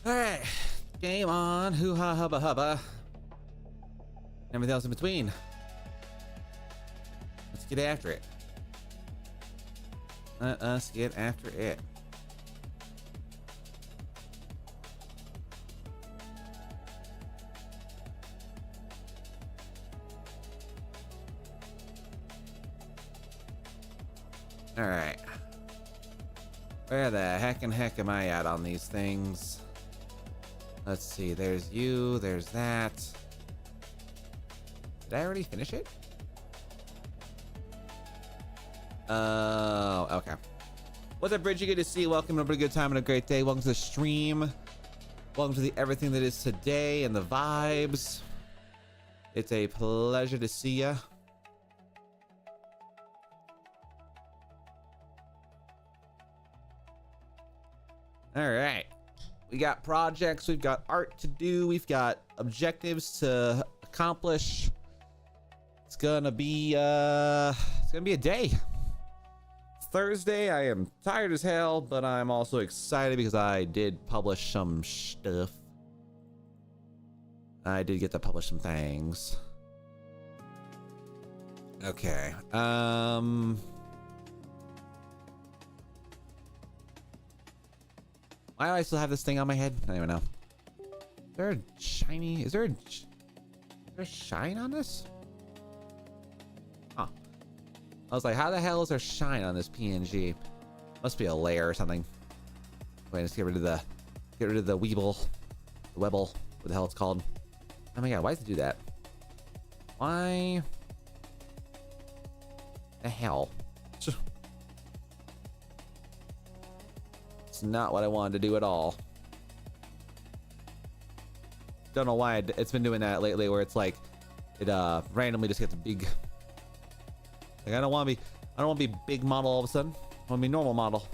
Alright, game on. Hoo ha hubba hubba. Everything else in between. Let's get after it. Let us get after it. Alright. Where the heck am I at on these things? Let's see, there's you, there's that. Did I already finish it? Oh, okay. What's up, Bridget? Good to see you. Welcome to a good time and a great day. Welcome to the stream. Welcome to the everything that is today and the vibes. It's a pleasure to see ya. All right. We got projects, we've got art to do, we've got objectives to accomplish. It's gonna be a day. It's Thursday. I am tired as hell, but I'm also excited because I did publish some stuff. I did get to publish some things. Okay. Why do I still have this thing on my head? I don't even know. Is there a shiny? Is there a shine on this? Huh. I was like, how the hell is there shine on this PNG? Must be a layer or something. Wait, let's get rid of the Weeble, the Webble, what the hell it's called. Oh my god, why does it do that? Why the hell? It's not what I wanted to do at all. Don't know why it's been doing that lately, where it's like it randomly just gets big. Like I don't want to be big model all of a sudden. I want to be normal model.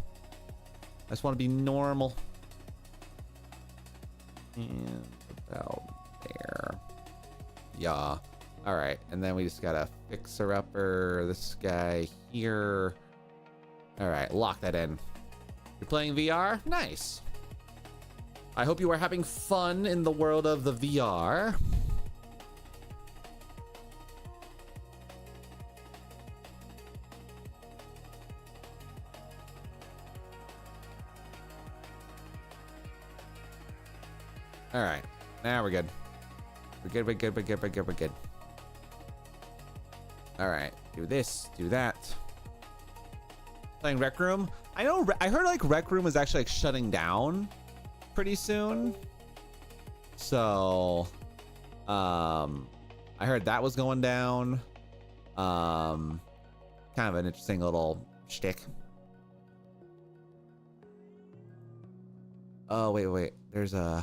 I just want to be normal. And about there. Yeah. All right, and then we just gotta fixer upper this guy here. All right, lock that in. You're playing VR? Nice. I hope you are having fun in the world of the VR. All right, now we're good. We're good. All right, do this, do that. Playing Rec Room. I heard like Rec Room is actually like shutting down pretty soon. So, I heard that was going down. Kind of an interesting little shtick. Oh, wait. There's a,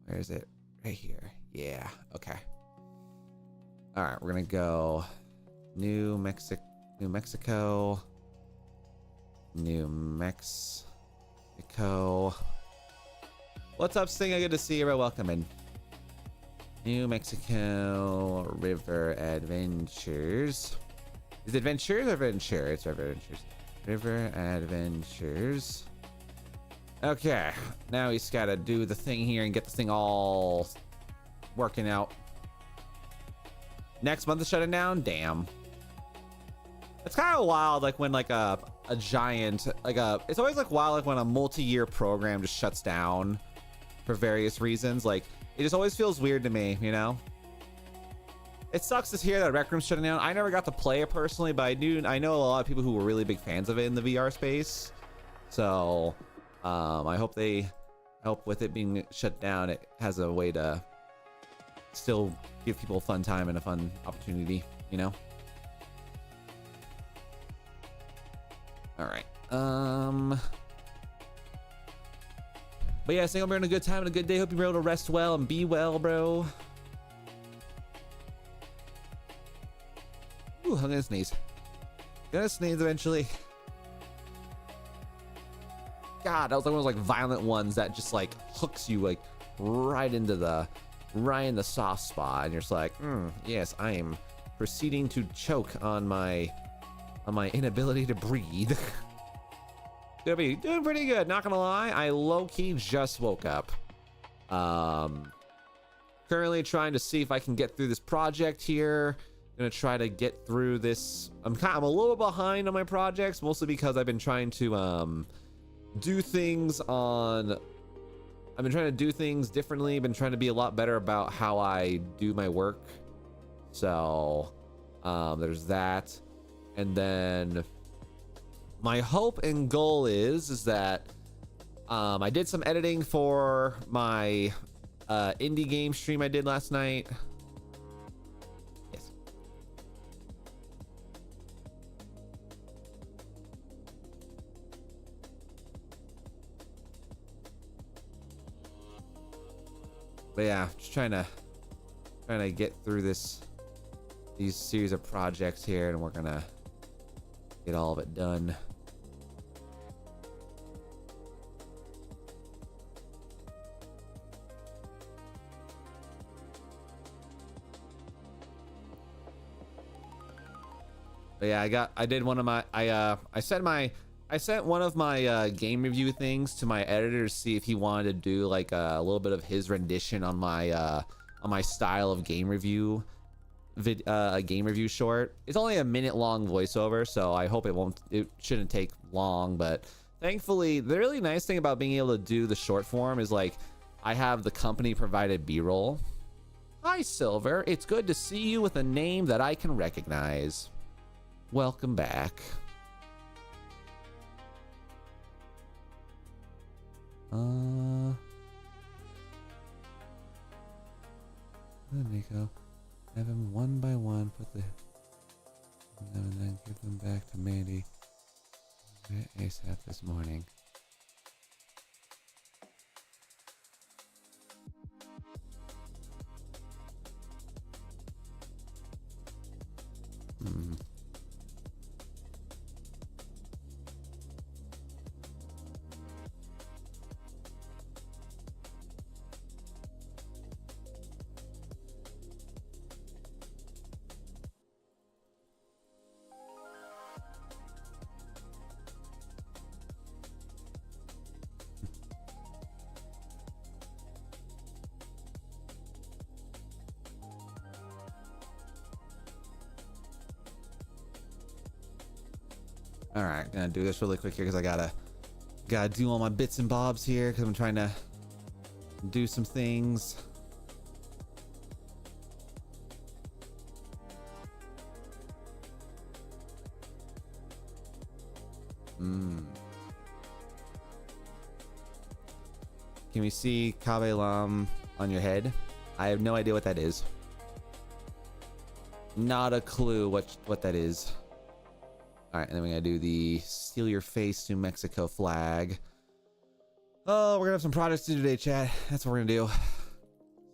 where is it? Right here. Yeah. Okay. All right. We're going to go New Mexico. New Mexico. What's up, Stinger? Good to see you. Welcome in. New Mexico River Adventures. Is it Adventures or Adventure? It's River Adventures. River Adventures. Okay. Now he's got to do the thing here and get this thing all working out. Next month is shutting down? Damn. It's kind of wild, like when like a giant, it's always like wild, like when a multi-year program just shuts down for various reasons. Like it just always feels weird to me, you know? It sucks to hear that Rec Room's shutting down. I never got to play it personally, but I know a lot of people who were really big fans of it in the VR space. So I hope with it being shut down, it has a way to still give people a fun time and a fun opportunity, you know? All right. But yeah, saying I'm having a good time and a good day. Hope you're able to rest well and be well, bro. Ooh, I'm gonna sneeze. Gonna sneeze eventually. God, that was like one of those like violent ones that just like hooks you like right in the soft spot, and you're just like, yes, I am proceeding to choke on my inability to breathe. gonna be doing pretty good. Not gonna lie, I low-key just woke up. Currently trying to see if I can get through this project here. Gonna try to get through this. I'm a little behind on my projects, mostly because I've been trying to do things on. I've been trying to do things differently. Been trying to be a lot better about how I do my work. So there's that, and then my hope and goal is that I did some editing for my indie game stream I did last night. Yes. But yeah, just trying to get through these series of projects here, and we're gonna get all of it done. But yeah, I did one of my, I sent one of my game review things to my editor to see if he wanted to do like a little bit of his rendition on my style of game review, a game review short. It's only a minute long voiceover, so I hope it shouldn't take long. But thankfully, the really nice thing about being able to do the short form is like I have the company provided B-roll. Hi Silver, it's good to see you with a name that I can recognize. Welcome back. Nico, have him one by one, put the and then give them back to Mandy ASAP this morning. All right, gonna do this really quick here because I gotta do all my bits and bobs here because I'm trying to do some things. Can we see Kabe Lam on your head? I have no idea what that is. Not a clue what that is. All right, and then we're gonna do the steal your face New Mexico flag. Oh, we're gonna have some projects to do today, chat. That's what we're gonna do.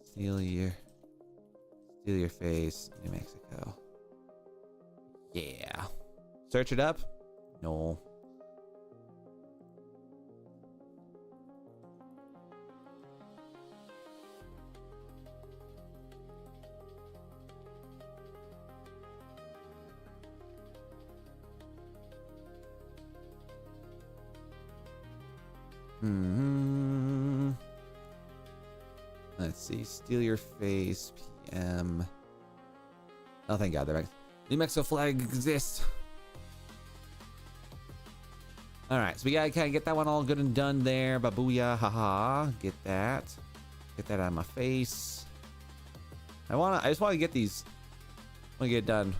Steal your face New Mexico. Yeah. Search it up? No. Let's see. Steal your face. PM. Oh, thank God. The New Mexico flag exists. All right, so we gotta kind of get that one all good and done there. Babooyah, haha. Get that out of my face. I just want to get these. I want to get it done.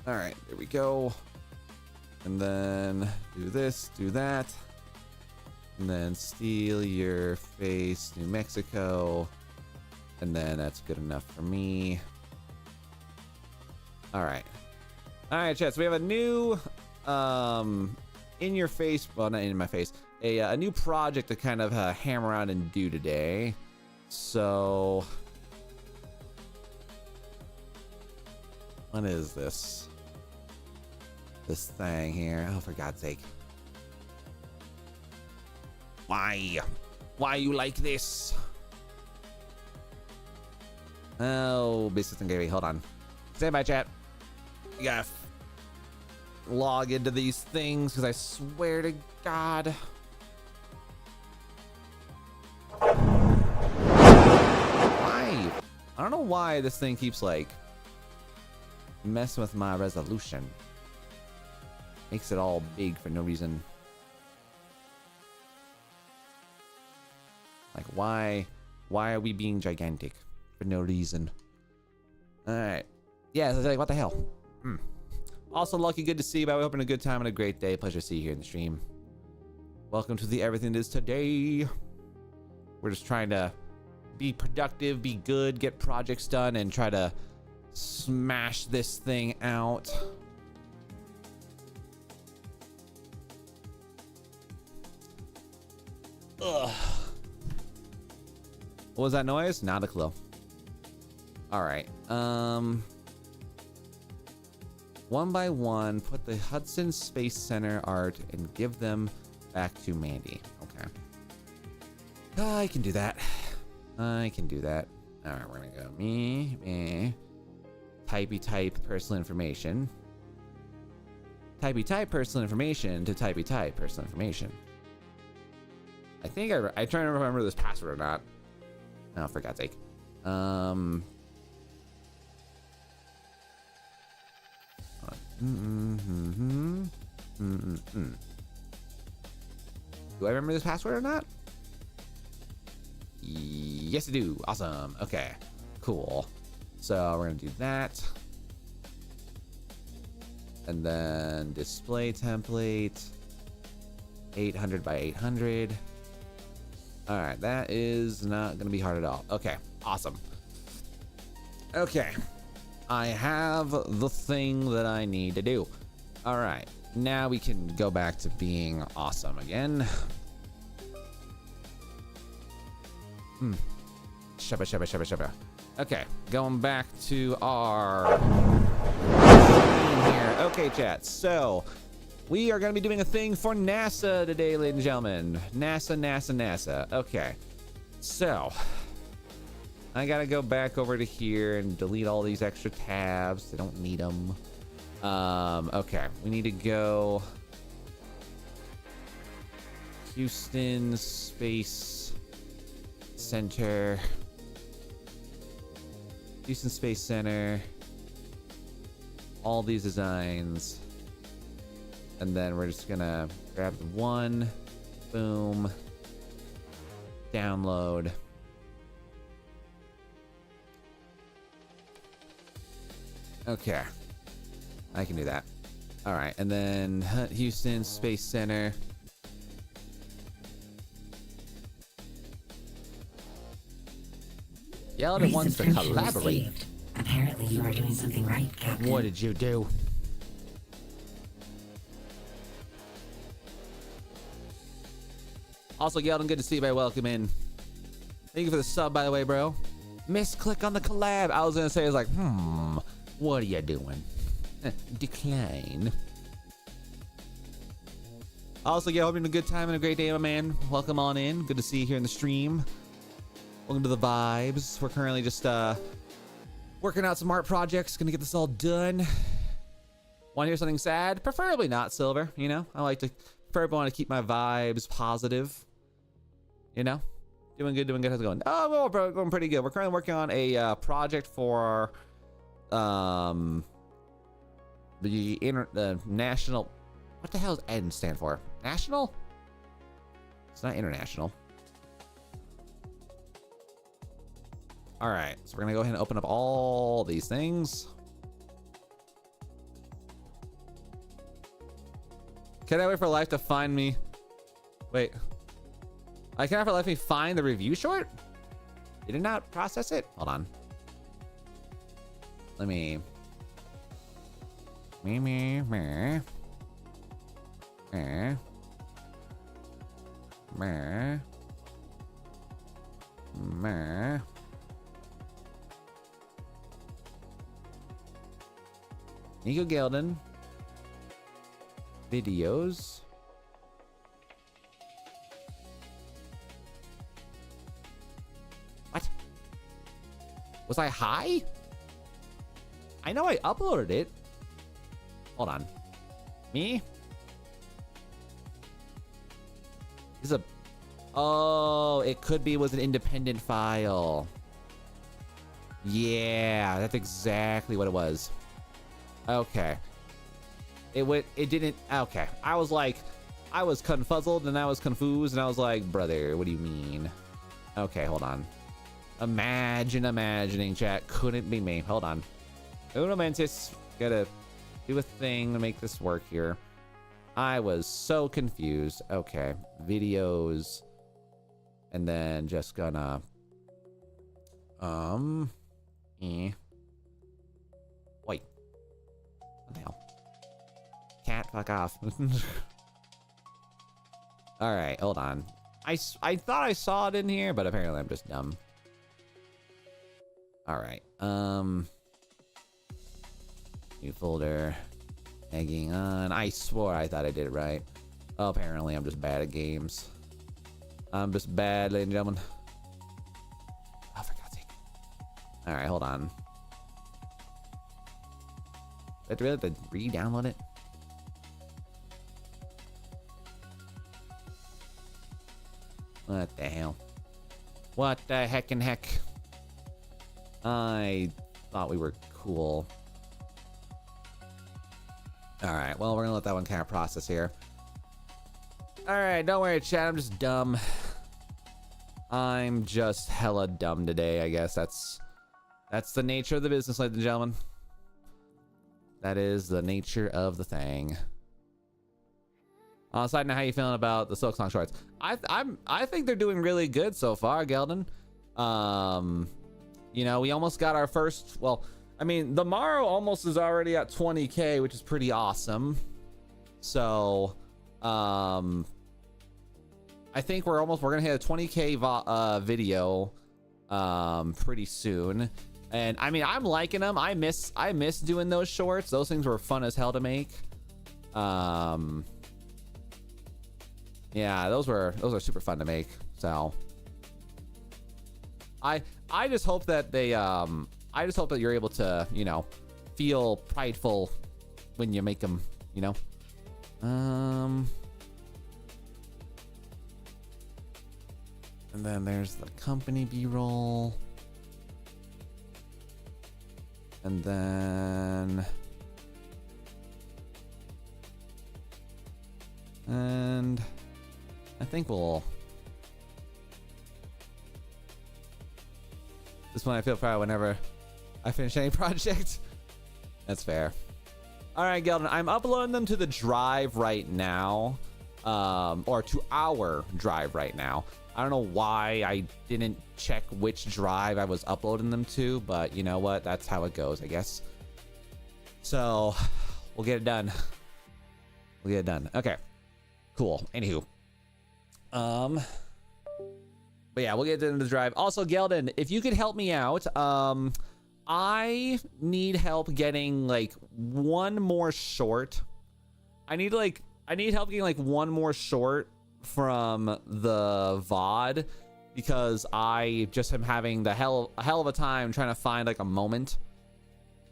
All right, there we go. And then do this, do that. And then steal your face, New Mexico. And then that's good enough for me. All right. All right, chat. So we have a new in your face, well, not in my face, a new project to kind of hammer around and do today. So what is this? This thing here. Oh, for God's sake. Why? Why you like this? Oh, business and Gary. Hold on. Stand by, chat. You gotta log into these things because I swear to God. Why? I don't know why this thing keeps like messing with my resolution. Makes it all big for no reason. Like why are we being gigantic for no reason? All right. Yeah, so it's like, what the hell? Also, Lucky, good to see you. We're hoping a good time and a great day. Pleasure to see you here in the stream. Welcome to the Everything It Is Today. We're just trying to be productive, be good, get projects done, and try to smash this thing out. Ugh. What was that noise? Not a clue. All right. One by one, put the Hudson Space Center art and give them back to Mandy. Okay. I can do that. I can do that. All right, we're gonna go me, typey type personal information. Typey type personal information to typey type personal information. I think I try to remember this password or not. Oh, for God's sake. Do I remember this password or not? Yes, I do. Awesome. Okay, cool. So we're gonna do that. And then display template 800 by 800. All right, that is not gonna be hard at all. Okay, awesome. Okay, I have the thing that I need to do. All right, now we can go back to being awesome again. Shabba. Okay, going back to our screen here. Okay, chat. So we are going to be doing a thing for NASA today, ladies and gentlemen. NASA. Okay, so I got to go back over to here and delete all these extra tabs. I don't need them. Okay, we need to go Houston Space Center. Houston Space Center. All these designs. And then we're just gonna grab one. Boom. Download. Okay. I can do that. All right. And then Houston Space Center. Yeldon wants to collaborate. Received. Apparently you are doing something right, Captain. What did you do? Also, Yeldon, good to see you, by welcome in. Thank you for the sub, by the way, bro. Misclick on the collab. I was gonna say, I was like, what are you doing? Decline. Also, yeah, hoping a good time and a great day, my man. Welcome on in. Good to see you here in the stream. Welcome to the vibes. We're currently just working out some art projects. Gonna get this all done. Want to hear something sad? Preferably not, Silver. You know, I like to preferably want to keep my vibes positive. You know, doing good. How's it going? Oh, well, bro, going pretty good. We're currently working on a project for the national. What the hell does N stand for? National? It's not international. All right, so we're gonna go ahead and open up all these things. Can I wait for life to find me? Wait. I cannot for life me find the review short? It did not process it? Hold on. Let me. Nico Gelden. Videos. What? Was I high? I know I uploaded it. Hold on. Me? This is a... Oh, it could be was an independent file. Yeah, that's exactly what it was. Okay. It didn't... Okay. I was like... I was confuzzled and I was confused and I was like, brother, what do you mean? Okay, hold on. Imagining, chat. Couldn't be me. Hold on. Uno Mentis. Gotta do a thing to make this work here. I was so confused. Okay. Videos. And then just gonna... Wait. What the hell? Cat, fuck off. Alright, hold on. I thought I saw it in here, but apparently I'm just dumb. Alright, new folder. Egging on. I swore I thought I did it right. Oh, apparently I'm just bad at games. I'm just bad, ladies and gentlemen. Oh, for God's sake. Alright, hold on. Do I really have to re-download it? What the hell? What the heckin' heck? I thought we were cool. Alright, well, we're gonna let that one kind of process here. Alright, don't worry, chat. I'm just dumb. I'm just hella dumb today, I guess. That's the nature of the business, ladies and gentlemen. That is the nature of the thing. Side note, how you feeling about the Silk Song shorts? I think they're doing really good so far, Gelden. You know, we almost got our first. Well, I mean, the Morrow almost is already at 20K, which is pretty awesome. So, I think we're gonna hit a 20K video, pretty soon. And I mean, I'm liking them. I miss doing those shorts. Those things were fun as hell to make. Yeah, those are super fun to make. So I just hope that they I just hope that you're able to, you know, feel prideful when you make them, you know. And then there's the company B-roll. And then I think this one I feel proud whenever I finish any project. That's fair. All right, Gelden, I'm uploading them to the drive right now, or to our drive right now. I don't know why I didn't check which drive I was uploading them to, but you know what? That's how it goes, I guess. So we'll get it done. We'll get it done. Okay, cool. Anywho, but yeah, we'll get into the drive. Also, Gelden, if you could help me out, I need help getting like one more short. I need help getting like one more short from the VOD, because I just am having the hell of a time trying to find like a moment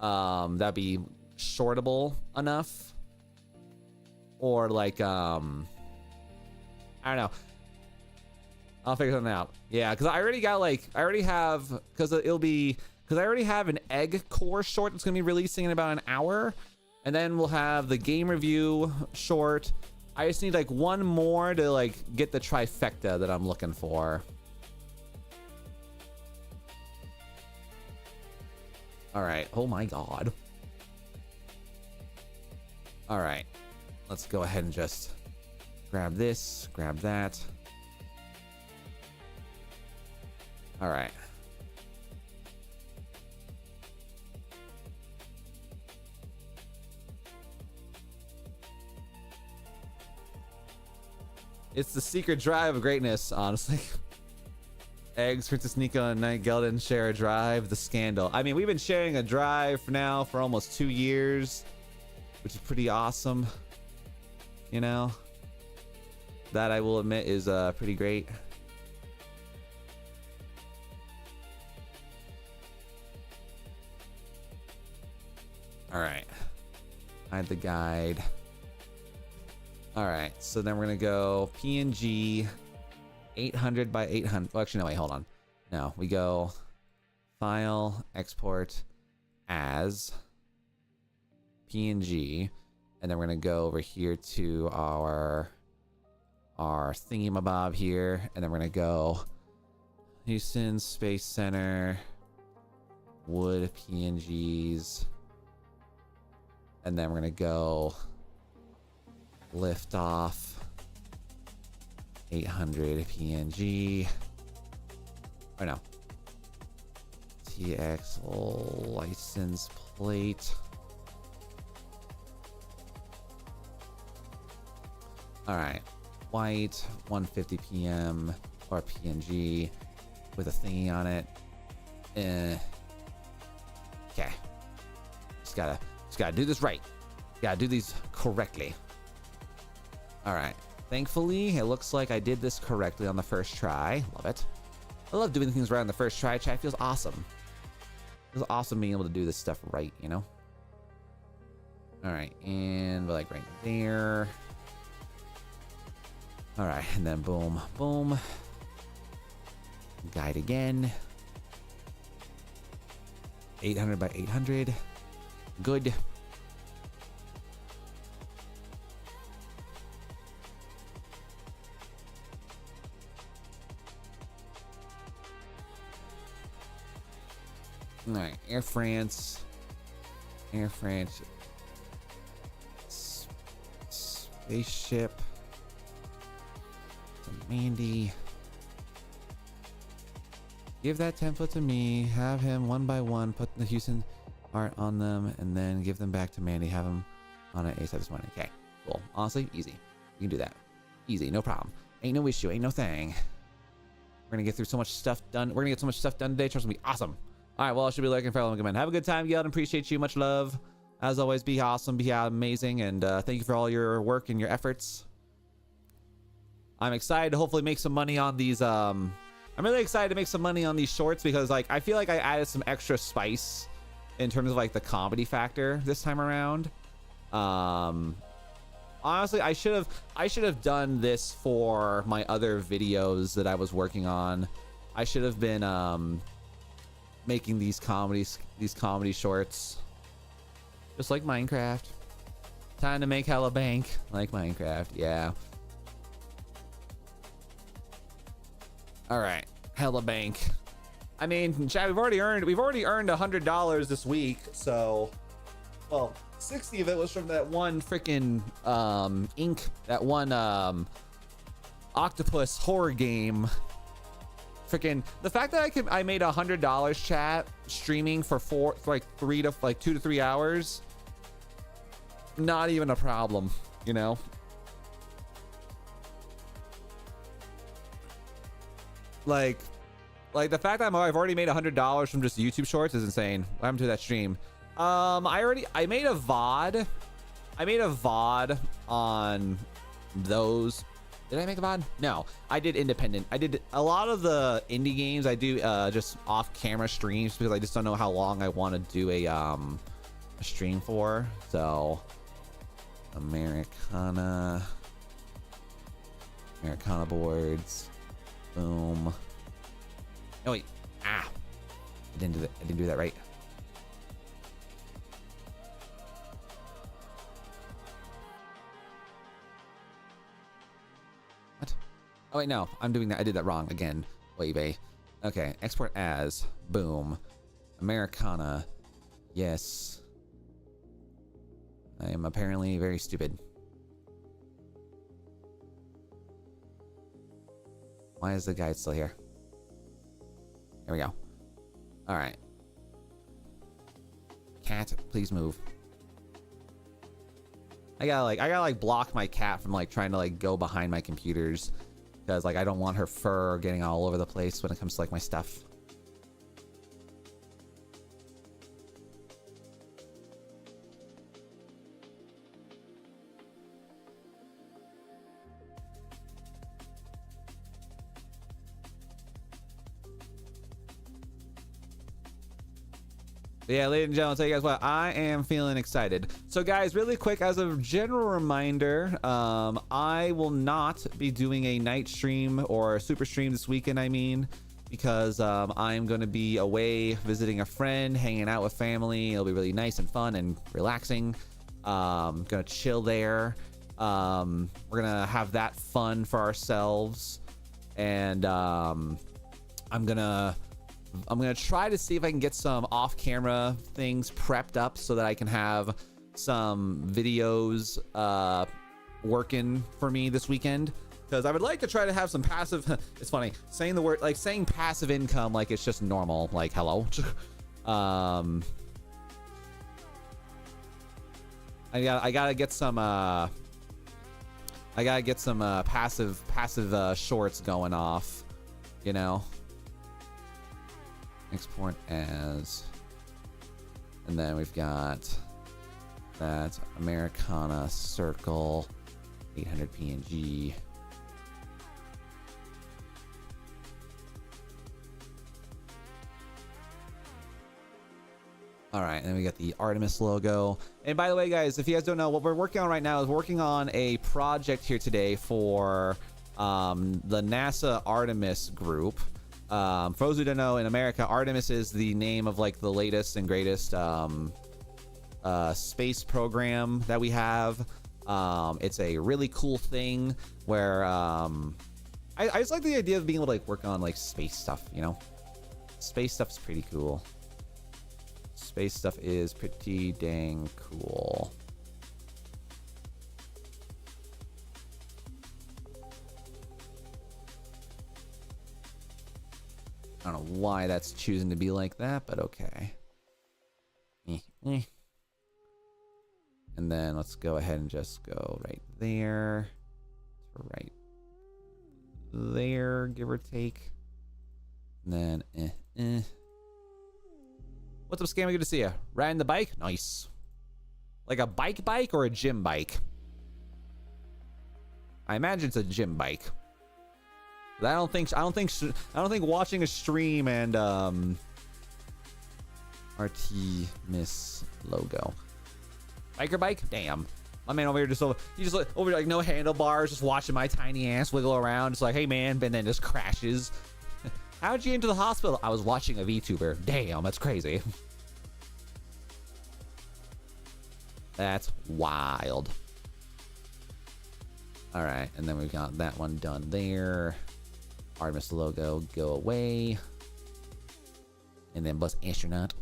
that'd be shortable enough, or like I don't know. I'll figure something out. Yeah, because I already have an egg core short that's gonna be releasing in about an hour, and then we'll have the game review short. I just need like one more to like get the trifecta that I'm looking for. All right. Oh my God. All right. Let's go ahead and just grab this, grab that. All right. It's the secret drive of greatness, honestly. Eggs, Princess Nico, and Knight Gelden share a drive. The scandal. I mean, we've been sharing a drive for almost 2 years, which is pretty awesome. You know, that I will admit is pretty great. All right. Hide the guide. All right, so then we're gonna go PNG 800 by 800. Well, actually, no, wait, hold on. No, we go file, export as PNG, and then we're gonna go over here to our thingamabob here, and then we're gonna go Houston Space Center, wood PNGs, and then we're gonna go lift off 800 PNG. Oh no, TX license plate. All right, white 150 PM or PNG with a thingy on it. Okay, just gotta do this right. Gotta do these correctly. All right, thankfully it looks like I did this correctly on the first try. Love it. I love doing things right on the first try. Chat feels awesome. It feels awesome being able to do this stuff right, you know? All right, and like right there. All right, and then boom, boom. Guide again. 800 by 800. Good. All right, Air France, spaceship, to Mandy. Give that template to me. Have him one by one put the Houston art on them, and then give them back to Mandy. Have him on it ASAP this morning. Okay, cool. Honestly, easy. You can do that. Easy, no problem. Ain't no issue. Ain't no thing. We're gonna get through so much stuff done. We're gonna get so much stuff done today. Trust me, awesome. All right, well, I should be looking for a comment. Have a good time, Galen. Appreciate you. Much love. As always, be awesome, be amazing, and thank you for all your work and your efforts. I'm excited to hopefully make some money on these. I'm really excited to make some money on these shorts because, like, I feel like I added some extra spice in terms of like the comedy factor this time around. Honestly, I should have done this for my other videos that I was working on. I should have been making these comedy shorts, just like Minecraft. Time to make hella bank like Minecraft. Yeah. All right, hella bank. I mean, Chad, we've already earned $100 this week. So, well, 60 of it was from that one freaking that one octopus horror game. Freaking the fact that I made $100, chat, streaming for 2 to 3 hours, not even a problem, you know. Like the fact that I've already made $100 from just YouTube shorts is insane. What happened to that stream? I made a VOD. I made a VOD on those. Did I make a VOD? No, I did independent. I did a lot of the indie games. I do just off camera streams because I just don't know how long I want to do a stream for. So Americana boards. Boom. Oh wait. I didn't do that right. What? Oh wait, no. I'm doing that. I did that wrong again. Wait. Okay. Export as. Boom. Americana. Yes. I am apparently very stupid. Why is the guide still here? There we go. All right. Cat, please move. I gotta block my cat from like trying to like go behind my computers because like I don't want her fur getting all over the place when it comes to like my stuff. Yeah, ladies and gentlemen, I'll tell you guys what, I am feeling excited. So guys, really quick, as a general reminder, I will not be doing a night stream or a super stream this weekend, I mean, because I'm going to be away visiting a friend, hanging out with family. It'll be really nice and fun and relaxing. Gonna chill there. We're gonna have that fun for ourselves, and I'm gonna try to see if I can get some off-camera things prepped up so that I can have some videos working for me this weekend, because I would like to try to have some passive it's funny saying the word, like saying passive income like it's just normal, like hello. I gotta get some passive shorts going off, you know. Export as, and then we've got that Americana circle 800 PNG. All right, and then we got the Artemis logo. And by the way, guys, if you guys don't know, what we're working on right now is working on a project here today for the NASA Artemis group. For those who don't know, in America, Artemis is the name of like the latest and greatest space program that we have. It's a really cool thing where I just like the idea of being able to like work on like space stuff, you know. Space stuff's pretty cool. Space stuff is pretty dang cool. I don't know why that's choosing to be like that, but okay. And then let's go ahead and just go right there to right there, give or take. And then What's up, Scammy? Good to see you. Riding the bike? Nice. Like a bike or a gym bike? I imagine it's a gym bike. I don't think watching a stream and Artemis logo. Biker bike? Damn. My man over here just over like no handlebars, just watching my tiny ass wiggle around. Just like, hey man, and then just crashes. How'd you get into the hospital? I was watching a VTuber. Damn, that's crazy. That's wild. All right, and then we've got that one done there. Artemis logo, go away. And then plus astronaut.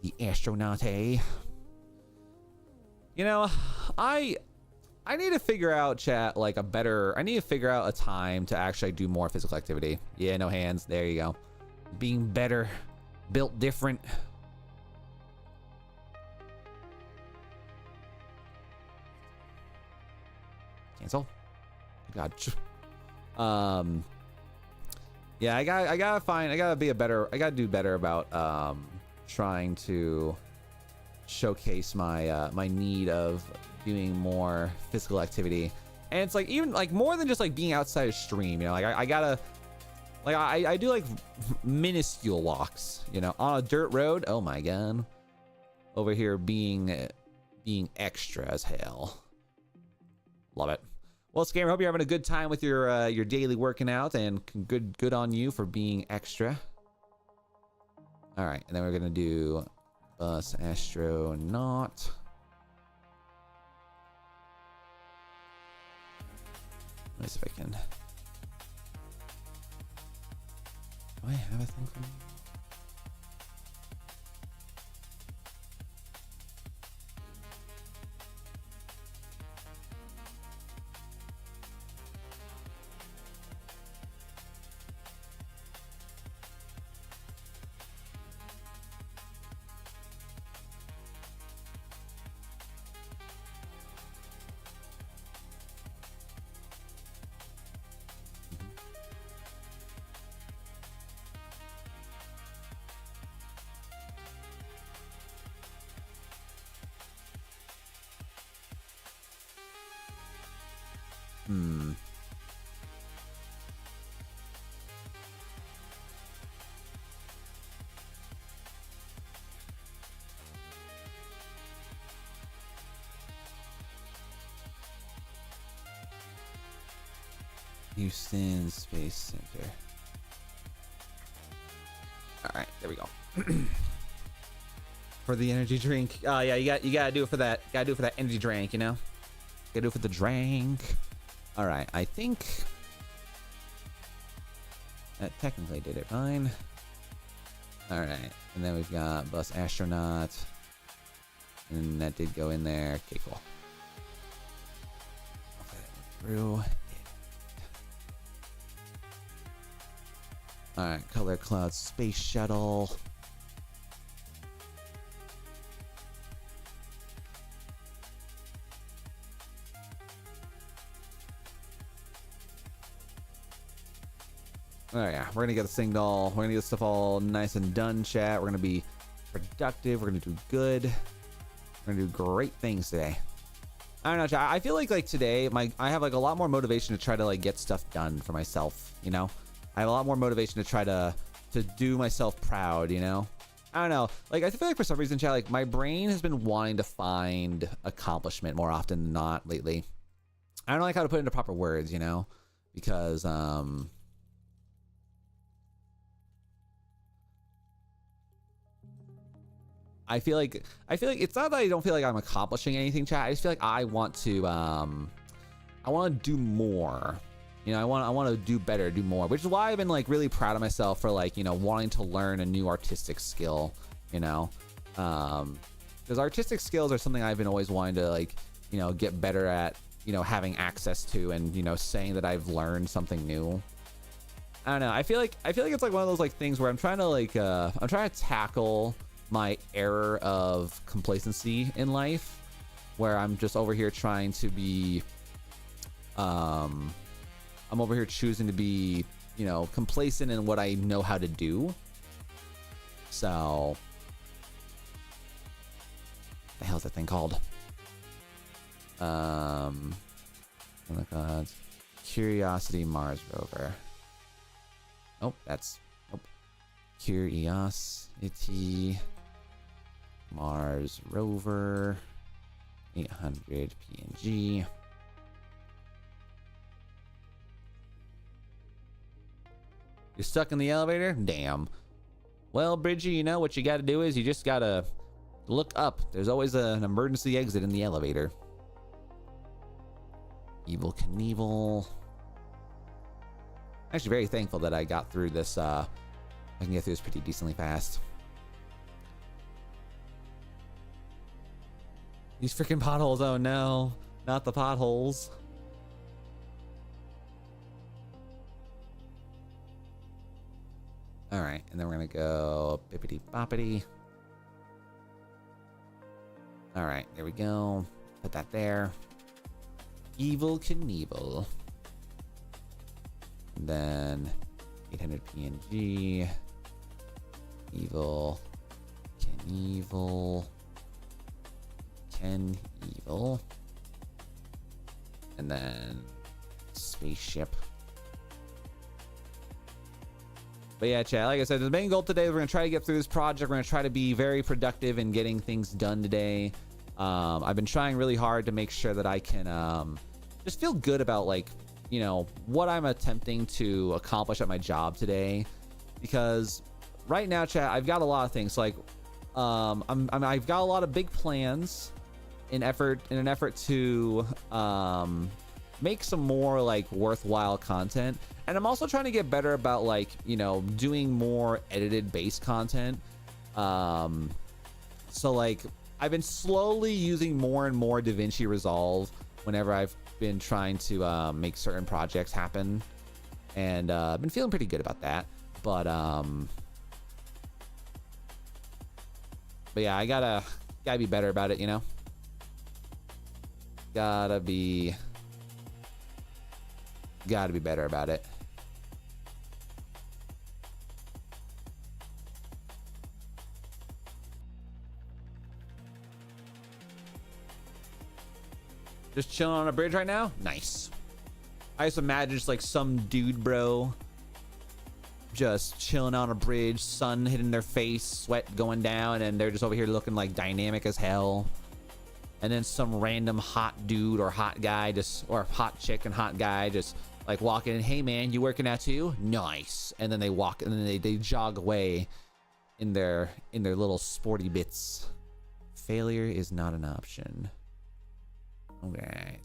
The astronaut, eh? You know, I need to figure out, chat, like I need to figure out a time to actually do more physical activity. Yeah, no hands. There you go. Being better, built different. Cancel. God. Yeah, I gotta do better about trying to showcase my my need of doing more physical activity. And it's like even like more than just like being outside a stream, you know, like I gotta like I do like minuscule walks, you know, on a dirt road. Oh my god, over here being extra as hell. Love it. Well, Scammer, hope you're having a good time with your daily working out, and good on you for being extra. All right, and then we're gonna do bus astronaut. Let me see if I can. Do I have a thing for me? Houston Space Center. All right, there we go. For the energy drink. Oh yeah, you gotta do it for that. Gotta do it for that energy drink, you know? Gotta do it for the drink. All right, I think that technically did it fine. All right, and then we've got bus astronaut, and that did go in there. Okay, cool. Okay, that went through. All right, color cloud space shuttle. Oh yeah, we're gonna get the signal. We're gonna get stuff all nice and done, chat. We're gonna be productive. We're gonna do good. We're gonna do great things today. I don't know, chat. I feel like today, I have like a lot more motivation to try to like get stuff done for myself. You know, I have a lot more motivation to try to do myself proud. You know, I don't know. Like I feel like for some reason, chat, like my brain has been wanting to find accomplishment more often than not lately. I don't know like how to put it into proper words. You know, because I feel like it's not that I don't feel like I'm accomplishing anything, chat. I just feel like I want to do more. You know, I want to do better, do more, which is why I've been like really proud of myself for like, you know, wanting to learn a new artistic skill, you know, because artistic skills are something I've been always wanting to like, you know, get better at, you know, having access to, and, you know, saying that I've learned something new. I don't know. I feel like it's like one of those like things where I'm trying to tackle my error of complacency in life, where I'm just over here trying to be I'm over here choosing to be, you know, complacent in what I know how to do. So the hell's that thing called? Oh my god. Curiosity Mars rover. Nope, that's Curiosity Mars rover 800 PNG. You're stuck in the elevator? Damn. Well, Bridgie, you know what you gotta do is you just gotta look up. There's always an emergency exit in the elevator. Evil Knievel. Actually very thankful that I got through this. I can get through this pretty decently fast. These freaking potholes, oh no. Not the potholes. Alright, and then we're gonna go bippity boppity. Alright, there we go. Put that there. Evil Knievel. And then 800 PNG. Evil Knievel. Evil. And then spaceship. But yeah, chat, like I said, the main goal today is we're gonna try to get through this project. We're gonna try to be very productive in getting things done today. I've been trying really hard to make sure that I can just feel good about, like, you know, what I'm attempting to accomplish at my job today. Because right now, chat, I've got a lot of things. Like, I've got a lot of big plans in an effort to make some more like worthwhile content. And I'm also trying to get better about, like, you know, doing more edited based content. So like I've been slowly using more and more DaVinci Resolve whenever I've been trying to make certain projects happen, and I've been feeling pretty good about that. But yeah, I gotta be better about it, you know. Gotta be better about it. Just chilling on a bridge right now? Nice. I just imagine just like some dude, bro, just chilling on a bridge, sun hitting their face, sweat going down, and they're just over here looking like dynamic as hell. And then some random hot dude or hot guy just, or hot chick and hot guy just like walk in, hey man, you working out too? Nice. And then they walk, and then they jog away in their little sporty bits. Failure is not an option. All right.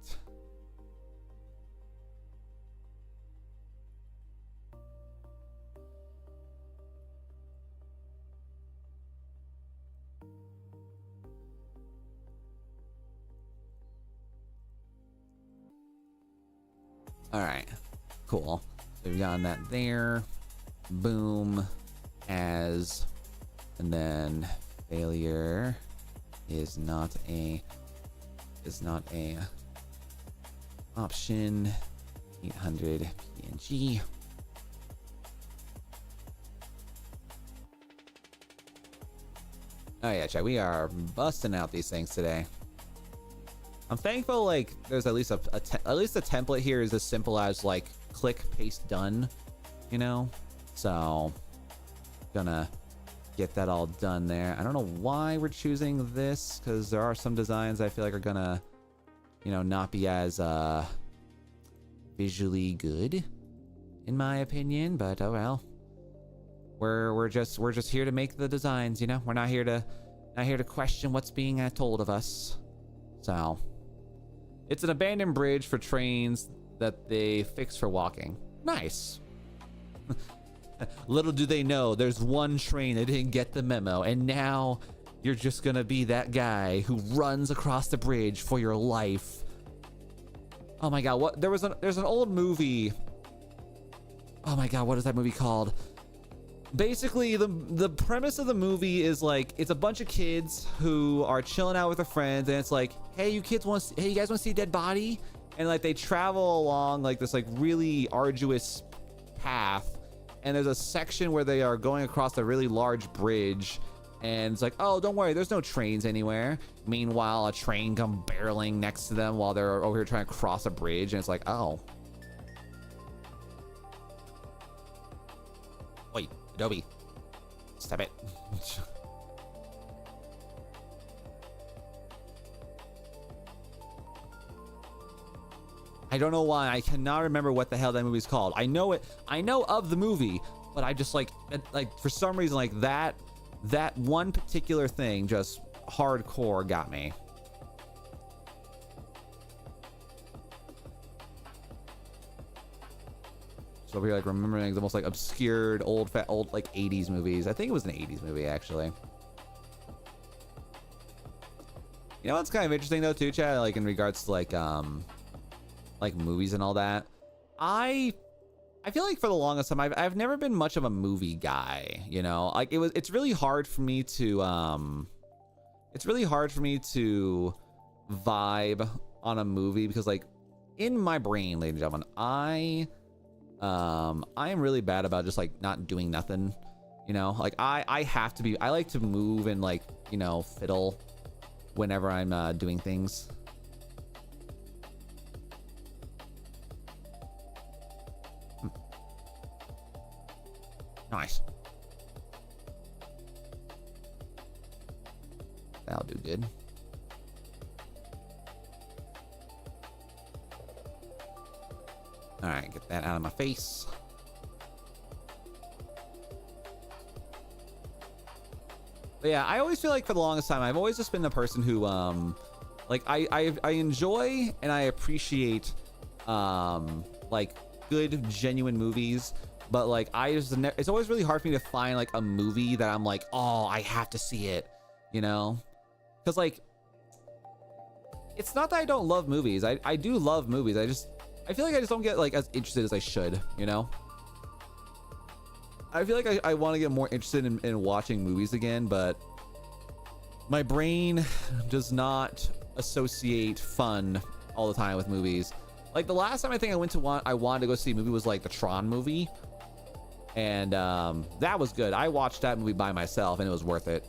All right, cool. So we've gotten that there. Boom, as, and then failure is not a option. 800 PNG. Oh yeah, chat. We are busting out these things today. I'm thankful like there's at least at least the template here is as simple as like click, paste, done, you know? So gonna get that all done there. I don't know why we're choosing this, because there are some designs I feel like are gonna, you know, not be as visually good in my opinion, but oh well. We're just here to make the designs, you know? We're not here to question what's being told of us. So it's an abandoned bridge for trains that they fix for walking. Nice. Little do they know, there's one train that didn't get the memo, and now you're just gonna be that guy who runs across the bridge for your life. Oh my god, what? There's an old movie. Oh my god, what is that movie called? Basically, the premise of the movie is like it's a bunch of kids who are chilling out with their friends, and it's like, hey, you guys want to see a dead body? And like they travel along like this like really arduous path, and there's a section where they are going across a really large bridge, and it's like, oh, don't worry, there's no trains anywhere. Meanwhile, a train comes barreling next to them while they're over here trying to cross a bridge, and it's like, oh. Wait, Adobe, stop it. I don't know why. I cannot remember what the hell that movie's called. I know it. I know of the movie, but I just like for some reason like that one particular thing just hardcore got me. So over here like remembering the most like obscured old like 80s movies. I think it was an 80s movie actually. You know what's kind of interesting though too, Chad? Like in regards to like movies and all that, I feel like for the longest time I've never been much of a movie guy, you know? Like it's really hard for me to vibe on a movie because like in my brain, ladies and gentlemen, I am really bad about just like not doing nothing, you know? Like I have to be, I like to move and like, you know, fiddle whenever I'm doing things. Nice. That'll do good. All right, get that out of my face. But yeah, I always feel like for the longest time, I've always just been the person who, like I enjoy and I appreciate, like good, genuine movies. But like it's always really hard for me to find like a movie that I'm like, oh, I have to see it, you know? Because like, it's not that I don't love movies. I do love movies. I feel like I just don't get like as interested as I should, you know? I feel like I want to get more interested in watching movies again, but my brain does not associate fun all the time with movies. Like the last time I think I wanted to go see a movie was like the Tron movie. And that was good. I watched that movie by myself and it was worth it.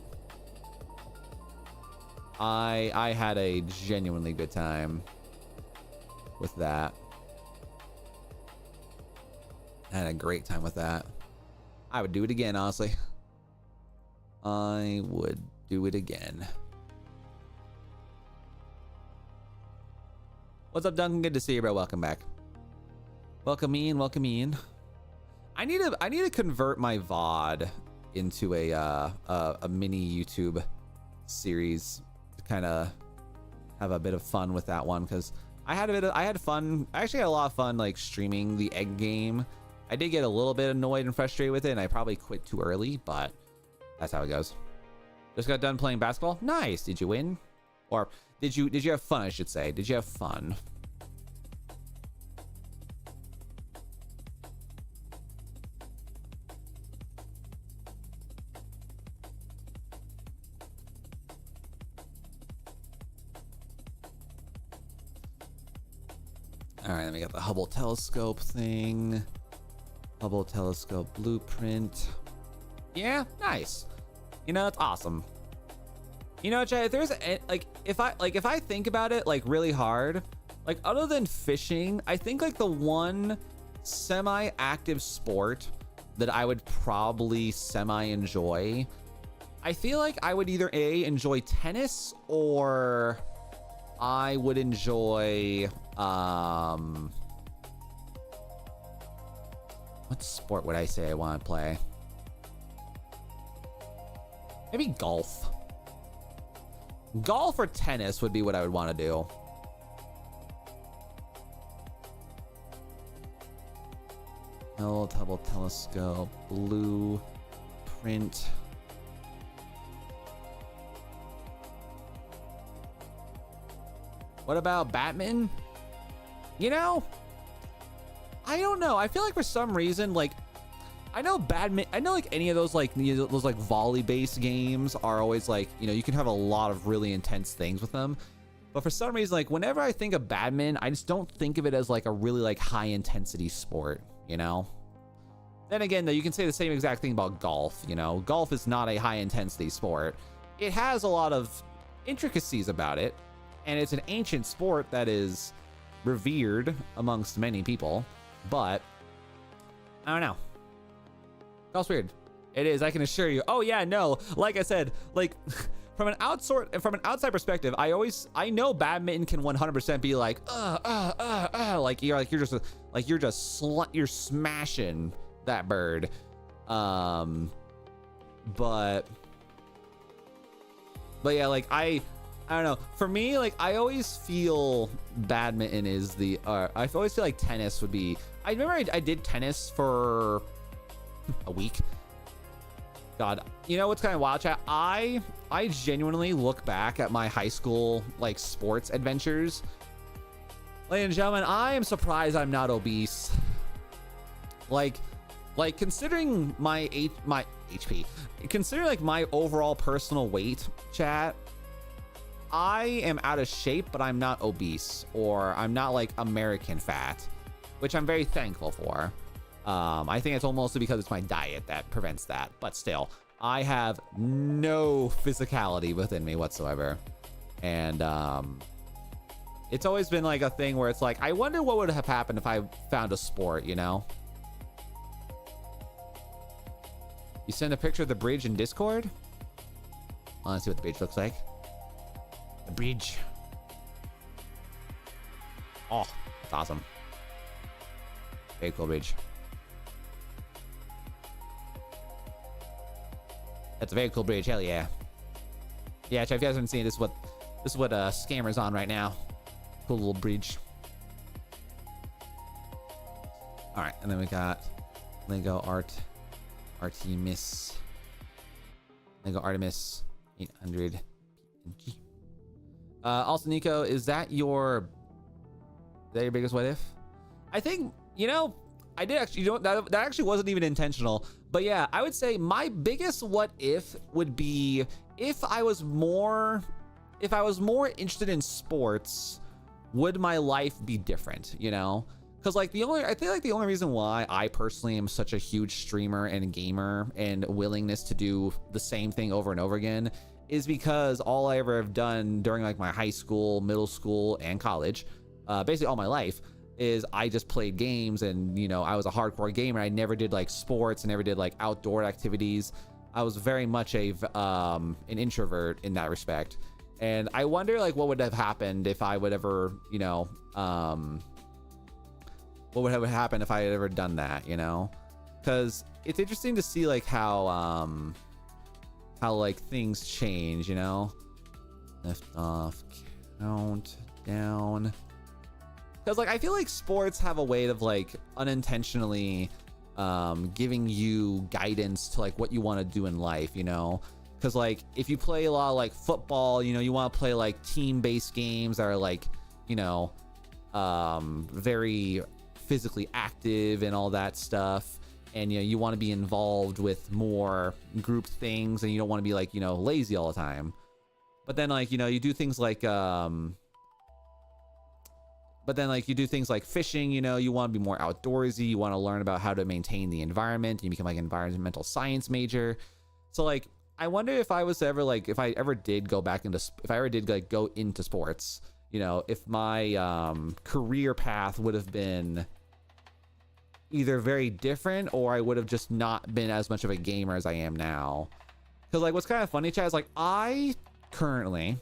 I had a genuinely good time with that. I had a great time with that. I would do it again, honestly. I would do it again. What's up, Duncan? Good to see you, bro. Welcome back. Welcome in, welcome in. I need to convert my VOD into a mini YouTube series to kind of have a bit of fun with that one, because I had fun. I actually had a lot of fun like streaming the egg game. I did get a little bit annoyed and frustrated with it, and I probably quit too early, but that's how it goes. Just got done playing basketball. Nice. Did you win? Or did you have fun, I should say? Did you have fun? All right, then we got the Hubble telescope thing. Hubble telescope blueprint. Yeah, nice. You know, it's awesome. You know, Jay, if there's if I think about it like really hard, like other than fishing, I think like the one semi-active sport that I would probably semi-enjoy, I feel like I would either enjoy tennis, or I would enjoy what sport would I say I want to play? Maybe golf. Golf or tennis would be what I would want to do. Hubble telescope, blueprint. What about badminton? You know, I don't know. I feel like for some reason, like, I know like any of those, like, you know, those like volley based games are always like, you know, you can have a lot of really intense things with them. But for some reason, like whenever I think of badminton, I just don't think of it as like a really like high intensity sport, you know? Then again, though, you can say the same exact thing about golf, you know? Golf is not a high intensity sport. It has a lot of intricacies about it, and it's an ancient sport that is revered amongst many people, but I don't know. Golf's weird. It is, I can assure you. Oh yeah, no, like I said, like from an outside perspective, I know badminton can 100% be like like you're smashing that bird, but yeah, like I don't know. For me, like I always feel badminton is the I always feel like tennis would be. I remember I did tennis for a week. God, you know what's kind of wild, chat? I genuinely look back at my high school like sports adventures. Ladies and gentlemen, I am surprised I'm not obese. Like considering my HP, considering like my overall personal weight, chat, I am out of shape, but I'm not obese, or I'm not like American fat, which I'm very thankful for. I think it's almost because it's my diet that prevents that, but still, I have no physicality within me whatsoever. And it's always been like a thing where it's like, I wonder what would have happened if I found a sport, you know? You send a picture of the bridge in Discord? I want to see what the bridge looks like. The bridge. Oh, that's awesome. Very cool bridge. That's a very cool bridge. Hell yeah. Yeah, if you guys haven't seen it, this is what Scammer's on right now. Cool little bridge. All right, and then we got Lego Artemis 800 PNG. Also, Nico, is that your biggest what if? I think, you know, I did actually, you know, that actually wasn't even intentional, but yeah, I would say my biggest what if would be if I was more interested in sports, would my life be different, you know? Because like I think like the only reason why I personally am such a huge streamer and gamer and willingness to do the same thing over and over again is because all I ever have done during like my high school, middle school, and college, basically all my life, is I just played games, and you know, I was a hardcore gamer. I never did like sports, and never did like outdoor activities. I was very much an introvert in that respect. And I wonder like what would have happened if I would ever, you know, what would have happened if I had ever done that, you know? Because it's interesting to see like how like things change, you know? Lift off, count down. Because like I feel like sports have a way of like unintentionally giving you guidance to like what you want to do in life, you know? Because like if you play a lot of like football, you know, you want to play like team-based games that are like, you know, very physically active and all that stuff. And you know, you want to be involved with more group things, and you don't want to be like, you know, lazy all the time. But then like, you know, you do things like fishing, you know, you want to be more outdoorsy, you want to learn about how to maintain the environment, you become like an environmental science major. So like I wonder if I was ever like, if I ever did go into sports, you know, if my career path would have been either very different, or I would have just not been as much of a gamer as I am now. Because like what's kind of funny, Chad, is like I currently,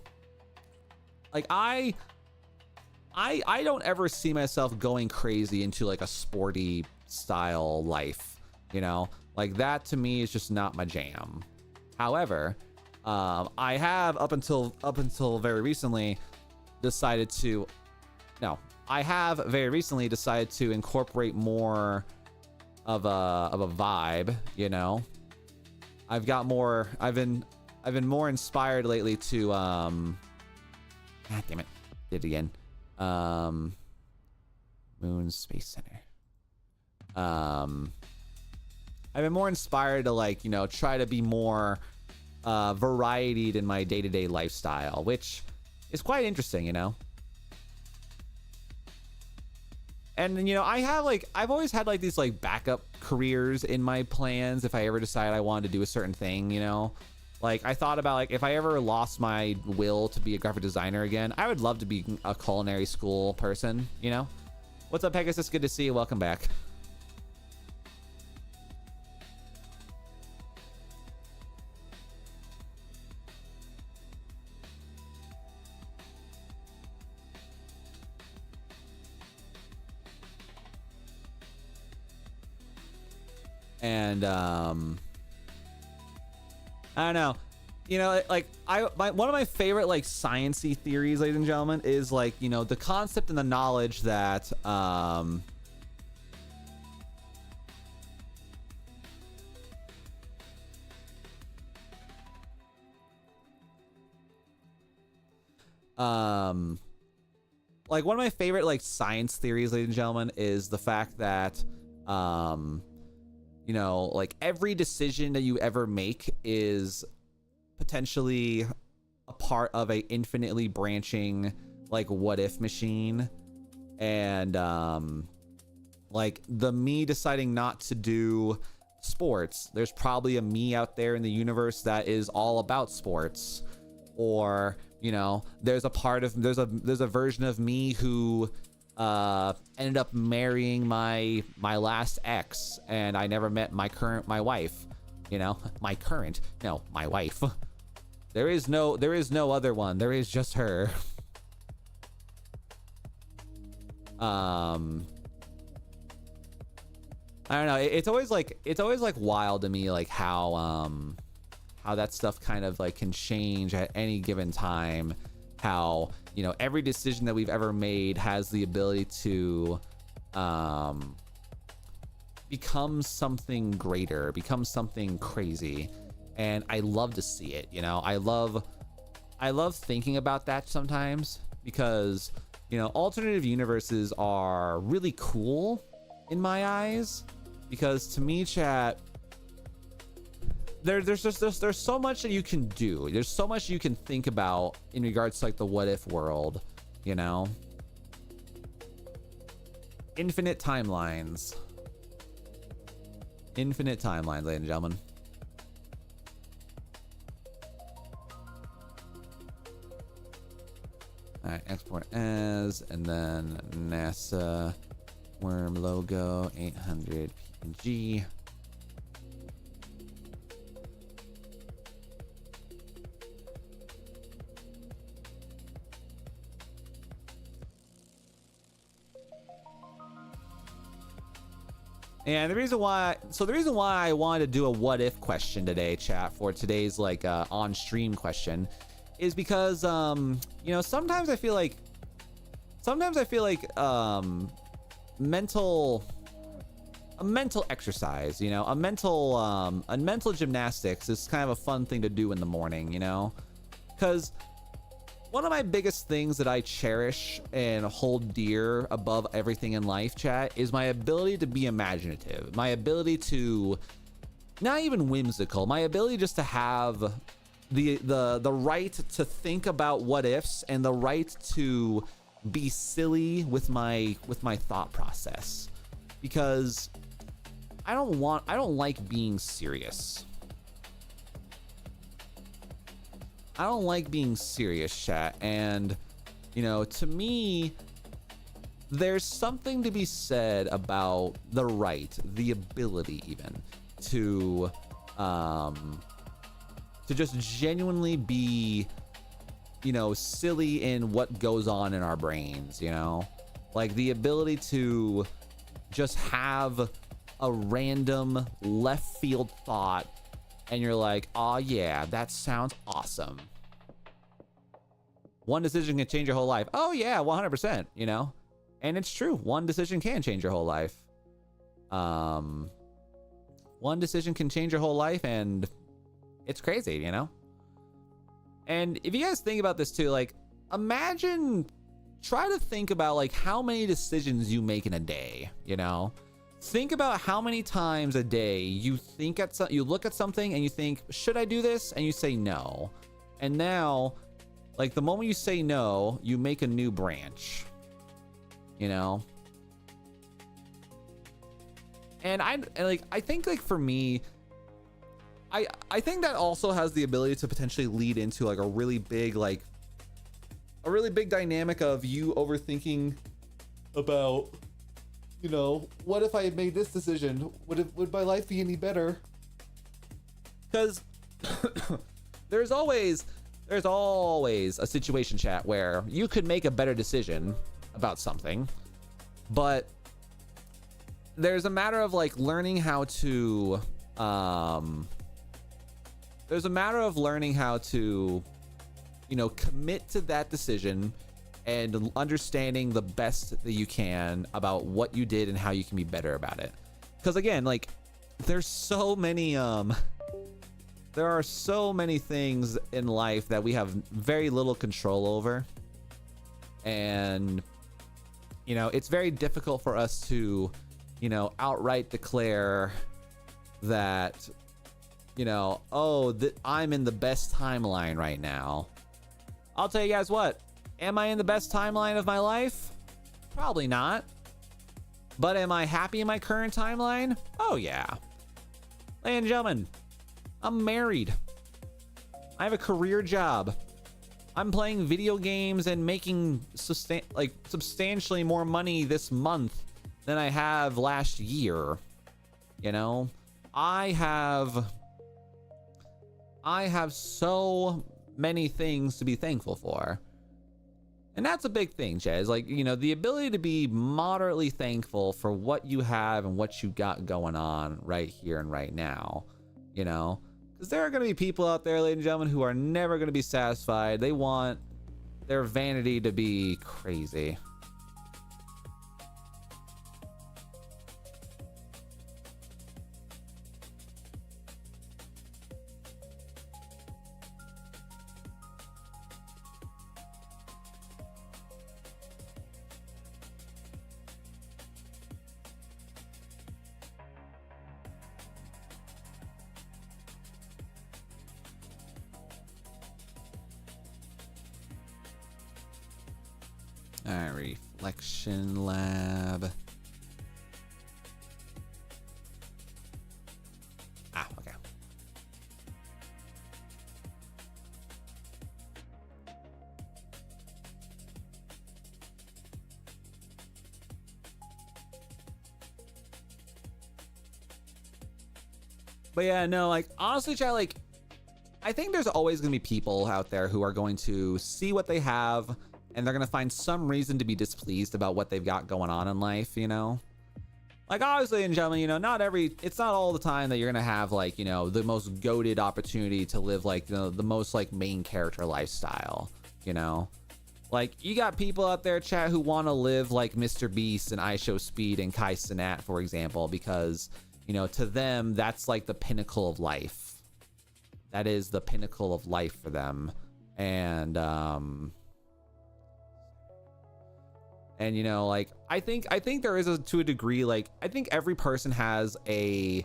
like I don't ever see myself going crazy into like a sporty style life, you know? Like that to me is just not my jam. However, I have up until very recently decided to incorporate more of a vibe, you know. I've been more inspired lately to God damn it, did it again. Moon Space Center. I've been more inspired to like, you know, try to be more varietied in my day-to-day lifestyle, which is quite interesting, you know. And you know, I've always had like these like backup careers in my plans if I ever decide I wanted to do a certain thing, you know. Like I thought about like if I ever lost my will to be a graphic designer again, I would love to be a culinary school person, you know. What's up, Pegasus? Good to see you. Welcome back. And I don't know, you know, like one of my favorite like science-y theories, ladies and gentlemen, is like, you know, the concept and the knowledge that like one of my favorite like science theories, ladies and gentlemen, is the fact that you know, like every decision that you ever make is potentially a part of a infinitely branching like what if machine. And like the me deciding not to do sports, there's probably a me out there in the universe that is all about sports. Or, you know, there's a version of me who ended up marrying my last ex, and I never met my wife, you know. My wife. There is no other one. There is just her. I don't know. It's always like wild to me, like how that stuff kind of like can change at any given time. How, you know, every decision that we've ever made has the ability to become something greater, become something crazy. And I love to see it, you know. I love thinking about that sometimes, because, you know, alternative universes are really cool in my eyes, because to me, chat, there's so much that you can do. There's so much you can think about in regards to like the what if world, you know. Infinite timelines, ladies and gentlemen. All right, export as, and then NASA worm logo 800 PNG. And the reason why I wanted to do a what if question today, chat, for today's like on stream question is because you know, sometimes I feel like a mental exercise, you know, a mental gymnastics is kind of a fun thing to do in the morning, you know, because one of my biggest things that I cherish and hold dear above everything in life, chat, is my ability to be imaginative, my ability to not even whimsical, my ability just to have the right to think about what ifs and the right to be silly with my thought process, because I don't like being serious. I don't like being serious, chat. And, you know, to me, there's something to be said about the right, the ability even, to just genuinely be, you know, silly in what goes on in our brains, you know? Like the ability to just have a random left field thought and you're like, oh yeah, that sounds awesome. One decision can change your whole life. Oh yeah, 100%, you know? And it's true, one decision can change your whole life. One decision can change your whole life, and it's crazy, you know? And if you guys think about this too, like, try to think about like how many decisions you make in a day, you know? Think about how many times a day you look at something and you think, should I do this? And you say no. And now, like the moment you say no, you make a new branch, you know? And I think like for me, I think that also has the ability to potentially lead into like a really big dynamic of you overthinking about, you know, what if I had made this decision? Would my life be any better? Because there's always a situation, chat, where you could make a better decision about something, but there's a matter of like learning how to you know, commit to that decision and understanding the best that you can about what you did and how you can be better about it. Because again, like there are so many things in life that we have very little control over, and you know, it's very difficult for us to, you know, outright declare that, you know, oh, I'm in the best timeline right now. I'll tell you guys what, am I in the best timeline of my life? Probably not. But am I happy in my current timeline? Oh yeah. Ladies and gentlemen, I'm married. I have a career job. I'm playing video games and making substantially more money this month than I have last year. You know, I have so many things to be thankful for. And that's a big thing, Jez. Like, you know, the ability to be moderately thankful for what you have and what you got going on right here and right now, you know? Because there are going to be people out there, ladies and gentlemen, who are never going to be satisfied. They want their vanity to be crazy. Alright, reflection lab. Okay. But yeah, no, like honestly, chat, like I think there's always gonna be people out there who are going to see what they have and they're gonna find some reason to be displeased about what they've got going on in life, you know? Like, obviously, and gentlemen, you know, it's not all the time that you're gonna have like, you know, the most goated opportunity to live like the most like main character lifestyle, you know. Like, you got people out there, chat, who want to live like Mr. Beast and IShowSpeed and Kai Cenat, for example, because, you know, to them, that's like the pinnacle of life. That is the pinnacle of life for them. And you know, like, I think there is to a degree, like, I think every person has a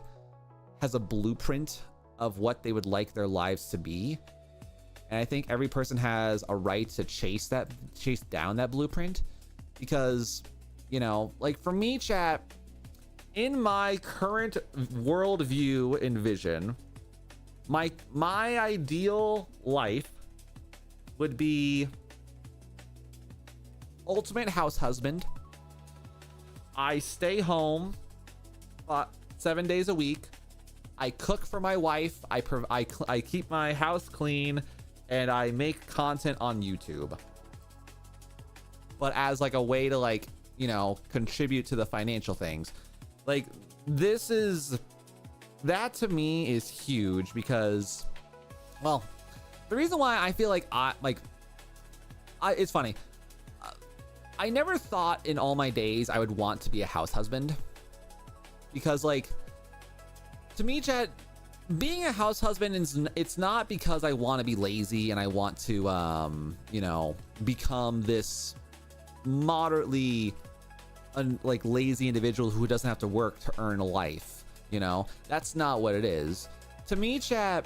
blueprint of what they would like their lives to be. And I think every person has a right to chase down that blueprint, because, you know, like, for me, chat, in my current worldview and vision, my ideal life would be ultimate house husband. I stay home 7 days a week. I cook for my wife. I keep my house clean, and I make content on YouTube. But as like a way to, like, you know, contribute to the financial things. Like, that to me is huge, because, well, the reason why I feel like it's funny. I never thought in all my days I would want to be a house husband, because, like, to me, chat, being a house husband it's not because I want to be lazy and I want to you know, become this moderately like lazy individual who doesn't have to work to earn a life. You know, that's not what it is. To me, chat,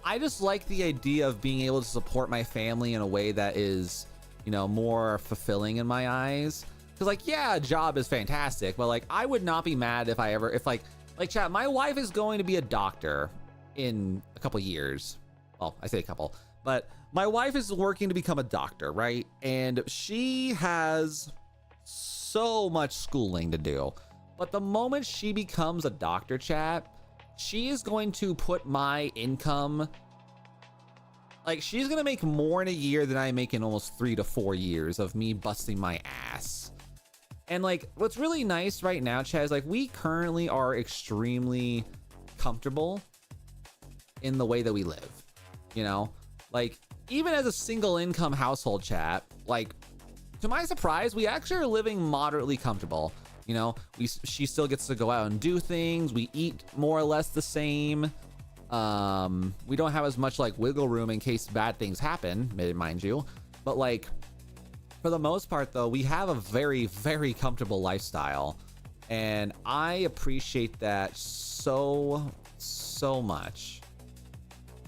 I just like the idea of being able to support my family in a way that is, you know, more fulfilling in my eyes. Because, like, yeah, a job is fantastic, but, like, I would not be mad if like, chat, my wife is going to be a doctor in a couple years. Well, I say a couple, but my wife is working to become a doctor, right? And she has so much schooling to do. But the moment she becomes a doctor, chat, she is going to put my income, like, she's gonna make more in a year than I make in almost 3 to 4 years of me busting my ass. And, like, what's really nice right now, chat, is, like, we currently are extremely comfortable in the way that we live, you know? Like, even as a single income household, chat, like, to my surprise, we actually are living moderately comfortable. You know, she still gets to go out and do things. We eat more or less the same. We don't have as much, like, wiggle room in case bad things happen, mind you. But, like, for the most part, though, we have a very, very comfortable lifestyle. And I appreciate that so much.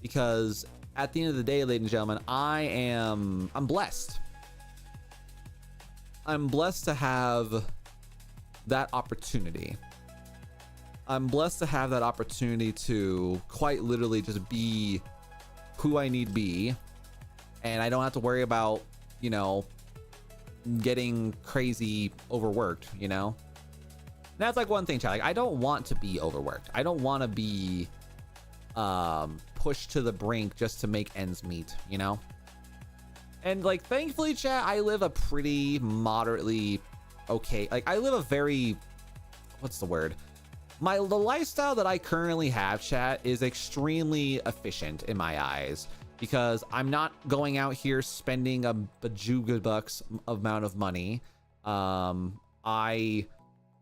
Because at the end of the day, ladies and gentlemen, I'm blessed. I'm blessed to have that opportunity. I'm blessed to have that opportunity to quite literally just be who I need to be. And I don't have to worry about, you know, getting crazy overworked, you know? That's like one thing, chat. Like, I don't want to be overworked. I don't want to be pushed to the brink just to make ends meet, you know? And, like, thankfully, chat, I live a pretty moderately okay, like, I live a very, what's the word? The lifestyle that I currently have, chat, is extremely efficient in my eyes, because I'm not going out here spending a bajooga bucks amount of money. I'm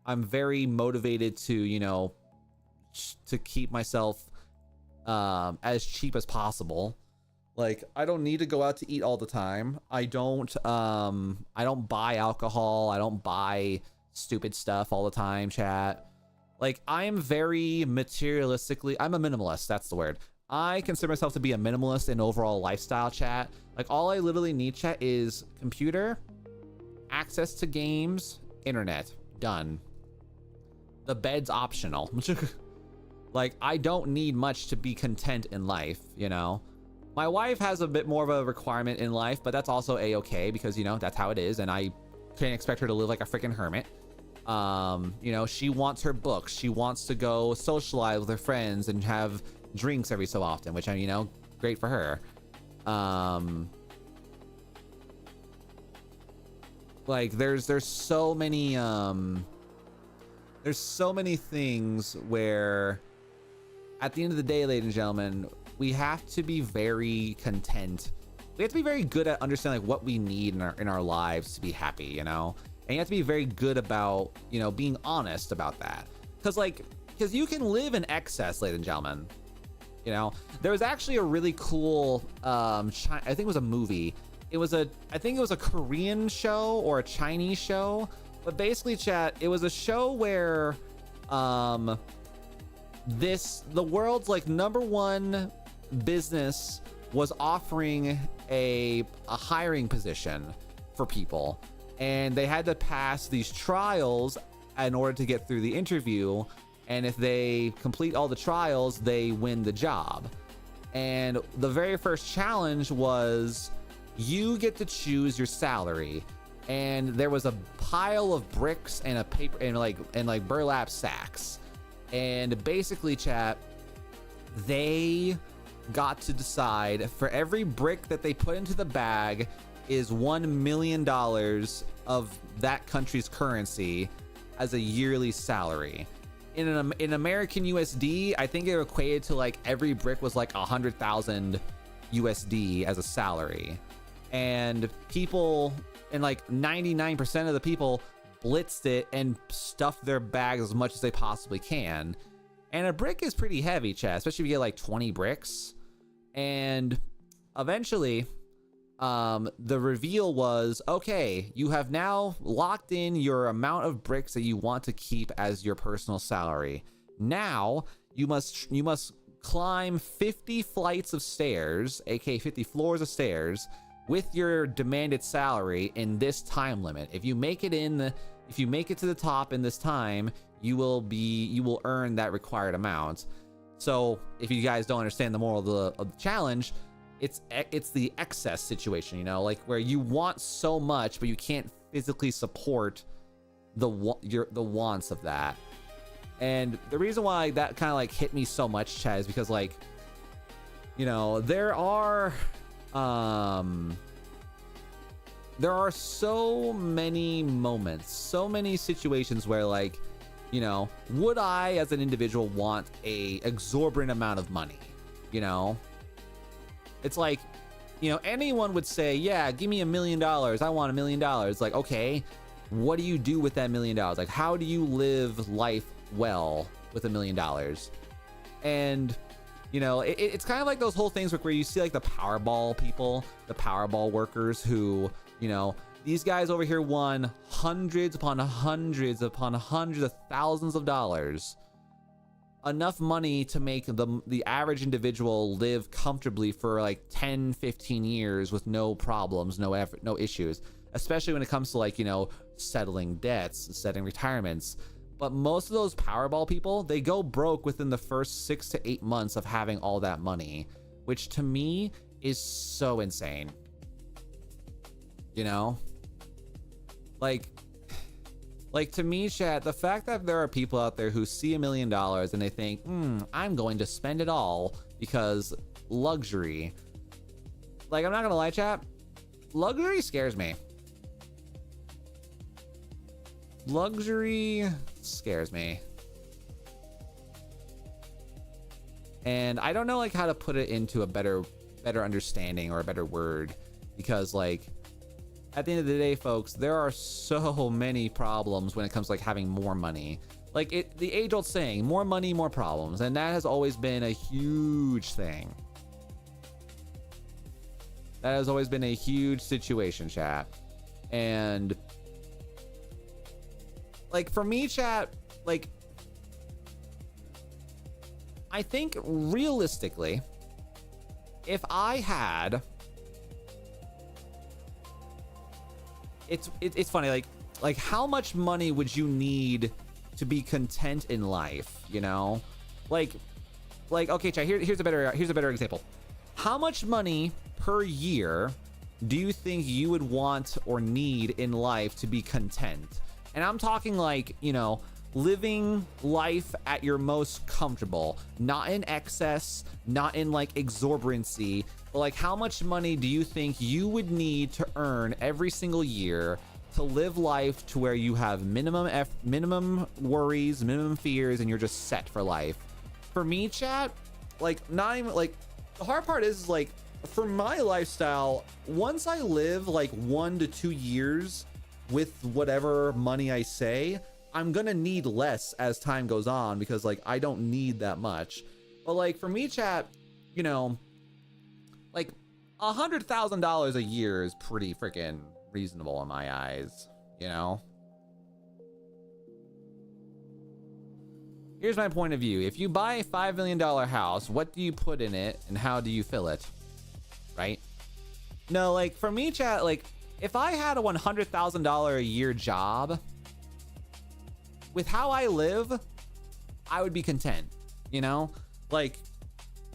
very motivated to, you know, to keep myself as cheap as possible. Like, I don't need to go out to eat all the time. I don't buy alcohol. I don't buy stupid stuff all the time, chat. Like, I am very materialistically, I'm a minimalist, that's the word. I consider myself to be a minimalist in overall lifestyle, chat. Like, all I literally need, chat, is computer, access to games, internet. Done. The bed's optional. Like, I don't need much to be content in life, you know? My wife has a bit more of a requirement in life, but that's also a-okay, because, you know, that's how it is, and I can't expect her to live like a freaking hermit. You know, she wants her books. She wants to go socialize with her friends and have drinks every so often, which, you know, great for her. Like, there's so many there's so many things where at the end of the day, ladies and gentlemen, we have to be very content. We have to be very good at understanding like what we need in our lives to be happy, you know? And you have to be very good about, you know, being honest about that. Because you can live in excess, ladies and gentlemen. You know, there was actually a really cool, I think it was a movie. I think it was a Korean show or a Chinese show. But basically, chat, it was a show where the world's like #1 business was offering a hiring position for people, and they had to pass these trials in order to get through the interview, and if they complete all the trials, they win the job. And the very first challenge was you get to choose your salary, and there was a pile of bricks and a paper and like burlap sacks, and basically, chat, they got to decide for every brick that they put into the bag is $1 million of that country's currency as a yearly salary. In American USD, I think it equated to like every brick was like 100,000 USD as a salary. And people, and like 99% of the people blitzed it and stuffed their bags as much as they possibly can. And a brick is pretty heavy, chat, especially if you get like 20 bricks. And eventually, the reveal was, okay, you have now locked in your amount of bricks that you want to keep as your personal salary. Now you must climb 50 flights of stairs, aka 50 floors of stairs, with your demanded salary in this time limit. If you make it to the top in this time, you will earn that required amount. So if you guys don't understand the moral of the challenge, it's the excess situation, you know, like where you want so much but you can't physically support the wants of that. And the reason why that kind of like hit me so much, Chad, is because, like, you know, there are so many moments, so many situations where, like, you know, would I as an individual want a exorbitant amount of money? You know, it's like, you know, anyone would say, yeah, give me $1 million. I want $1 million. Like, okay, what do you do with that $1 million? Like, how do you live life well with $1 million? And, you know, it's kind of like those whole things where you see like the Powerball people, the Powerball workers who, you know, these guys over here won hundreds upon hundreds upon hundreds of thousands of dollars. Enough money to make the average individual live comfortably for like 10, 15 years with no problems, no effort, no issues, especially when it comes to, like, you know, settling debts, setting retirements. But most of those Powerball people, they go broke within the first 6 to 8 months of having all that money, which to me is so insane. You know? Like to me, chat, the fact that there are people out there who see $1 million and they think, I'm going to spend it all because luxury. Like, I'm not gonna lie, chat, luxury scares me. Luxury scares me. And I don't know, like, how to put it into a better understanding or a better word, because, like, at the end of the day, folks, there are so many problems when it comes to, like, having more money. Like, the age-old saying, more money, more problems. And that has always been a huge thing. That has always been a huge situation, chat. And, like, for me, chat, like, I think realistically, if I had... It's funny, like how much money would you need to be content in life, you know? Like okay, chat, here's a better example. How much money per year do you think you would want or need in life to be content? And I'm talking, like, you know, living life at your most comfortable, not in excess, not in, like, exorbitancy, but, like, how much money do you think you would need to earn every single year to live life to where you have minimum worries, minimum fears, and you're just set for life. For me, chat, like, not even like, the hard part is like, for my lifestyle, once I live like 1 to 2 years with whatever money I say, I'm gonna need less as time goes on, because like I don't need that much. But like for me, chat, you know, like $100,000 a year is pretty freaking reasonable in my eyes, you know? Here's my point of view. If you buy a $5 million house, what do you put in it and how do you fill it? Right? No, like for me, chat, like if I had a $100,000 a year job, with how I live, I would be content, you know? Like,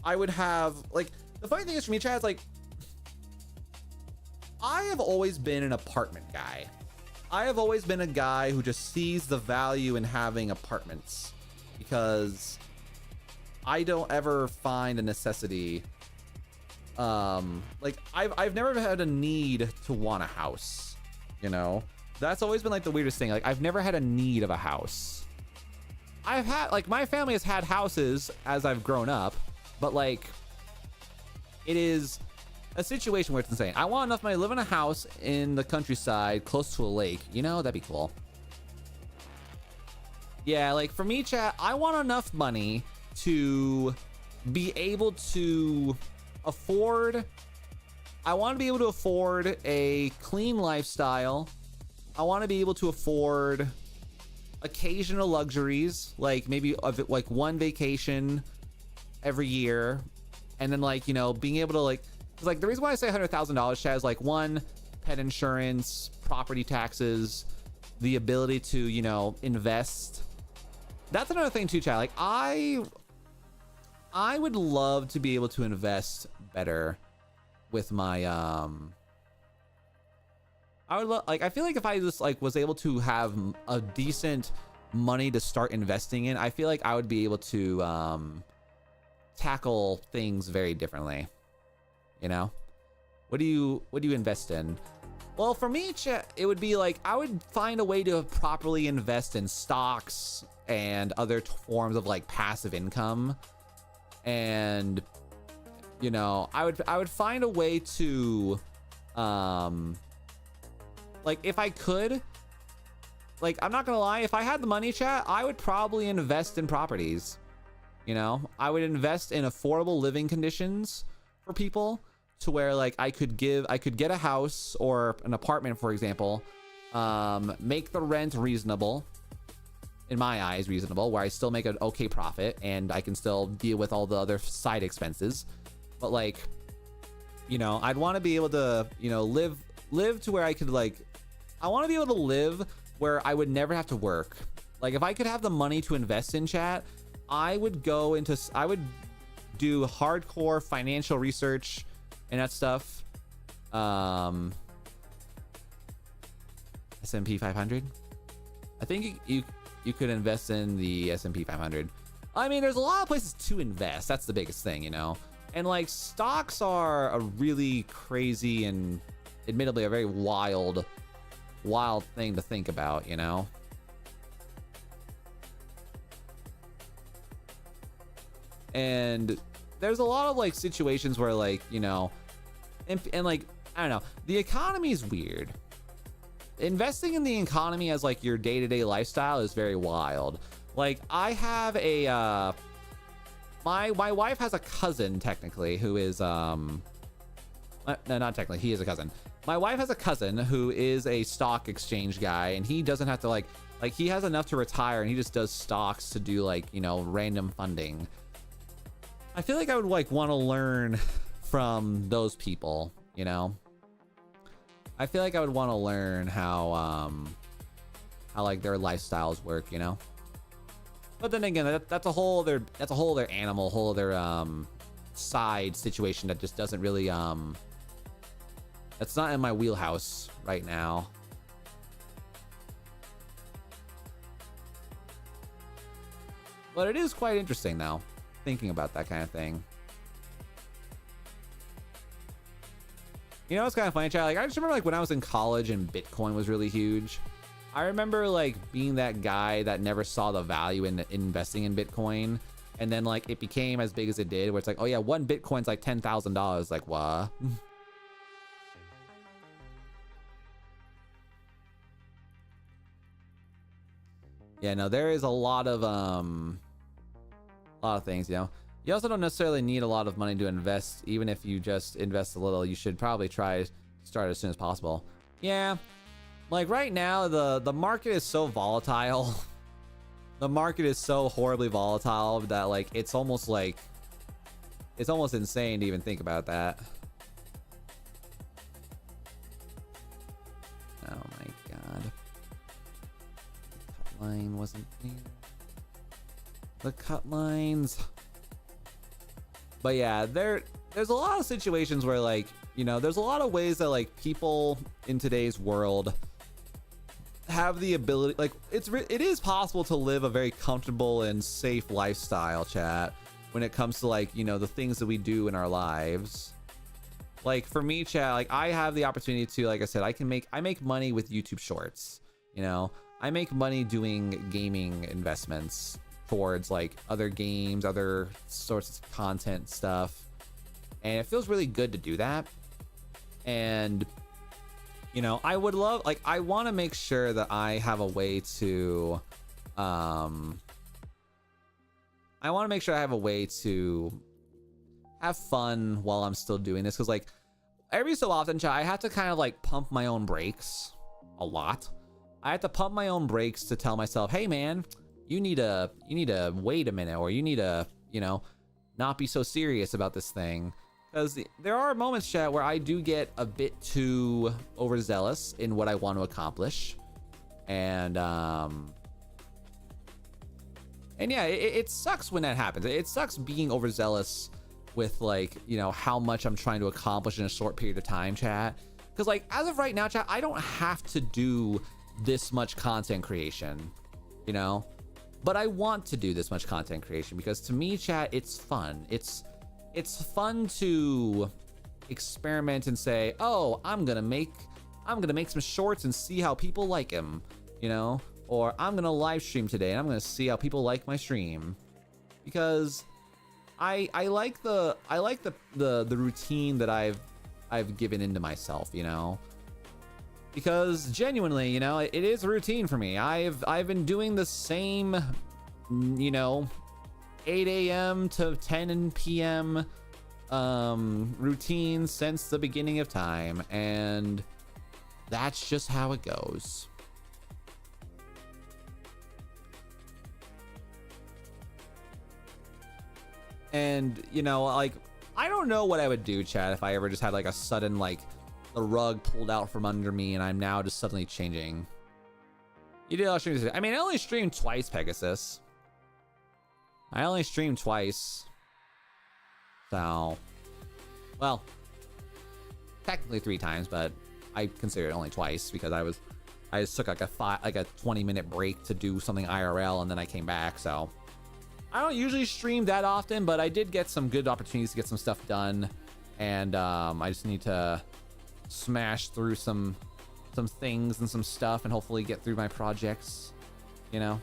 I would have, like, the funny thing is for me, Chad, is like, I have always been an apartment guy. I have always been a guy who just sees the value in having apartments, because I don't ever find a necessity. Like, I've never had a need to want a house, you know? That's always been like the weirdest thing. Like, I've never had a need of a house. I've had, like, my family has had houses as I've grown up, but like, it is a situation where it's insane. I want enough money to live in a house in the countryside close to a lake. You know, that'd be cool. Yeah, like for me, chat, I want enough money to be able to afford, I want to be able to afford a clean lifestyle. I want to be able to afford occasional luxuries, like maybe like one vacation every year, and then like, you know, being able to like, cause like the reason why I say $100,000, Chad, is like, one, pet insurance, property taxes, the ability to, you know, invest. That's another thing too, Chad. Like I would love to be able to invest better with my I feel like if I just like was able to have a decent money to start investing in, I feel like I would be able to tackle things very differently. You know, what do you invest in? Well, for me, it would be like, I would find a way to properly invest in stocks and other forms of like passive income, and you know, I would find a way to like, if I could, like, I'm not gonna lie, if I had the money, chat, I would probably invest in properties. You know, I would invest in affordable living conditions for people, to where like I could get a house or an apartment, for example, make the rent reasonable, in my eyes reasonable, where I still make an okay profit and I can still deal with all the other side expenses. But like, you know, I'd want to be able to, you know, live to where I could like, I want to be able to live where I would never have to work. Like if I could have the money to invest in, chat, I would do hardcore financial research and that stuff. S&P 500. I think you could invest in the S&P 500. I mean, there's a lot of places to invest. That's the biggest thing, you know? And like, stocks are a really crazy and admittedly a very wild thing to think about, you know? And there's a lot of like situations where like, you know, and like, I don't know, the economy is weird. Investing in the economy as like your day-to-day lifestyle is very wild. Like I have a my wife has a cousin, technically, who is no, not technically, he is a cousin. My wife has a cousin who is a stock exchange guy, and he doesn't have to like he has enough to retire, and he just does stocks to do like, you know, random funding. I feel like I would like want to learn from those people, you know? I feel like I would want to learn how like their lifestyles work, you know? But then again, that's a whole other animal, whole other side situation that just doesn't really that's not in my wheelhouse right now. But it is quite interesting though, thinking about that kind of thing. You know, it's kind of funny, chat. Like, I just remember like when I was in college and Bitcoin was really huge. I remember like being that guy that never saw the value in investing in Bitcoin. And then like it became as big as it did, where it's like, oh yeah, one Bitcoin's like $10,000. Like, what? Yeah, no, there is a lot of things, you know. You also don't necessarily need a lot of money to invest. Even if you just invest a little, you should probably try to start as soon as possible. Yeah, like right now, the market is so volatile. The market is so horribly volatile that like it's almost insane to even think about that. Oh my god. The cut line wasn't there. The cut lines. But yeah, there's a lot of situations where like, you know, there's a lot of ways that like people in today's world have the ability, like it is possible to live a very comfortable and safe lifestyle, chat, when it comes to like, you know, the things that we do in our lives. Like for me, chat, like I have the opportunity to, like I said, I make money with YouTube shorts, you know. I make money doing gaming investments towards like other games, other sorts of content stuff, and it feels really good to do that. And you know, I would love, like, I want to make sure that I have a way to, I want to make sure I have a way to have fun while I'm still doing this. Cause like every so often, I have to kind of like pump my own brakes a lot. I have to pump my own brakes to tell myself, hey man, you need to wait a minute, or you need to, you know, not be so serious about this thing. Because there are moments, chat, where I do get a bit too overzealous in what I want to accomplish. And yeah, it sucks when that happens. It sucks being overzealous with, like, you know, how much I'm trying to accomplish in a short period of time, chat. Because, like, as of right now, chat, I don't have to do this much content creation, you know? But I want to do this much content creation because to me, chat, it's fun. It's fun to experiment and say, oh, I'm gonna make some shorts and see how people like them, you know, or I'm gonna live stream today and I'm gonna see how people like my stream, because I like the routine that I've given into myself, you know, because genuinely, you know, it is a routine for me. I've been doing the same, you know, 8 a.m. to 10 p.m. routine since the beginning of time, and that's just how it goes. And you know, like, I don't know what I would do, chat, if I ever just had like a sudden, like, the rug pulled out from under me and I'm now just suddenly changing. You did all streams. I mean, I only streamed twice, Pegasus. I only streamed twice. So, well, technically 3 times, but I consider it only twice because I just took like a 20-minute break to do something IRL and then I came back. So I don't usually stream that often, but I did get some good opportunities to get some stuff done, and I just need to smash through some things and some stuff and hopefully get through my projects, you know.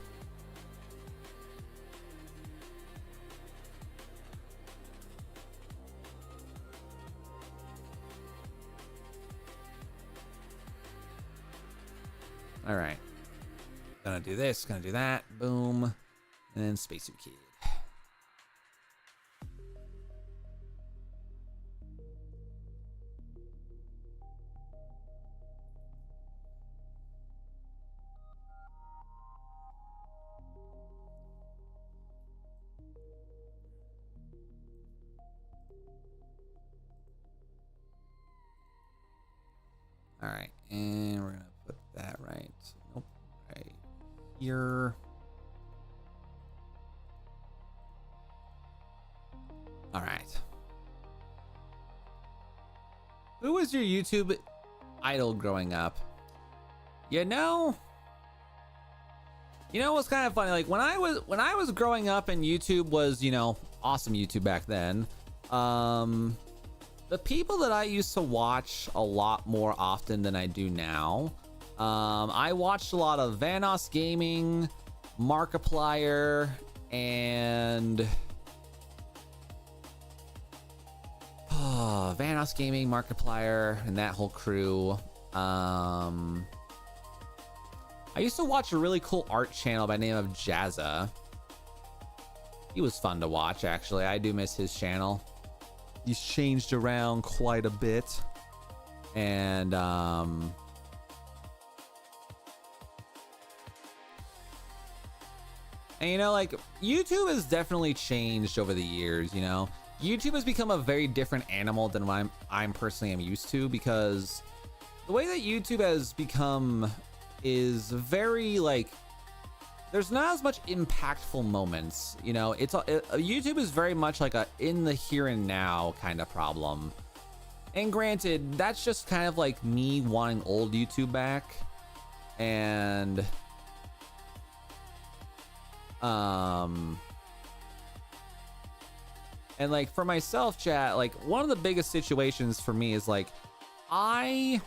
All right, gonna do this, gonna do that, boom, and then Spacesuit Kid. All right, and we're gonna put that right. Nope, right here. All right. Who was your YouTube idol growing up? You know what's kind of funny? Like when I was growing up and YouTube was, you know, awesome YouTube back then. the people that I used to watch a lot more often than I do now, I watched a lot of Vanoss Gaming, Markiplier, and Vanoss Gaming, Markiplier, and that whole crew. I used to watch a really cool art channel by the name of Jazza. He was fun to watch, actually. I do miss his channel. He's changed around quite a bit. And you know, like, YouTube has definitely changed over the years, you know? YouTube has become a very different animal than what I'm personally am used to, because the way that YouTube has become is very, like, there's not as much impactful moments, you know? YouTube is very much like a in the here and now kind of problem. And granted, that's just kind of like me wanting old YouTube back. And like for myself, chat, like one of the biggest situations for me is like I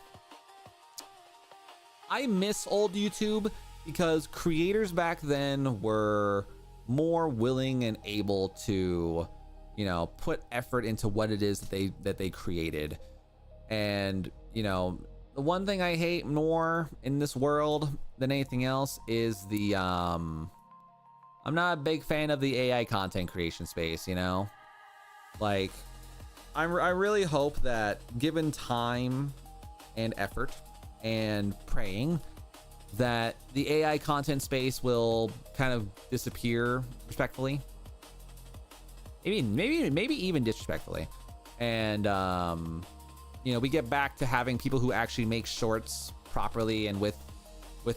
miss old YouTube, because creators back then were more willing and able to, you know, put effort into what it is that they created. And, you know, the one thing I hate more in this world than anything else is the I'm not a big fan of the AI content creation space, you know? Like, I really hope that given time and effort and praying, that the AI content space will kind of disappear respectfully. Maybe even disrespectfully. And, you know, we get back to having people who actually make shorts properly and with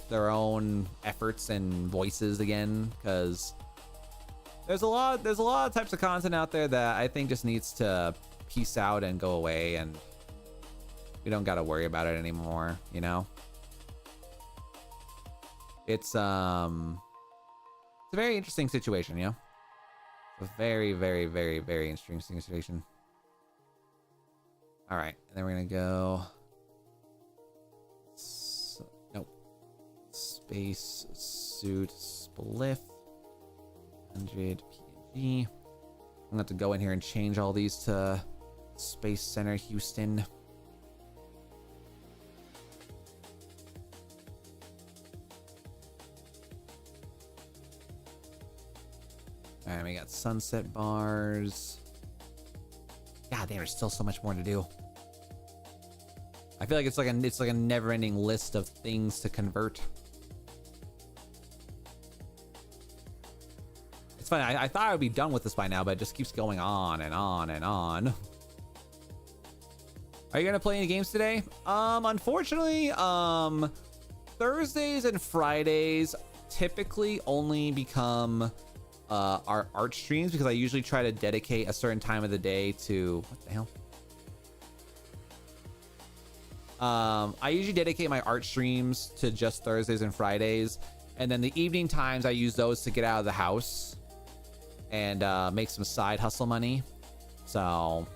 their own efforts and voices again, because there's a lot of types of content out there that I think just needs to peace out and go away, and we don't got to worry about it anymore, you know? It's a very interesting situation, you know? A very, very, very, very interesting situation. All right, and then we're gonna go. Nope. Space suit spliff. 100 PNG. I'm gonna have to go in here and change all these to Space Center Houston. All right, we got sunset bars. God, there's still so much more to do. I feel like it's like a never-ending list of things to convert. It's funny. I thought I would be done with this by now, but it just keeps going on and on and on. Are you gonna play any games today? Unfortunately, Thursdays and Fridays typically only become our art streams, because I usually try to dedicate a certain time of the day to what the hell. I usually dedicate my art streams to just Thursdays and Fridays, and then the evening times I use those to get out of the house and make some side hustle money. So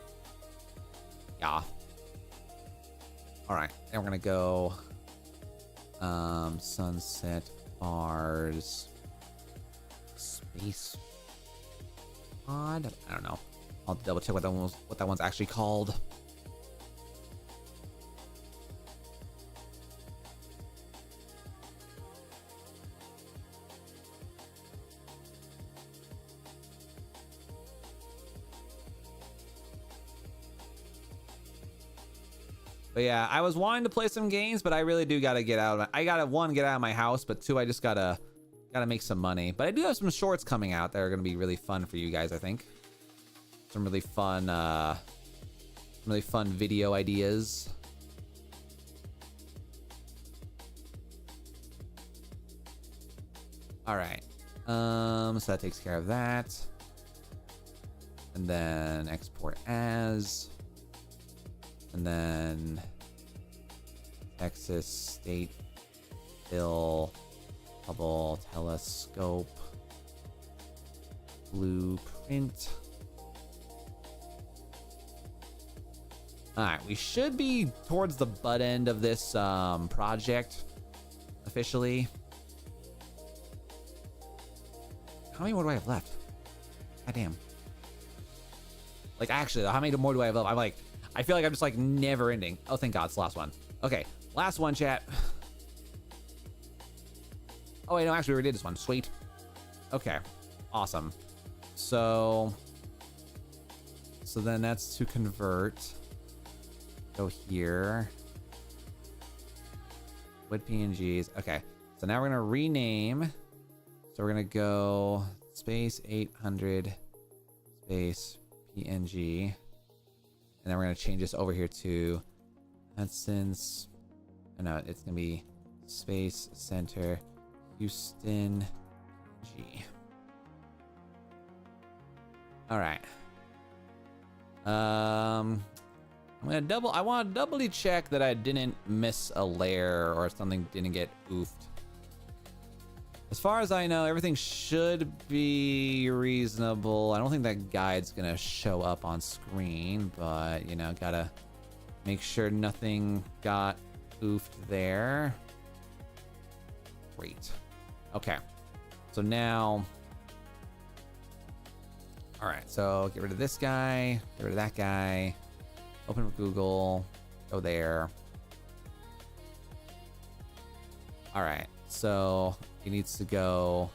yeah. All right, and we're gonna go sunset bars, space pod. I don't know. I'll double check what that one's actually called. But yeah, I was wanting to play some games, but I really do gotta get out of I gotta, one, get out of my house, but two, I just gotta make some money. But I do have some shorts coming out that are gonna be really fun for you guys, I think. Some really fun video ideas. All right, so that takes care of that. And then export as. And then Texas State Bill Hubble Telescope Blueprint. All right, we should be towards the butt end of this project officially. How many more do I have left? God damn. Like, actually, how many more do I have left? I feel like I'm just like never ending. Oh, thank God, it's the last one. Okay, last one, chat. Oh, wait, no, actually, we already did this one. Sweet. Okay, awesome. So then that's to convert. Go here. Wood PNGs. Okay, so now we're gonna rename. So we're gonna go space 800 space PNG, and then we're gonna change this over here to Hudson's. Oh, no, it's gonna be space center Houston PNG. All right. I want to doubly check that I didn't miss a layer or something didn't get oofed. As far as I know, everything should be reasonable. I don't think that guide's gonna show up on screen, but you know, gotta make sure nothing got oofed there. Great. Okay. So now, all right, so get rid of this guy, get rid of that guy, open up Google, go there. All right, so it needs to go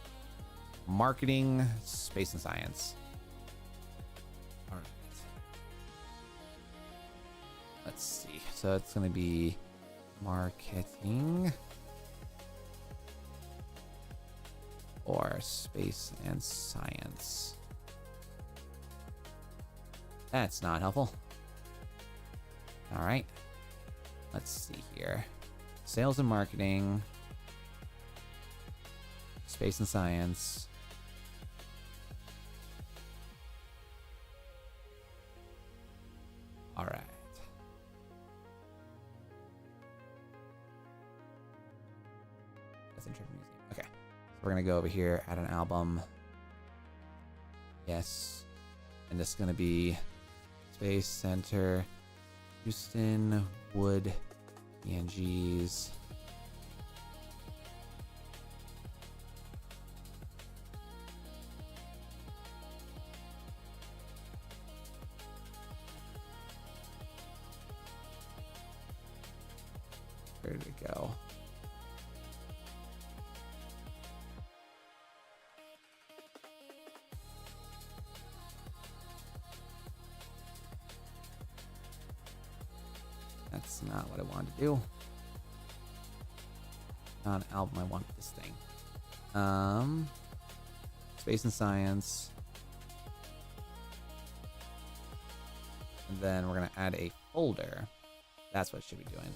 marketing, space and science. All right. Let's see. So it's going to be marketing or space and science. That's not helpful. All right. Let's see here. Sales and marketing. Space and science. All right. That's in Trip Museum. Okay. So we're going to go over here, add an album. Yes. And this is going to be Space Center, Houston, Wood, PNGs. Where did it go? That's not what I wanted to do. Not an album, I want this thing. Space and science. And then we're gonna add a folder. That's what it should be doing.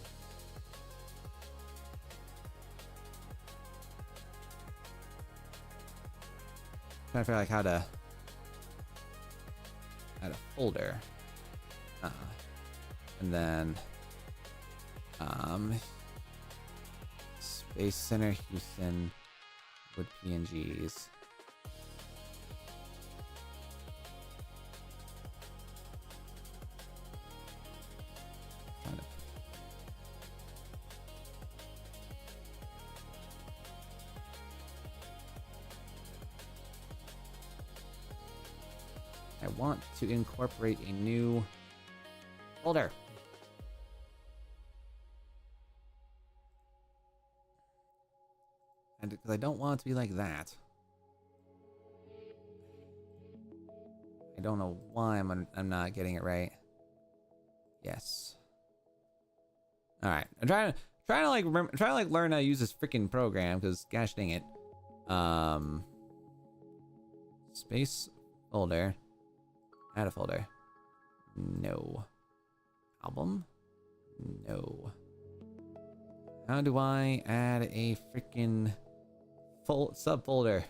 Trying to figure out like how to add a folder. And then Space Center Houston with PNGs. I want to incorporate a new folder. And because I don't want it to be like that. I don't know why I'm not getting it right. Yes. All right. I'm trying to learn how to use this freaking program because gosh dang it. Space folder. Add a folder. No. Album? No. How do I add a freaking subfolder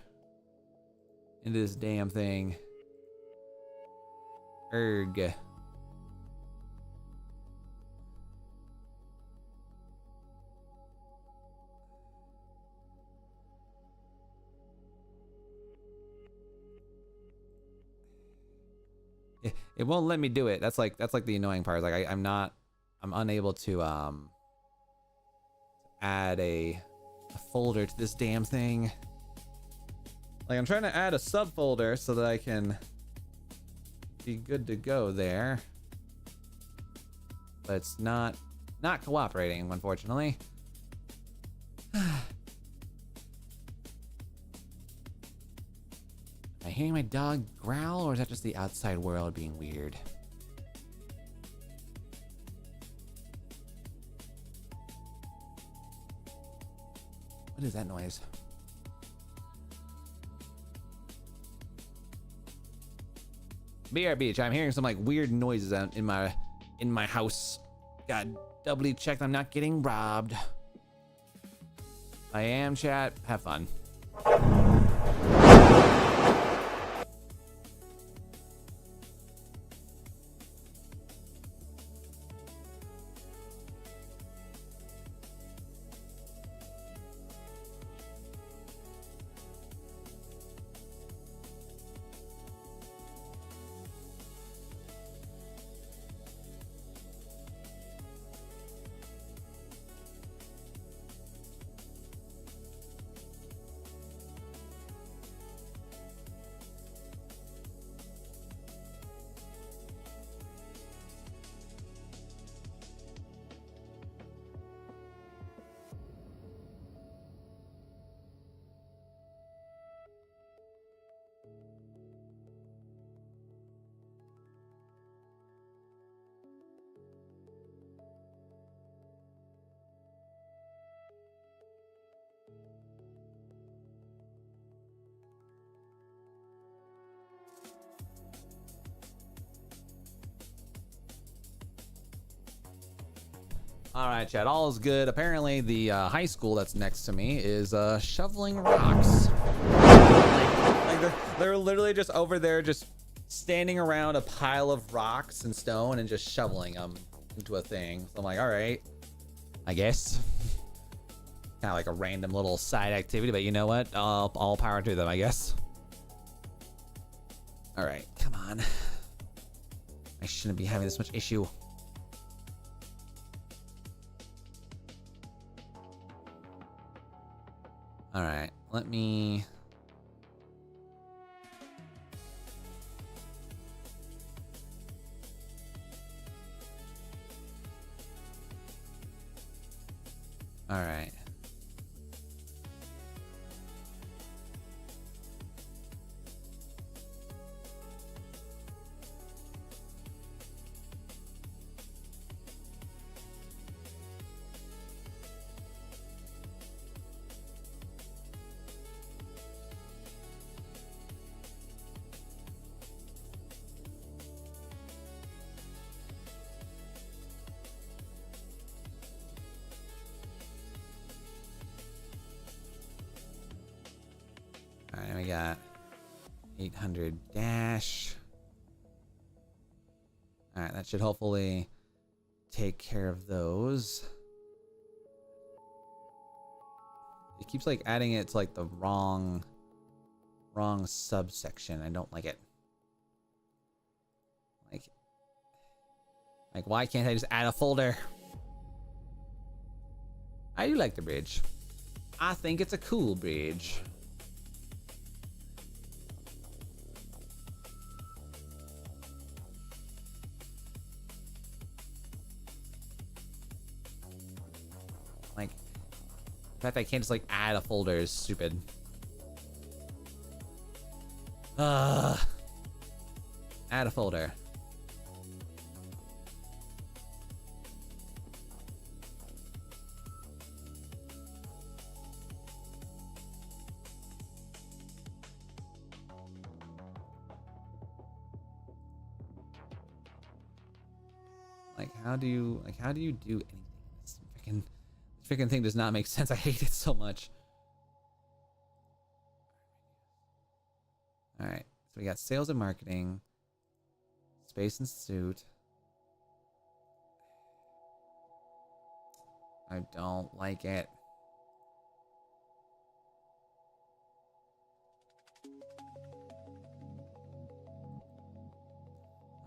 into this damn thing? Erg. It won't let me do it. That's like the annoying part. Like I'm unable to add a folder to this damn thing. Like I'm trying to add a subfolder so that I can be good to go there. But it's not cooperating, unfortunately. Am I hearing my dog growl, or is that just the outside world being weird? What is that noise? BRB, I'm hearing some like weird noises out in my house. Got doubly checked I'm not getting robbed. I am, chat. Have fun. All right, chat. All is good. Apparently, the high school that's next to me is shoveling rocks. They're literally just over there, just standing around a pile of rocks and stone and just shoveling them into a thing. So I'm like, all right, I guess. Kind of like a random little side activity, but you know what? All power to them, I guess. All right, come on. I shouldn't be having this much issue. All right, let me... All right. All right, we got 800 dash. All right, that should hopefully take care of those. It keeps like adding it to like the wrong subsection. I don't like it. Like why can't I just add a folder? I do like the bridge. I think it's a cool bridge. Like, the fact that I can't just like add a folder is stupid. Add a folder. How do you do anything? This freaking thing does not make sense. I hate it so much. All right, so we got sales and marketing, space and suit. I don't like it.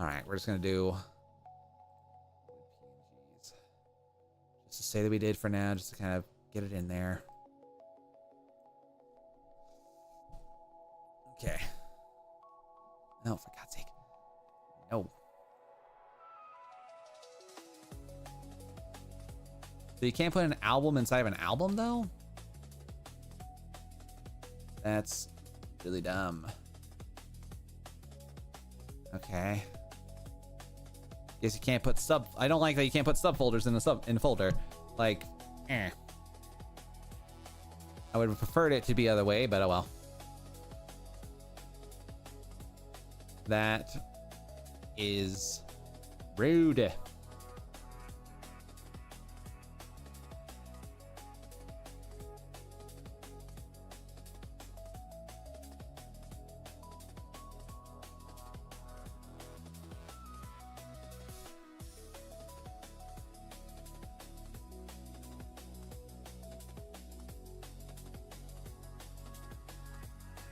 All right, we're just gonna do PNGs. Just to say that we did for now, just to kind of get it in there. Okay. No, for God's sake. No. So you can't put an album inside of an album, though? That's really dumb. Okay. Guess you can't put sub. I don't like that you can't put subfolders in a folder. Like, eh. I would have preferred it to be the other way, but oh well. That is rude.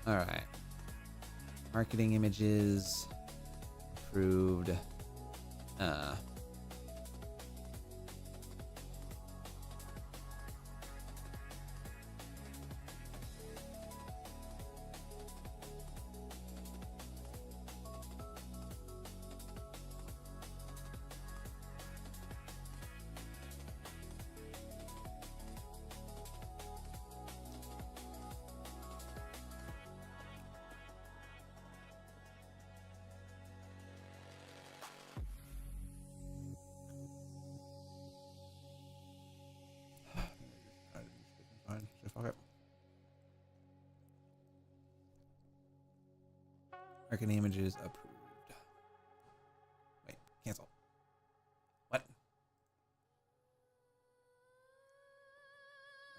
All right. Marketing images approved. Marketing images approved. Wait, cancel. What?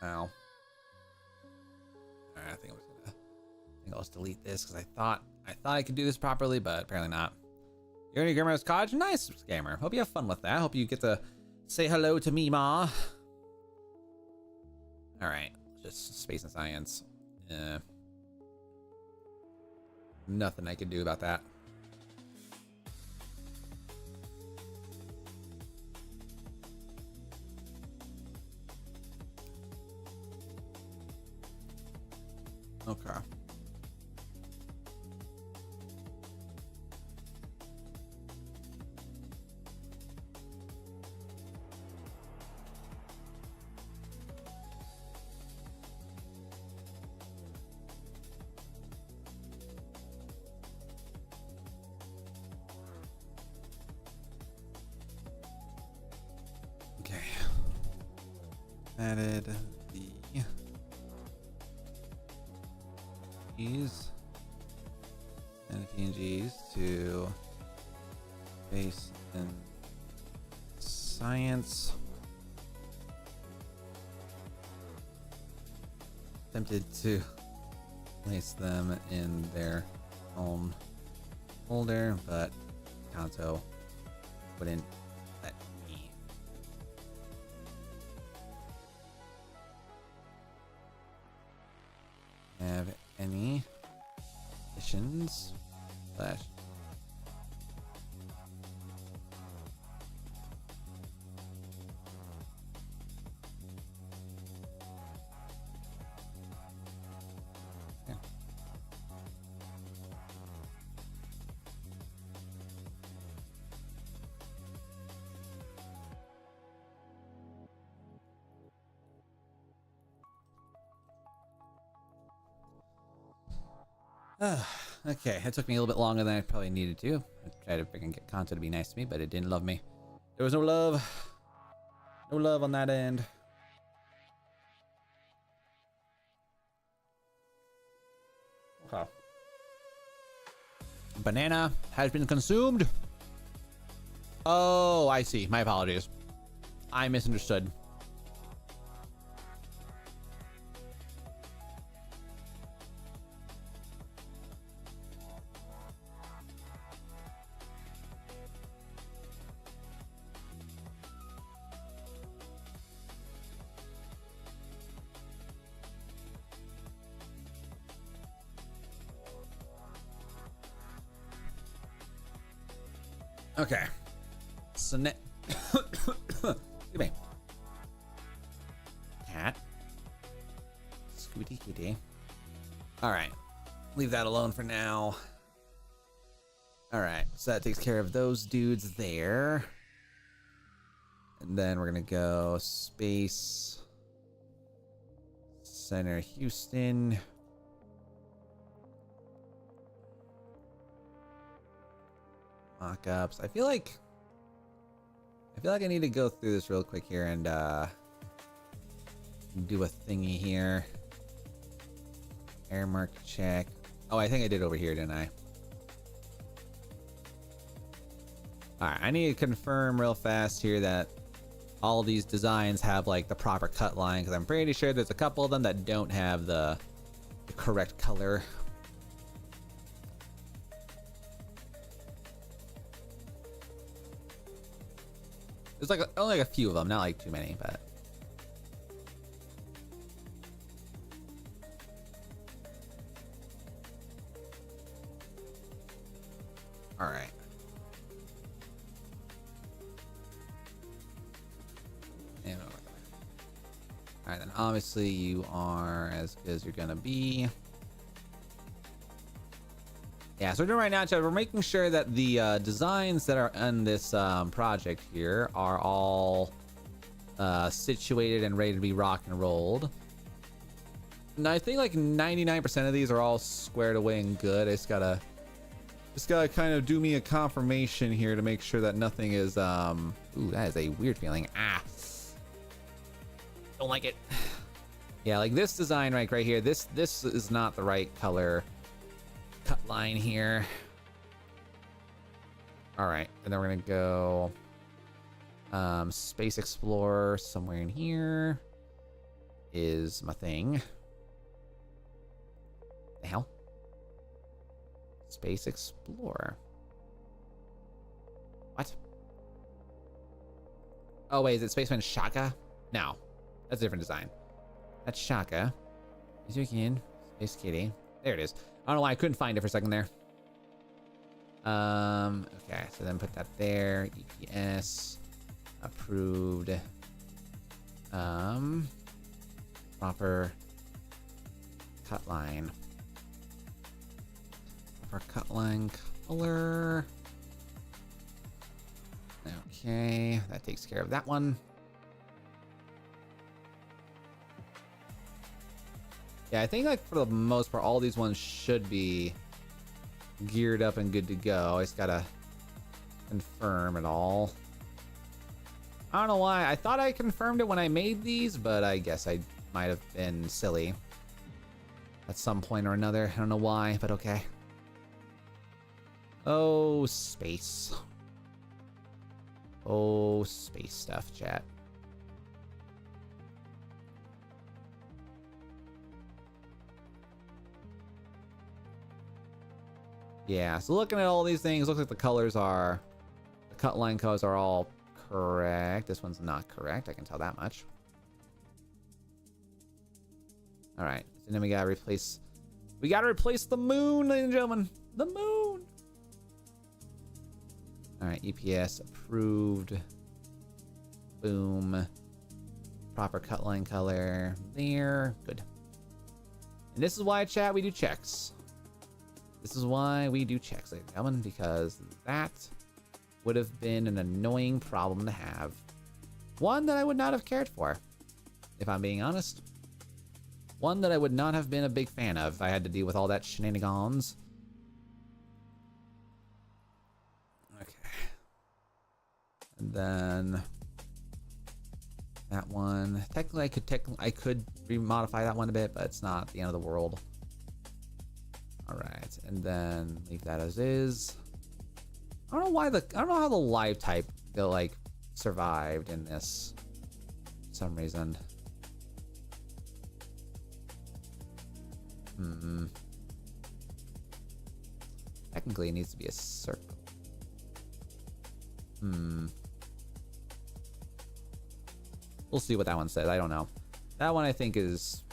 Ow. Alright, I think I'll just delete this because I thought I could do this properly, but apparently not. You're in your grandma's cottage? Nice, gamer. Hope you have fun with that. Hope you get to say hello to me, Ma. Alright, just space and science. Nothing I can do about that. Okay. Added the PNGs and PNGs to base and science. Attempted to place them in their own folder, but Kanto wouldn't let me. Have any additions slash okay, it took me a little bit longer than I probably needed to. I tried to freaking get Kanto to be nice to me, but it didn't love me. There was no love. No love on that end. Okay. Banana has been consumed. Oh, I see. My apologies. I misunderstood. Okay. So excuse me. Cat. Scooty kitty. All right. Leave that alone for now. All right. So that takes care of those dudes there. And then we're going to go space. Center Houston. Mock-ups. I feel like I need to go through this real quick here and do a thingy here. Air mark check. Oh, I think I did over here, didn't I? Alright, I need to confirm real fast here that all these designs have like the proper cut line, because I'm pretty sure there's a couple of them that don't have the correct color. There's like only like a few of them, not like too many, but all right. And all right, then obviously you are as good as you're gonna be. Yeah, so we're doing right now, Chad, we're making sure that the designs that are on this project here are all situated and ready to be rock and rolled. And I think like 99% of these are all squared away and good. I just gotta kind of do me a confirmation here to make sure that nothing is ooh, that is a weird feeling. Don't like it. Yeah, like this design right here, this is not the right color cut line here. All right, and then we're gonna go Space Explorer somewhere in here is my thing. The hell? Space Explorer. What? Oh wait, is it Spaceman Shaka? No, that's a different design. That's Shaka. Is you again? Space Kitty. There it is. I don't know why I couldn't find it for a second there. Okay, so then put that there. EPS approved. Proper cut line. Proper cut line color. Okay, that takes care of that one. Yeah, I think like for the most part, all these ones should be geared up and good to go. I just gotta confirm it all. I don't know why. I thought I confirmed it when I made these, but I guess I might have been silly at some point or another. I don't know why, but okay. Oh, space. Oh, space stuff, chat. Yeah, so looking at all these things, looks like the colors are, the cut line colors are all correct. This one's not correct, I can tell that much. All right, so then we gotta replace the moon, ladies and gentlemen, the moon. All right, EPS approved. Boom. Proper cut line color there, good. And this is why, chat, we do checks. This is why we do checks, ladies and gentlemen, because that would have been an annoying problem to have. One that I would not have cared for, if I'm being honest. One that I would not have been a big fan of if I had to deal with all that shenanigans. Okay. And then that one. Technically, I could remodify that one a bit, but it's not the end of the world. All right, and then leave that as is. I don't know how the live type like survived in this for some reason. Technically, it needs to be a circle. We'll see what that one says. I don't know. That one I think is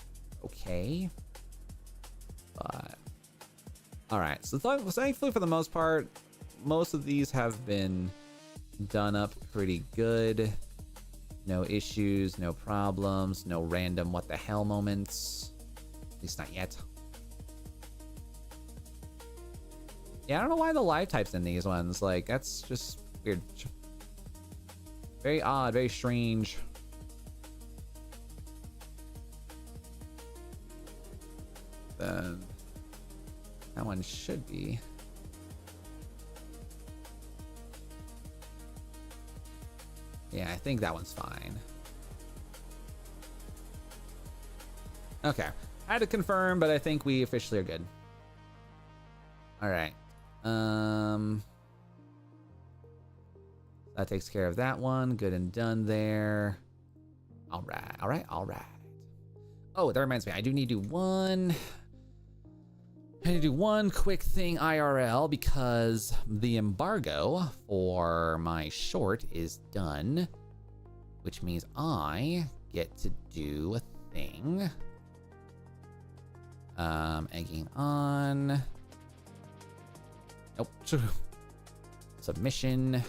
okay, but all right. So thankfully, for the most part, most of these have been done up pretty good. No issues, no problems, no random what the hell moments. At least not yet. Yeah, I don't know why the live type's in these ones. Like, that's just weird. Very odd, very strange. Then that one should be. Yeah, I think that one's fine. Okay. I had to confirm, but I think we officially are good. All right. That takes care of that one. Good and done there. All right. All right. All right. Oh, that reminds me. I do need to do one. I need to do one quick thing IRL because the embargo for my short is done, which means I get to do a thing. Egging on. Nope. Submission.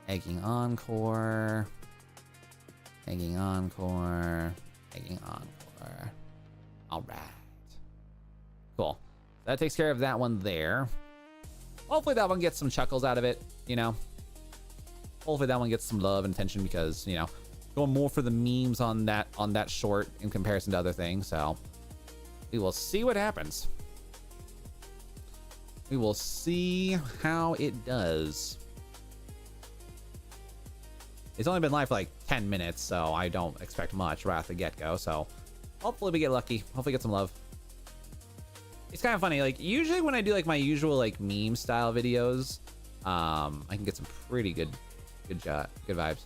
Egging encore. Egging encore. Egging encore. All right. Cool. That takes care of that one there. Hopefully that one gets some chuckles out of it, you know. Hopefully that one gets some love and attention because, you know, going more for the memes on that short in comparison to other things. So we will see what happens. We will see how it does. It's only been live for like 10 minutes, so I don't expect much right off the get-go. So hopefully we get lucky. Hopefully get some love. It's kind of funny, like usually when I do like my usual like meme style videos, I can get some pretty good vibes.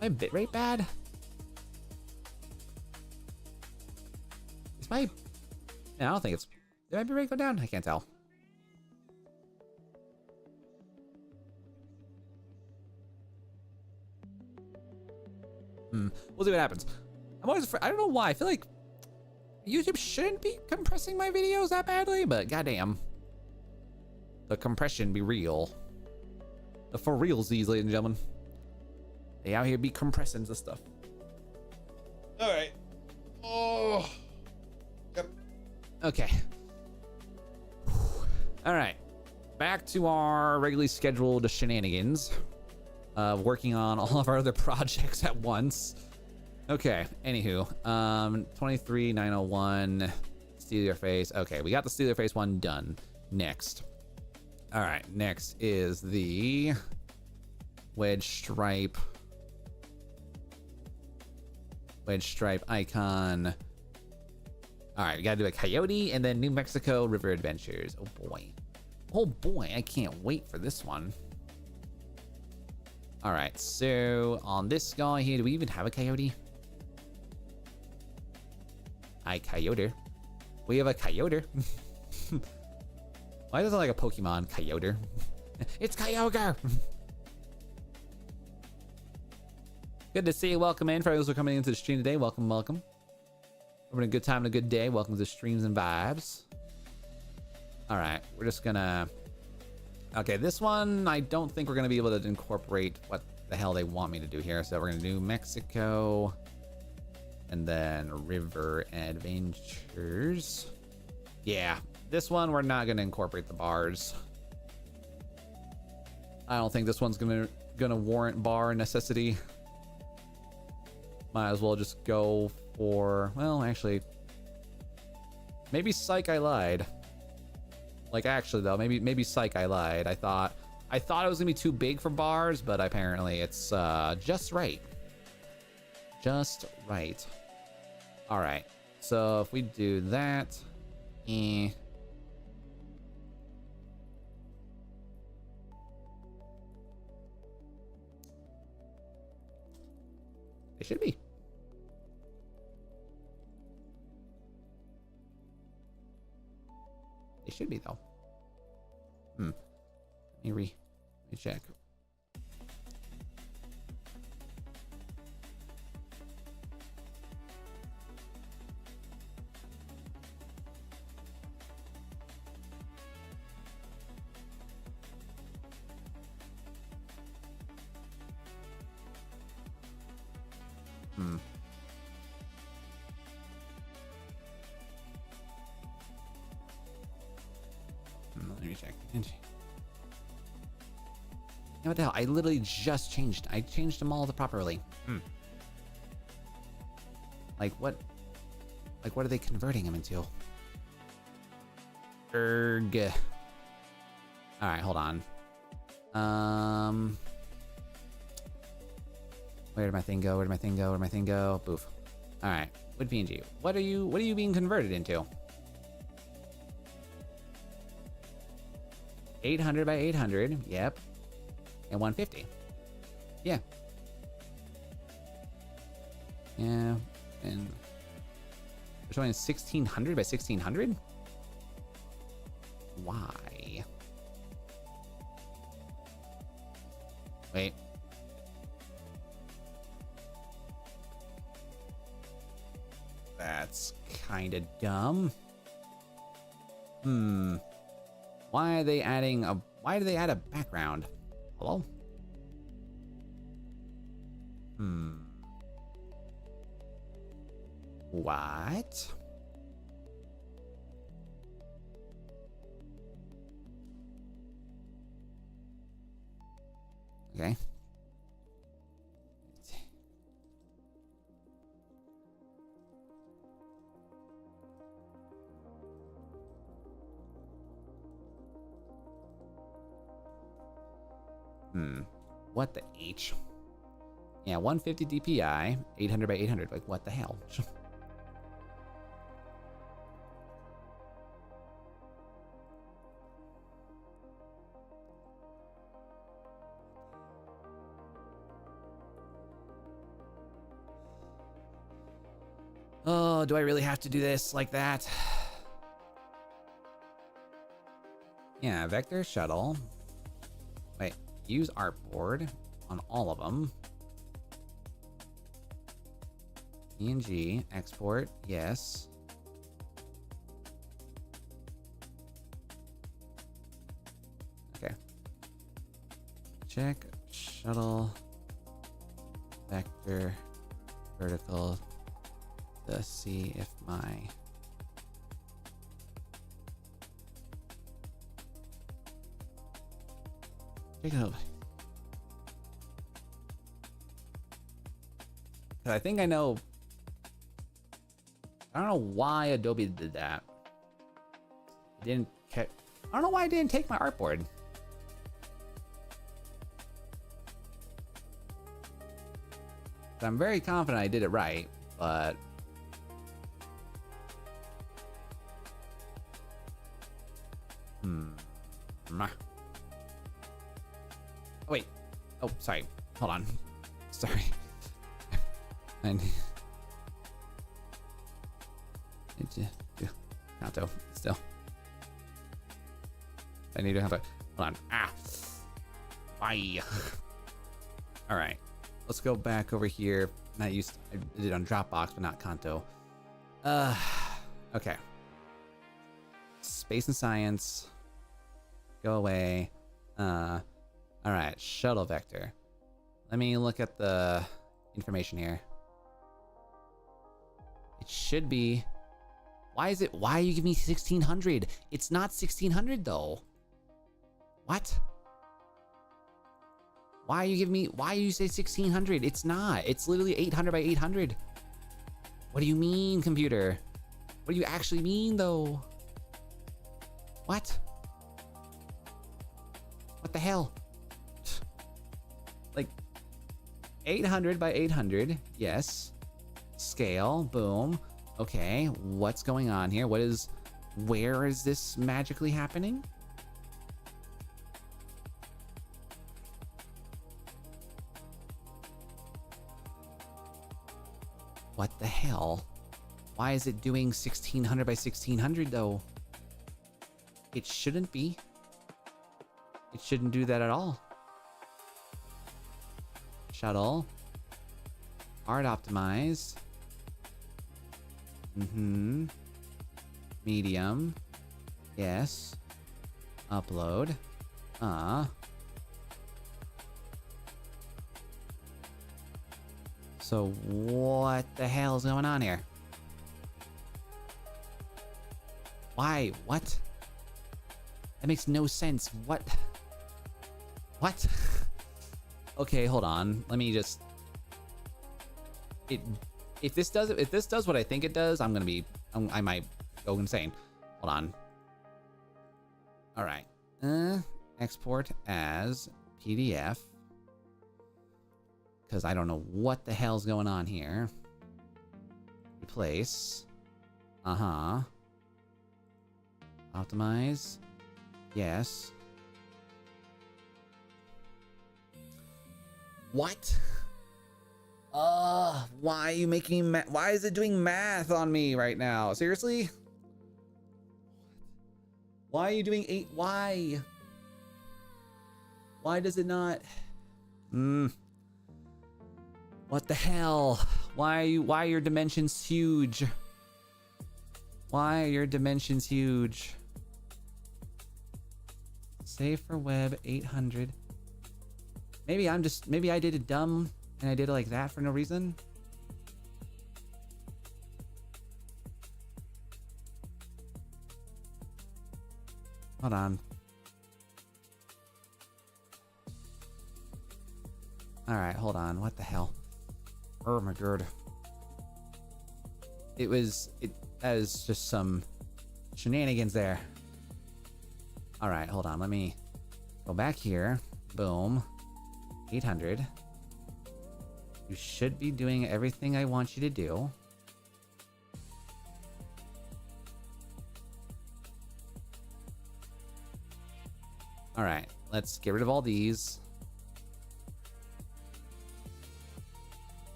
My bitrate bad? Is my... No, I don't think it's... Did my bitrate go down? I can't tell. We'll see what happens. I'm always afraid... I don't know why. I feel like YouTube shouldn't be compressing my videos that badly, but goddamn. The compression be real. The for realsies, ladies and gentlemen. They out here be compressing the stuff. All right. Oh. Yep. Okay. All right. Back to our regularly scheduled shenanigans. Working on all of our other projects at once. Okay. Anywho, 23,901. Steal your face. Okay, we got the steal your face one done. Next. All right. Next is the wedge stripe. Wedge stripe icon. All right, we gotta do a coyote and then New Mexico River Adventures. Oh boy. Oh boy, I can't wait for this one. All right, so on this guy here, do we even have a coyote? Coyote. We have a coyote. Why does it sound like a Pokemon? Coyote. It's Kyogre. Good to see you. Welcome in. For those who are coming into the stream today, welcome, welcome. Having a good time and a good day. Welcome to Streams and Vibes. All right, we're just gonna... Okay, this one, I don't think we're gonna be able to incorporate what the hell they want me to do here. So we're gonna do Mexico and then River Adventures. Yeah, this one, we're not gonna incorporate the bars. I don't think this one's gonna warrant bar necessity. Might as well just go for, well, actually, maybe Psych, I lied. Like, actually, though, maybe Psych, I lied. I thought it was gonna be too big for bars, but apparently it's just right. Just right. All right. So if we do that, It should be. It should be though. Let me check. Let me check. You know what the hell? I literally just changed. I changed them all properly. Like what? Like what are they converting them into? Erg. All right, hold on. Where did my thing go? Where did my thing go? Where did my thing go? Boof. All right, wood PNG. What are you being converted into? 800 by 800. Yep. And 150. Yeah. Yeah. And we're showing 1600 by 1600. Why? Wait. That's kind of dumb. Why are they adding a... Why do they add a background? Hello? What? Okay. What the H? Yeah, 150 DPI, 800 by 800. Like, what the hell? Oh, do I really have to do this like that? Yeah, vector shuttle. Wait, use artboard on all of them. PNG, export, yes. Okay. Check shuttle vector vertical to see if my check it out. I think I know. I don't know why Adobe did that. It didn't. I don't know why I didn't take my artboard. I'm very confident I did it right, but oh, wait. Oh, sorry. Hold on. Sorry. I need to do Kanto still. I need to have a hold on. Ah. Bye. All right. Let's go back over here. I did it on Dropbox, but not Kanto. Okay. Space and science. Go away. All right. Shuttle vector. Let me look at the information here. It should be. Why are you giving me 1600? It's not 1600 though. What? Why you say 1600? It's not. It's literally 800 by 800. What do you mean, computer? What do you actually mean though? What? What the hell? Like 800 by 800. Yes. Scale. Boom. Okay. What's going on here? Where is this magically happening? What the hell? Why is it doing 1600 by 1600 though? It shouldn't be. It shouldn't do that at all. Shuttle. Art optimize. Medium. Yes. Upload. So what the hell is going on here? Why? What? That makes no sense. What? What? Okay, hold on. Let me just... If this does what I think it does, I might go insane. Hold on. All right. Export as PDF. Because I don't know what the hell's going on here. Replace. Optimize. Yes. What? Why are you making why is it doing math on me right now? Seriously? Why are you doing 8? Why? Why does it not? What the hell? Why are your dimensions huge? Why are your dimensions huge? Save for web 800. Maybe I did it dumb and I did it like that for no reason. Hold on. All right, hold on. What the hell? Oh my god. That was just some shenanigans there. All right, hold on. Let me go back here. Boom. 800. You should be doing everything I want you to do. All right, let's get rid of all these.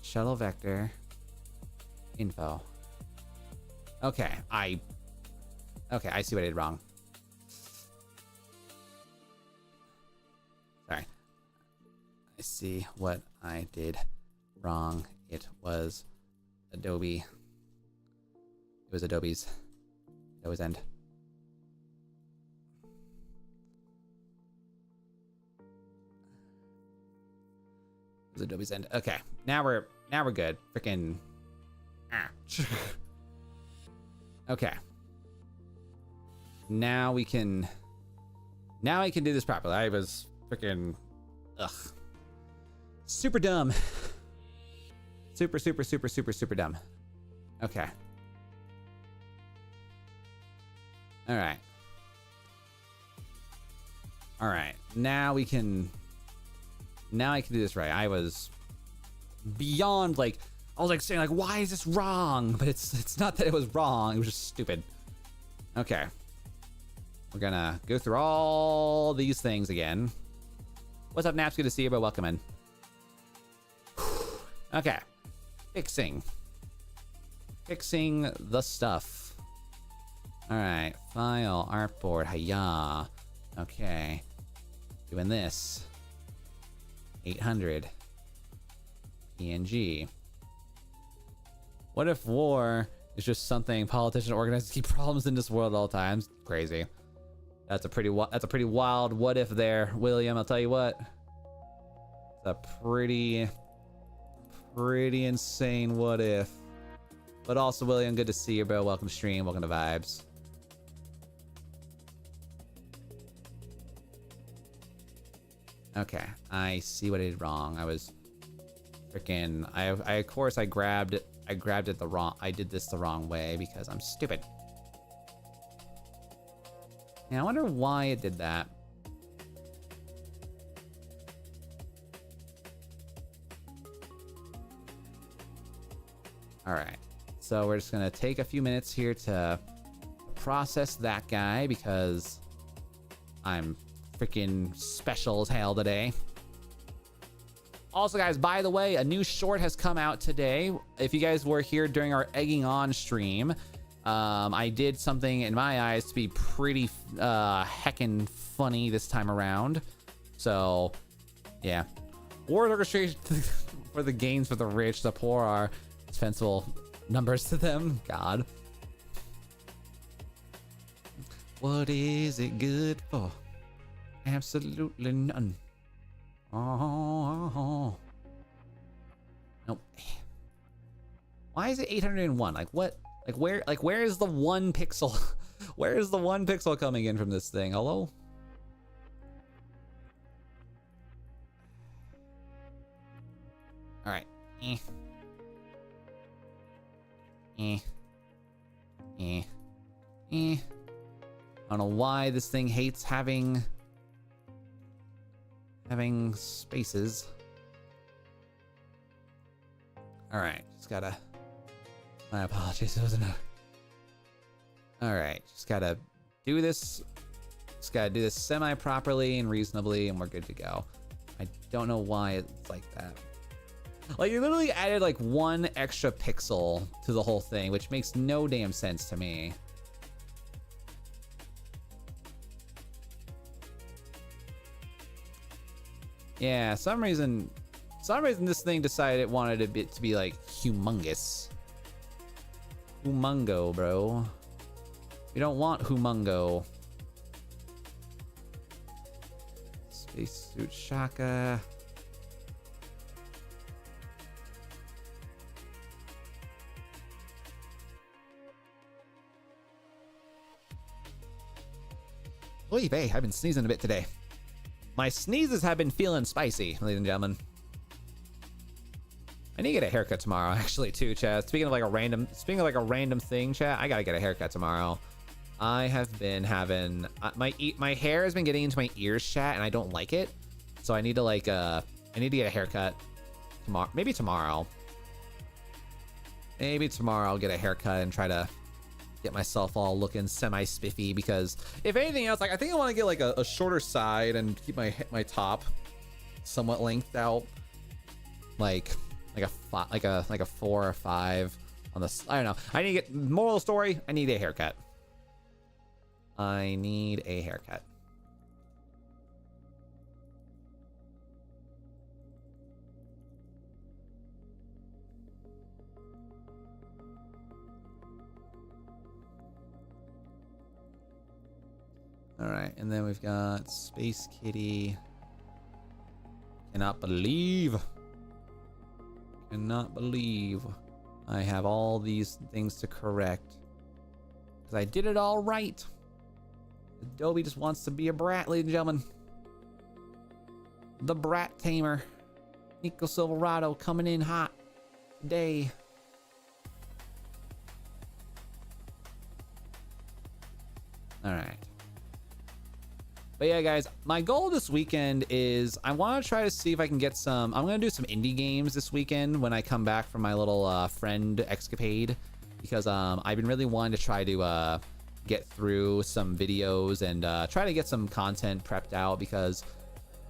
Shuttle vector. Info. Okay, I see what I did wrong. Sorry. I see what I did wrong. It was Adobe. It was Adobe's end. It was Adobe's end. Okay, now we're good. Freaking. Okay. Now I can do this properly. I was freaking super dumb. Super dumb. Okay. All right. Now I can do this right. I was beyond I was saying why is this wrong? But it's not that it was wrong. It was just stupid. Okay. We're gonna go through all these things again. What's up, Naps? Good to see you, but welcome in. Okay. Fixing the stuff. All right. File, artboard, hiya. Okay. Doing this. 800. PNG. What if war is just something politicians organize to keep problems in this world at all times? Crazy. That's a pretty wild what if there, William. I'll tell you what. It's a pretty insane what if. But also, William, good to see you, bro. Welcome to stream. Welcome to Vibes. Okay, I see what I did wrong. I was freaking. Of course I grabbed it the wrong. I did this the wrong way because I'm stupid. Yeah, I wonder why it did that. All right, so we're just gonna take a few minutes here to process that guy because I'm freaking special as hell today. Also, guys, by the way, a new short has come out today. If you guys were here during our egging on stream, I did something in my eyes to be pretty heckin' funny this time around. So, yeah. War orchestration for the gains for the rich, the poor are dispensable numbers to them. God. What is it good for? Absolutely none. Oh. Nope. Why is it 801? Like what? Where is the 1 pixel? Where is the 1 pixel coming in from this thing? Hello? All right. I don't know why this thing hates having spaces. All right, just gotta. My apologies, it wasn't a. All right, just gotta do this. Just gotta do this semi-properly and reasonably, and we're good to go. I don't know why it's like that. Like, you literally added like 1 extra pixel to the whole thing, which makes no damn sense to me. Yeah, some reason this thing decided it wanted it to be like humongous. Humongo, bro. We don't want humongo. Spacesuit Shaka. Oy vey, I've been sneezing a bit today. My sneezes have been feeling spicy, ladies and gentlemen. I need to get a haircut tomorrow, actually, too, chat. Speaking of like a random thing, chat, I gotta get a haircut tomorrow. I have been having my hair has been getting into my ears, chat, and I don't like it. So I need to like I need to get a haircut tomorrow. Maybe tomorrow. Maybe tomorrow I'll get a haircut and try to get myself all looking semi-spiffy, because if anything else, like I think I want to get like a shorter side and keep my top somewhat lengthed out, like a 4 or 5 on the. I don't know. I need to get, moral of the story, I need a haircut. I need a haircut. All right, and then we've got Space Kitty. Cannot believe I have all these things to correct, because I did it all right. Adobe just wants to be a brat, ladies and gentlemen. The brat tamer. NiccoSilverado coming in hot today. All right. But yeah, guys, my goal this weekend is I want to try to see if I can get some. I'm going to do some indie games this weekend when I come back from my little friend escapade, because I've been really wanting to try to get through some videos and try to get some content prepped out, because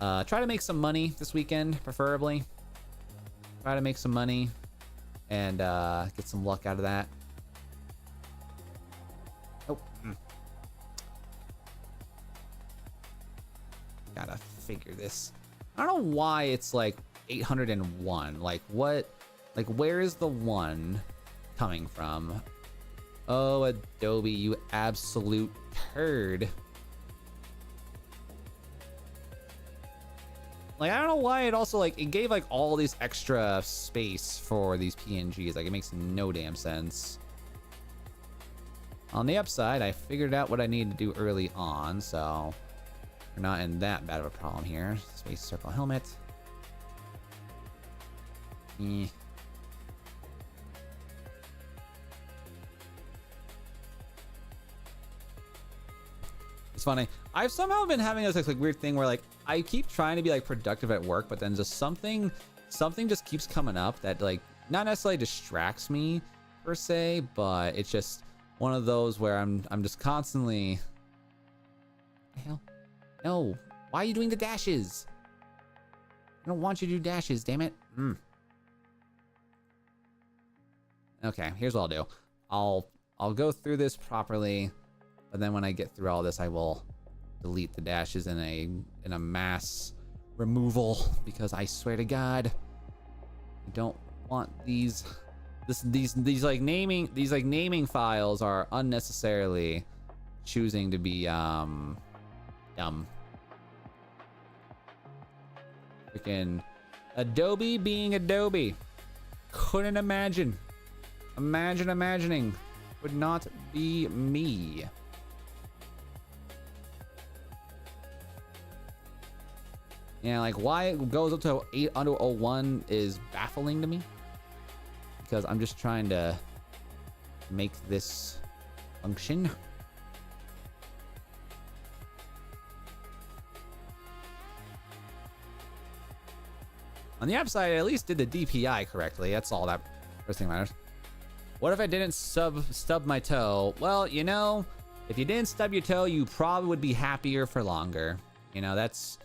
try to make some money this weekend, preferably. Try to make some money and get some luck out of that. Oh. Gotta figure this. I don't know why it's like 801. Like what? Like where is the 1 coming from? Oh, Adobe, you absolute turd. Like, I don't know why it also like it gave like all these extra space for these PNGs. Like, it makes no damn sense. On the upside, I figured out what I needed to do early on, so we're not in that bad of a problem here. Space circle helmet. It's funny. I've somehow been having this like weird thing where like I keep trying to be like productive at work, but then just something just keeps coming up that like not necessarily distracts me per se, but it's just one of those where I'm just constantly. What the hell? No. Why are you doing the dashes? I don't want you to do dashes, damn it. Okay, here's what I'll do. I'll go through this properly, but then when I get through all this, I will delete the dashes in a mass removal, because I swear to God, I don't want these like naming files are unnecessarily choosing to be dumb. Freaking Adobe being Adobe. Couldn't imagine. Imagining. Would not be me. Yeah, like why it goes up to 8 under 01 is baffling to me, because I'm just trying to make this function. On the app side, I at least did the DPI correctly. That's all that first thing matters. What if I didn't stub my toe? Well, you know, if you didn't stub your toe, you probably would be happier for longer. You know, that's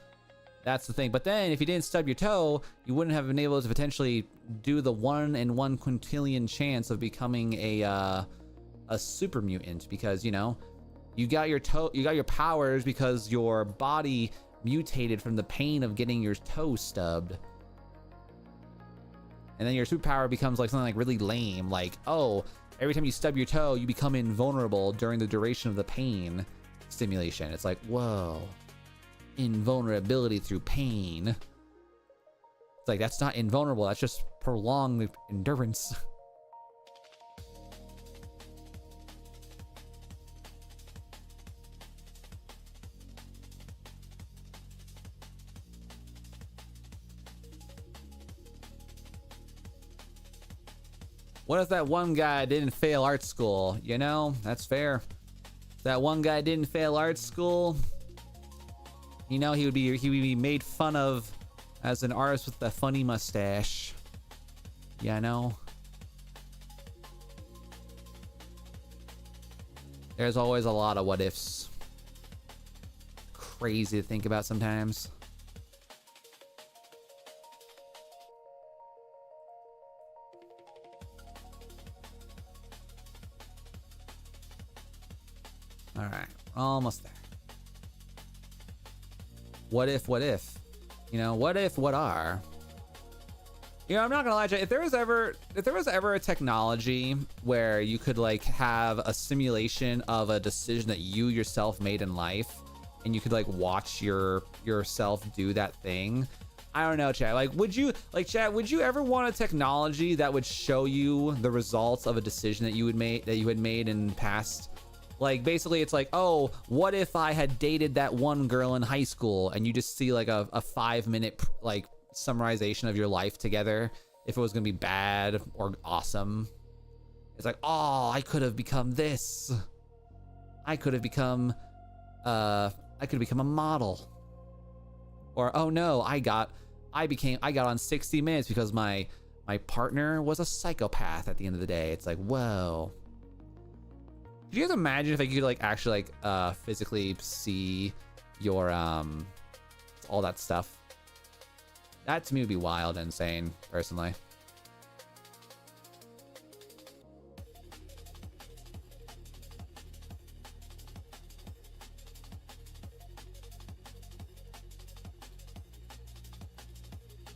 the thing. But then if you didn't stub your toe, you wouldn't have been able to potentially do the 1 in 1 quintillion chance of becoming a super mutant, because, you know, you got your powers because your body mutated from the pain of getting your toe stubbed. And then your superpower becomes like something like really lame, like, oh, every time you stub your toe, you become invulnerable during the duration of the pain stimulation. It's like, whoa, invulnerability through pain. It's like, that's not invulnerable, that's just prolonged endurance. What if that one guy didn't fail art school? You know, that's fair. If that one guy didn't fail art school, you know, he would be made fun of as an artist with a funny mustache. Yeah, I know. There's always a lot of what ifs. Crazy to think about sometimes. All right, almost there. What if? You know, what if, what are? You know, I'm not gonna lie to you. If there was ever a technology where you could like have a simulation of a decision that you yourself made in life, and you could like watch yourself do that thing, I don't know, chat. Like, would you ever want a technology that would show you the results of a decision that you had made in past? Like, basically, it's like, oh, what if I had dated that one girl in high school, and you just see like a 5-minute like summarization of your life together, if it was gonna be bad or awesome. It's like, oh, I could have become this. I could have become a model. Or, oh no, I got on 60 Minutes because my partner was a psychopath at the end of the day. It's like, whoa. Could you guys imagine if I could like actually like physically see your all that stuff? That to me would be wild and insane, personally.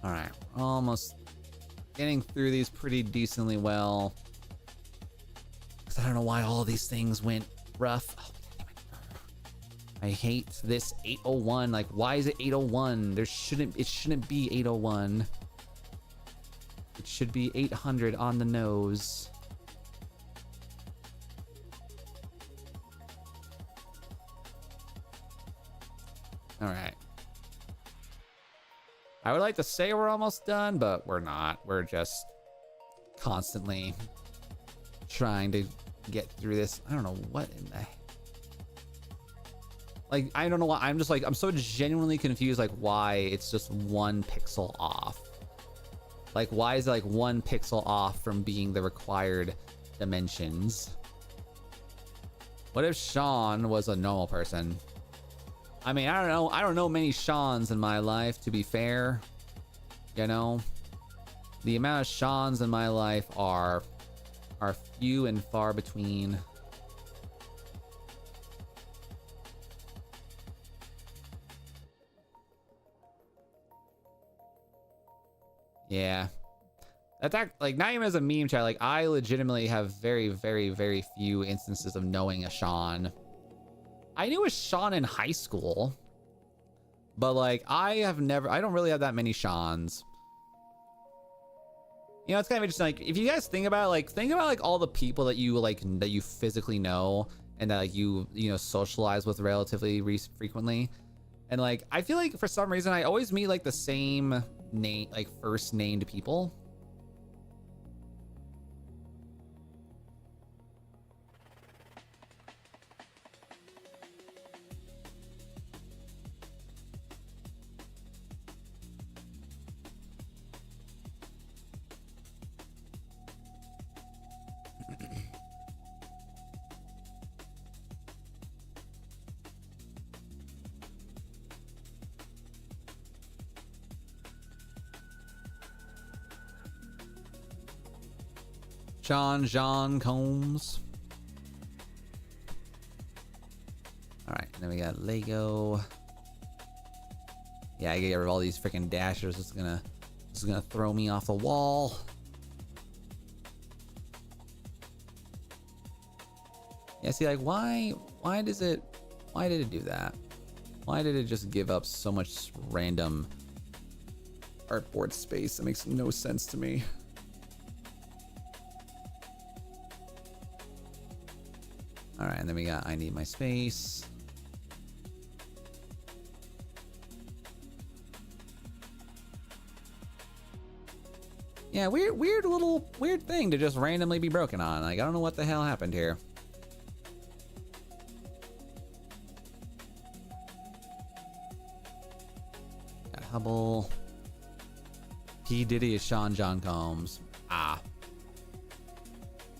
All right, almost getting through these pretty decently well. I don't know why all of these things went rough. Oh, damn it. I hate this 801. Like, why is it 801? It shouldn't be 801. It should be 800 on the nose. All right. I would like to say we're almost done, but we're not. We're just constantly trying to get through this. I don't know what in the, like, I don't know why. I'm just like, I'm so genuinely confused, like why it's just 1 pixel off. Like, why is it like 1 pixel off from being the required dimensions? What if Sean was a normal person? I mean, I don't know many Seans in my life, to be fair. You know, the amount of Seans in my life are few and far between. Yeah. That's like not even as a meme chat. Like I legitimately have very, very, very few instances of knowing a Sean. I knew a Sean in high school, but like I don't really have that many Seans. You know, it's kind of interesting. Like if you guys think about like all the people that you physically know and that like you know socialize with relatively frequently, and like I feel like for some reason I always meet like the same name, like first named people. John Combs. All right, and then we got Lego. Yeah, I gotta get rid of all these freaking dashers. This is gonna throw me off the wall. Yeah, see, like why did it do that? Why did it just give up so much random artboard space? That makes no sense to me. All right, and then we got I need my space. Yeah, weird thing to just randomly be broken on. Like I don't know what the hell happened here. Got Hubble. P. Diddy is Sean John Combs. Ah.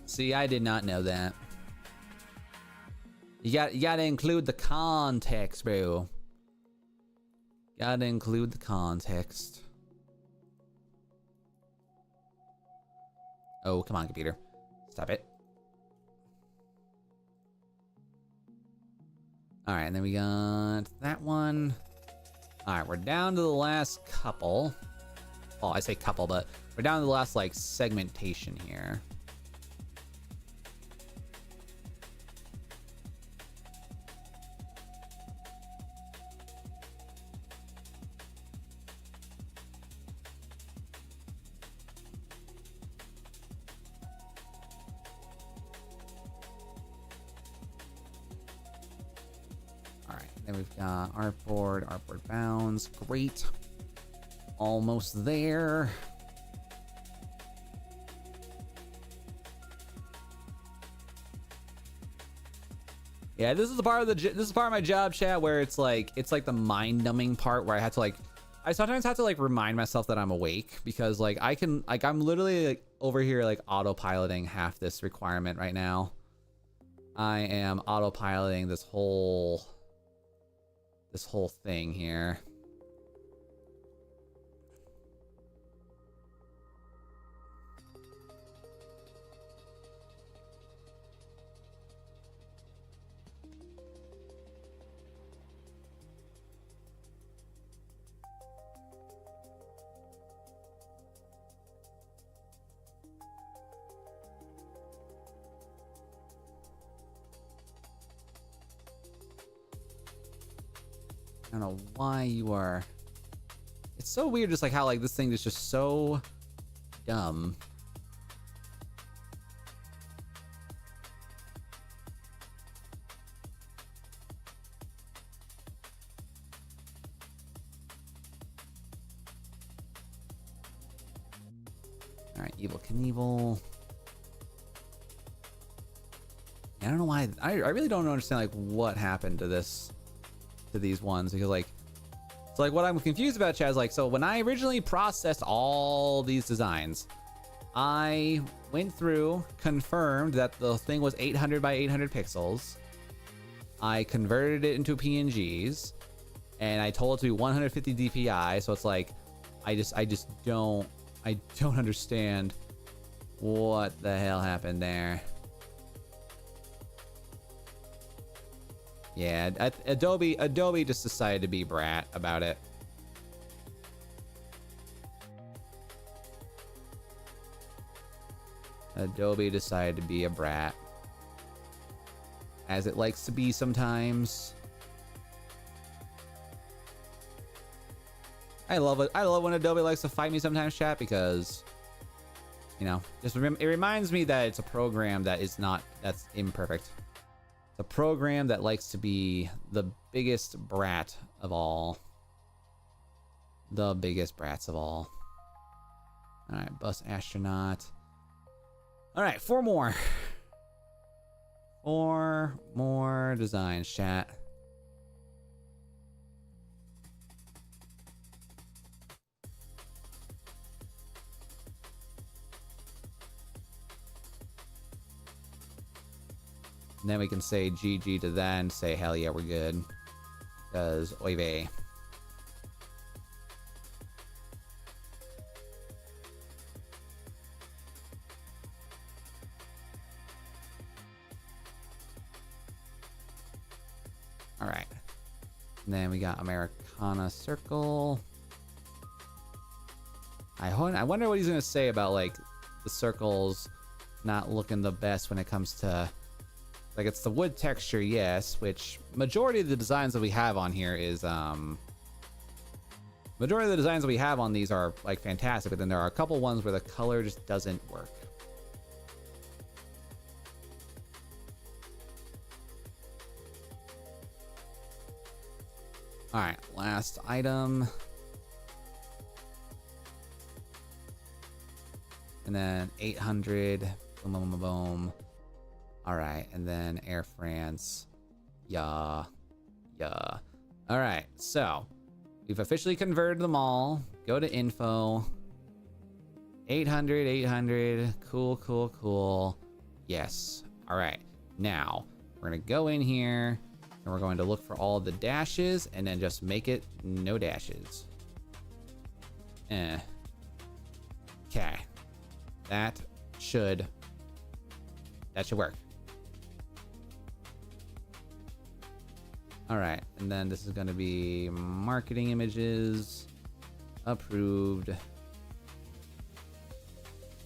See, I did not know that. You gotta include the context, bro. Gotta include the context. Oh, come on, computer. Stop it. All right, and then we got that one. All right, we're down to the last couple. Well, I say couple, but we're down to the last like segmentation here. Then we've got artboard bounds. Great. Almost there. Yeah, this is the part of my job chat where it's like the mind-numbing part where I sometimes have to like remind myself that I'm awake because like I'm literally like over here like autopiloting half this requirement right now. I am autopiloting this whole thing here. I don't know why you are. It's so weird, just like how like this thing is just so dumb. All right, Evil Knievel. I don't know why. I really don't understand like what happened to these ones because like so like what I'm confused about, Chad, is like so when I originally processed all these designs, I went through, confirmed that the thing was 800 by 800 pixels. I converted it into PNGs, and I told it to be 150 DPI. So it's like I don't understand what the hell happened there. Yeah, Adobe just decided to be brat about it. Adobe decided to be a brat, as it likes to be sometimes. I love it. I love when Adobe likes to fight me sometimes, chat, because, you know, it reminds me that it's a program that's imperfect. It's a program that likes to be the biggest brat of all. The biggest brats of all. All right, bus astronaut. All right, 4 more. 4 more designs, chat. And then we can say GG to that and say, hell yeah, we're good. Because, oy vey. All right. And then we got Americana Circle. I wonder what he's going to say about, like, the circles not looking the best when it comes to... Like, it's the wood texture, yes, which majority of the designs that we have on here is, majority of the designs that we have on these are, like, fantastic, but then there are a couple ones where the color just doesn't work. All right, last item. And then 800, boom, boom, boom, boom. All right, and then Air France. Yeah. All right, so we've officially converted them all. Go to info. 800. Cool. Yes. All right, now we're gonna go in here and we're going to look for all the dashes and then just make it no dashes. Okay. That should work. All right, and then this is going to be marketing images, approved,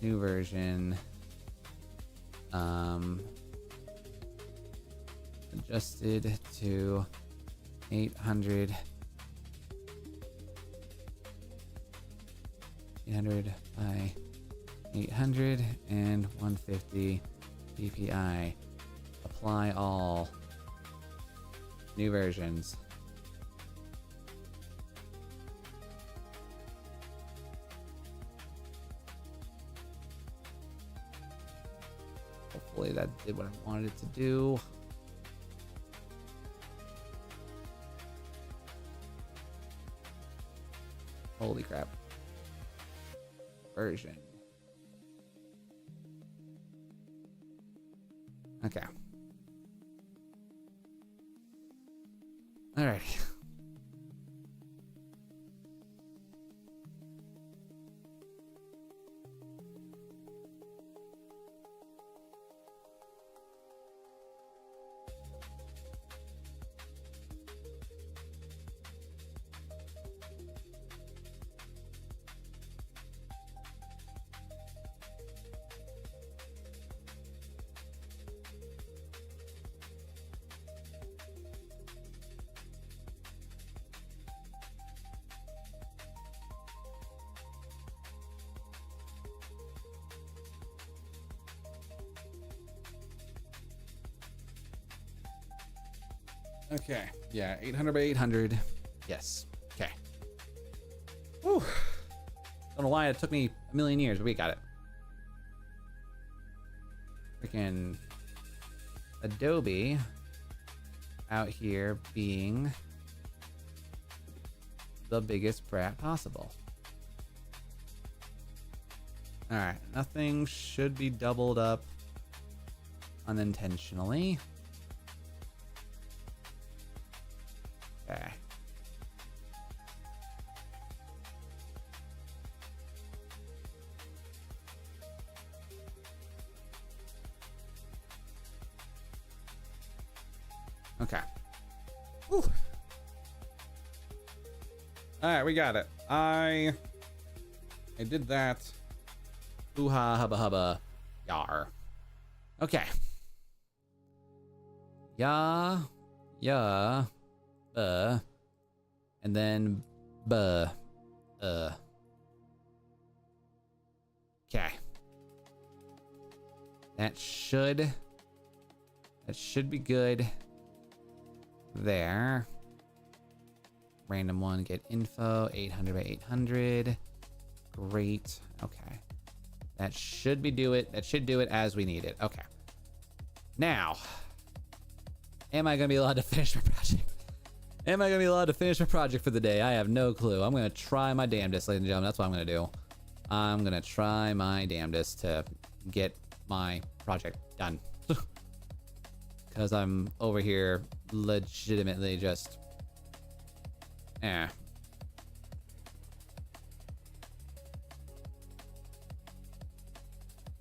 new version, adjusted to 800 by 800 and 150 dpi. Apply all. New versions. Hopefully that did what I wanted it to do. Holy crap. Version. Okay. Alrighty. Okay, yeah, 800 by 800. Yes. Okay. Whew. Don't know why it took me a million years, but we got it. Freaking Adobe out here being the biggest brat possible. All right, nothing should be doubled up unintentionally. Okay. Okay. Whew. All right, we got it. I did that. Ooh-ha, hubba hubba, yar. Okay. Yeah, and then okay. That should be good. There. Random one, get info, 800 by 800. Great. Okay. That should do it as we need it. Okay. Now, am I gonna be allowed to finish my project? Am I gonna be allowed to finish my project for the day? I have no clue. I'm gonna try my damnedest, ladies and gentlemen. That's what I'm gonna do. I'm gonna try my damnedest to get my project done. Because I'm over here legitimately just...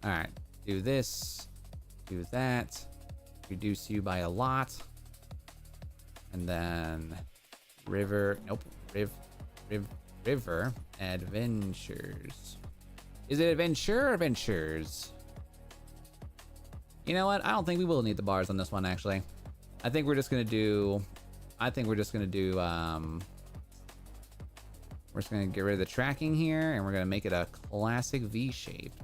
Alright, do this, do that, reduce you by a lot, and then river adventures. Is it adventure or adventures? You know what? I don't think we will need the bars on this one, actually. I think we're just gonna do, we're just gonna get rid of the tracking here, and we're gonna make it a classic V-shaped.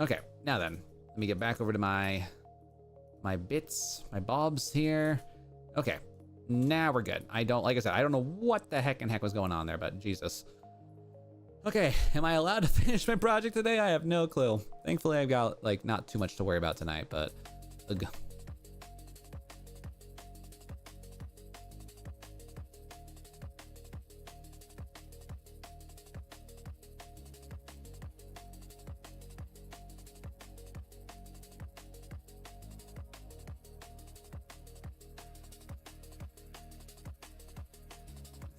Okay, now then, let me get back over to my bobs here. Okay, now we're good. Like I said, I don't know what the heck was going on there, but Jesus. Okay, am I allowed to finish my project today? I have no clue. Thankfully, I've got like not too much to worry about tonight, but ugh.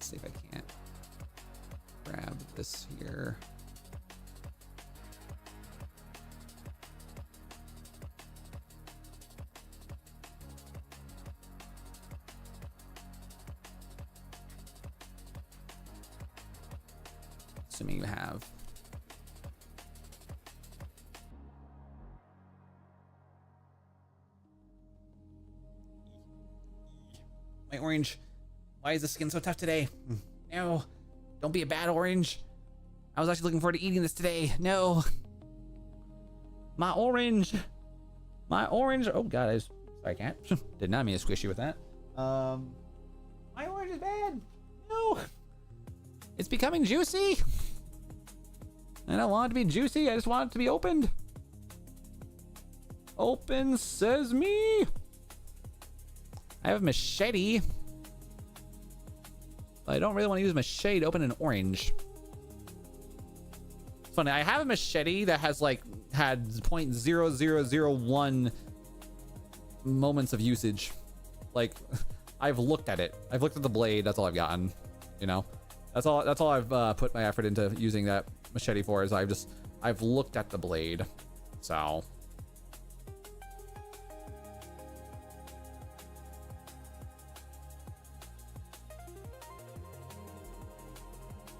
See if I can't grab this here. Assuming you have. My orange. Why is the skin so tough today? No, don't be a bad orange. I was actually looking forward to eating this today. No. My orange. Oh God, sorry, cat. Did not mean to squish you with that. My orange is bad. No. It's becoming juicy. I don't want it to be juicy. I just want it to be opened. Open sesame. I have a machete. But I don't really want to use a machete to open an orange. It's funny, I have a machete that has like had 0.0001 moments of usage. Like, I've looked at it. I've looked at the blade. That's all I've gotten. You know, that's all I've put my effort into using that machete for. Is I've looked at the blade. So.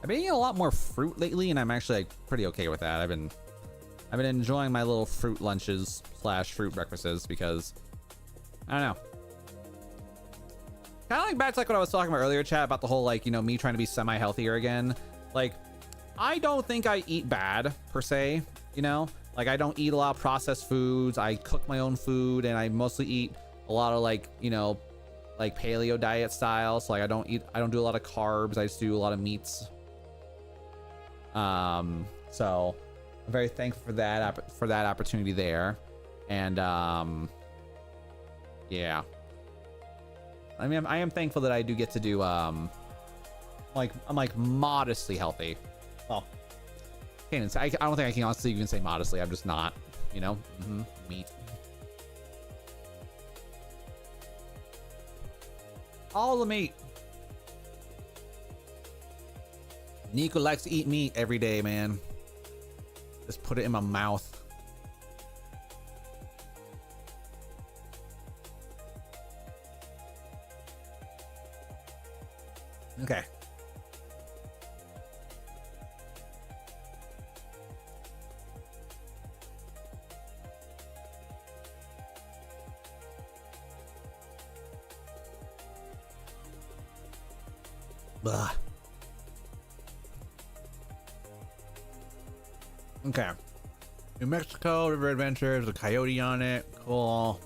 I've been eating a lot more fruit lately, and I'm actually like, pretty okay with that. I've been enjoying my little fruit lunches / fruit breakfasts because I don't know. Kind of like back to like what I was talking about earlier, chat, about the whole like, you know, me trying to be semi-healthier again. Like, I don't think I eat bad per se, you know? Like, I don't eat a lot of processed foods. I cook my own food, and I mostly eat a lot of like, you know, like paleo diet style. So like I don't do a lot of carbs. I just do a lot of meats. So I'm very thankful for that opportunity there. And yeah, I mean, I am thankful that I do get to do I'm like modestly healthy. Well, I don't think I can honestly even say modestly. I'm just not, you know. Meat. All the meat. Nico likes to eat meat every day, man. Just put it in my mouth. Okay. Blah. Okay. New Mexico, River Adventure, there's a coyote on it. Cool.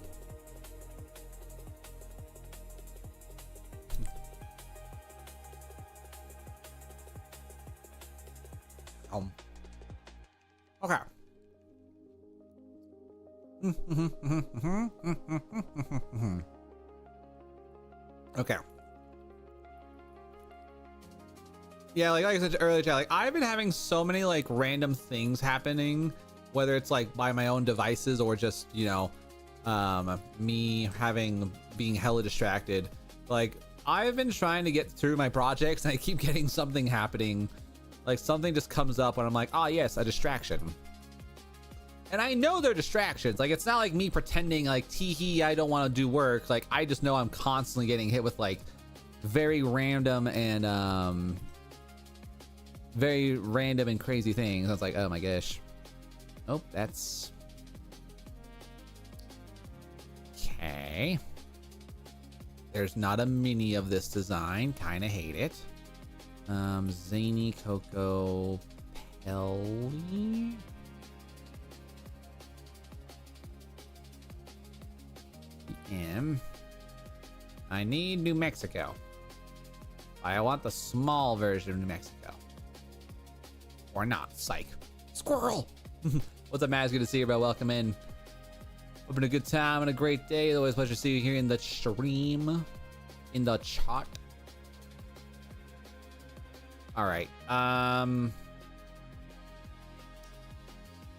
Okay. Okay. Yeah, like I said earlier, like I've been having so many like random things happening, whether it's like by my own devices or just, you know, me being hella distracted. Like I've been trying to get through my projects and I keep getting something happening. Like something just comes up and I'm like, oh yes, a distraction. And I know they're distractions. Like it's not like me pretending like tee I don't want to do work. Like I just know I'm constantly getting hit with like very random and crazy things. I was like, oh my gosh. Oh, that's okay. There's not a mini of this design. Kind of hate it. Zany Coco Pelly. I need New Mexico. I want the small version of New Mexico. Or not, psych. Squirrel! What's up, Maz? Good to see you, bro. Welcome in. Hoping a good time and a great day. Always a pleasure to see you here in the stream. In the chat. Alright.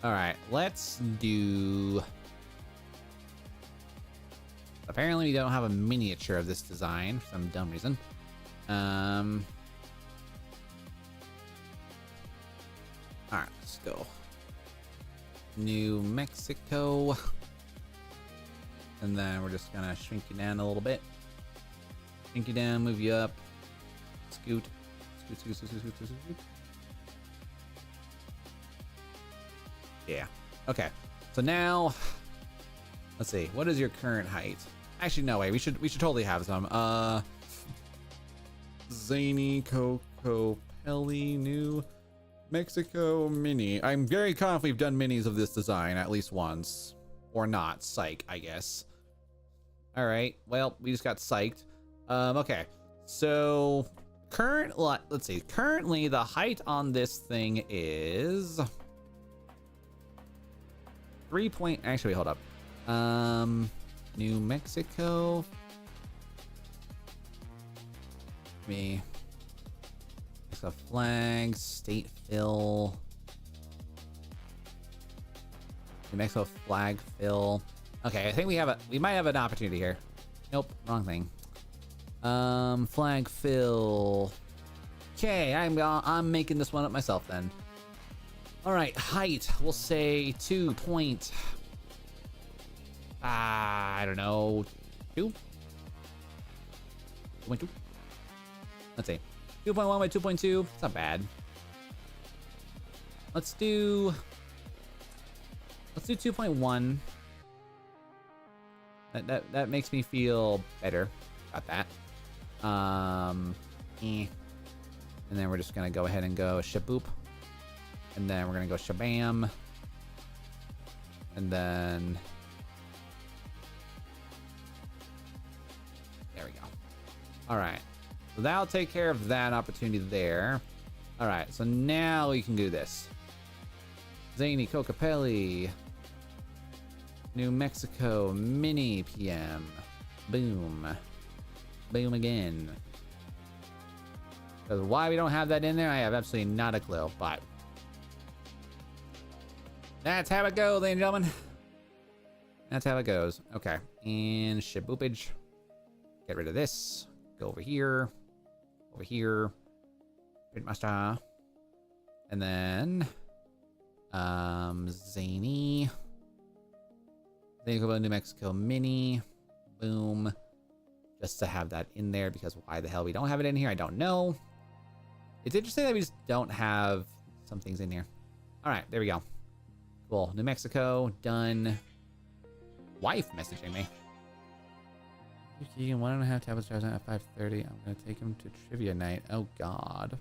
Alright, let's do... Apparently we don't have a miniature of this design for some dumb reason. Alright, let's go. New Mexico. And then we're just gonna shrink you down a little bit. Shrink you down, move you up. Scoot. Scoot, scoot, scoot, scoot, scoot, scoot. Yeah. Okay. So now, let's see. What is your current height? Actually, no way. We should totally have some. Zany Coco Pelly New Mexico Mini. I'm very confident we've done minis of this design at least once. Or not. Psych, I guess. Alright. Well, we just got psyched. Okay. So, let's see. Currently, the height on this thing is... Actually, hold up. New Mexico. Me. So flag, state fill. New Mexico flag fill. Okay, I think we might have an opportunity here. Nope, wrong thing. Flag fill. Okay, I'm making this one up myself then. All right, height. We'll say 2 point. I don't know. 2. 2.2. Let's see. 2.1 by 2.2. It's not bad. Let's do 2.1. That makes me feel better about that. And then we're just gonna go ahead and go shaboop. And then we're gonna go shabam. And then there we go. All right. So that'll take care of that opportunity there. All right. So now we can do this. Zany Cocapelli. New Mexico Mini PM. Boom. Boom again. Because why we don't have that in there, I have absolutely not a clue. But that's how it goes, ladies and gentlemen. That's how it goes. Okay, and shaboopage. Get rid of this. Go over here. Over here. Print master. And then Zany. Zany New Mexico Mini. Boom. Just to have that in there, because why the hell we don't have it in here, I don't know. It's interesting that we just don't have some things in here. All right, there we go. Cool. New Mexico, done. Wife messaging me. Keegan, 1.5 tablets starts at 5:30. I'm gonna take him to trivia night. Oh God.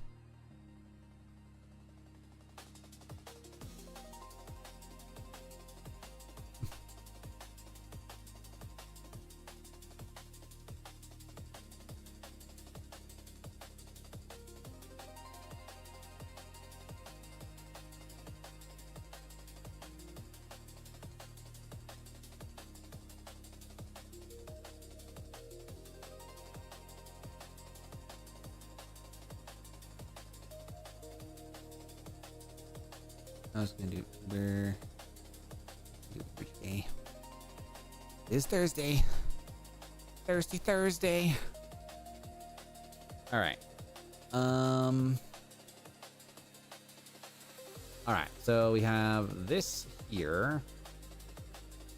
I was gonna do Uber. Do Thursday. It is Thursday. Thursday. All right. All right. So we have this here.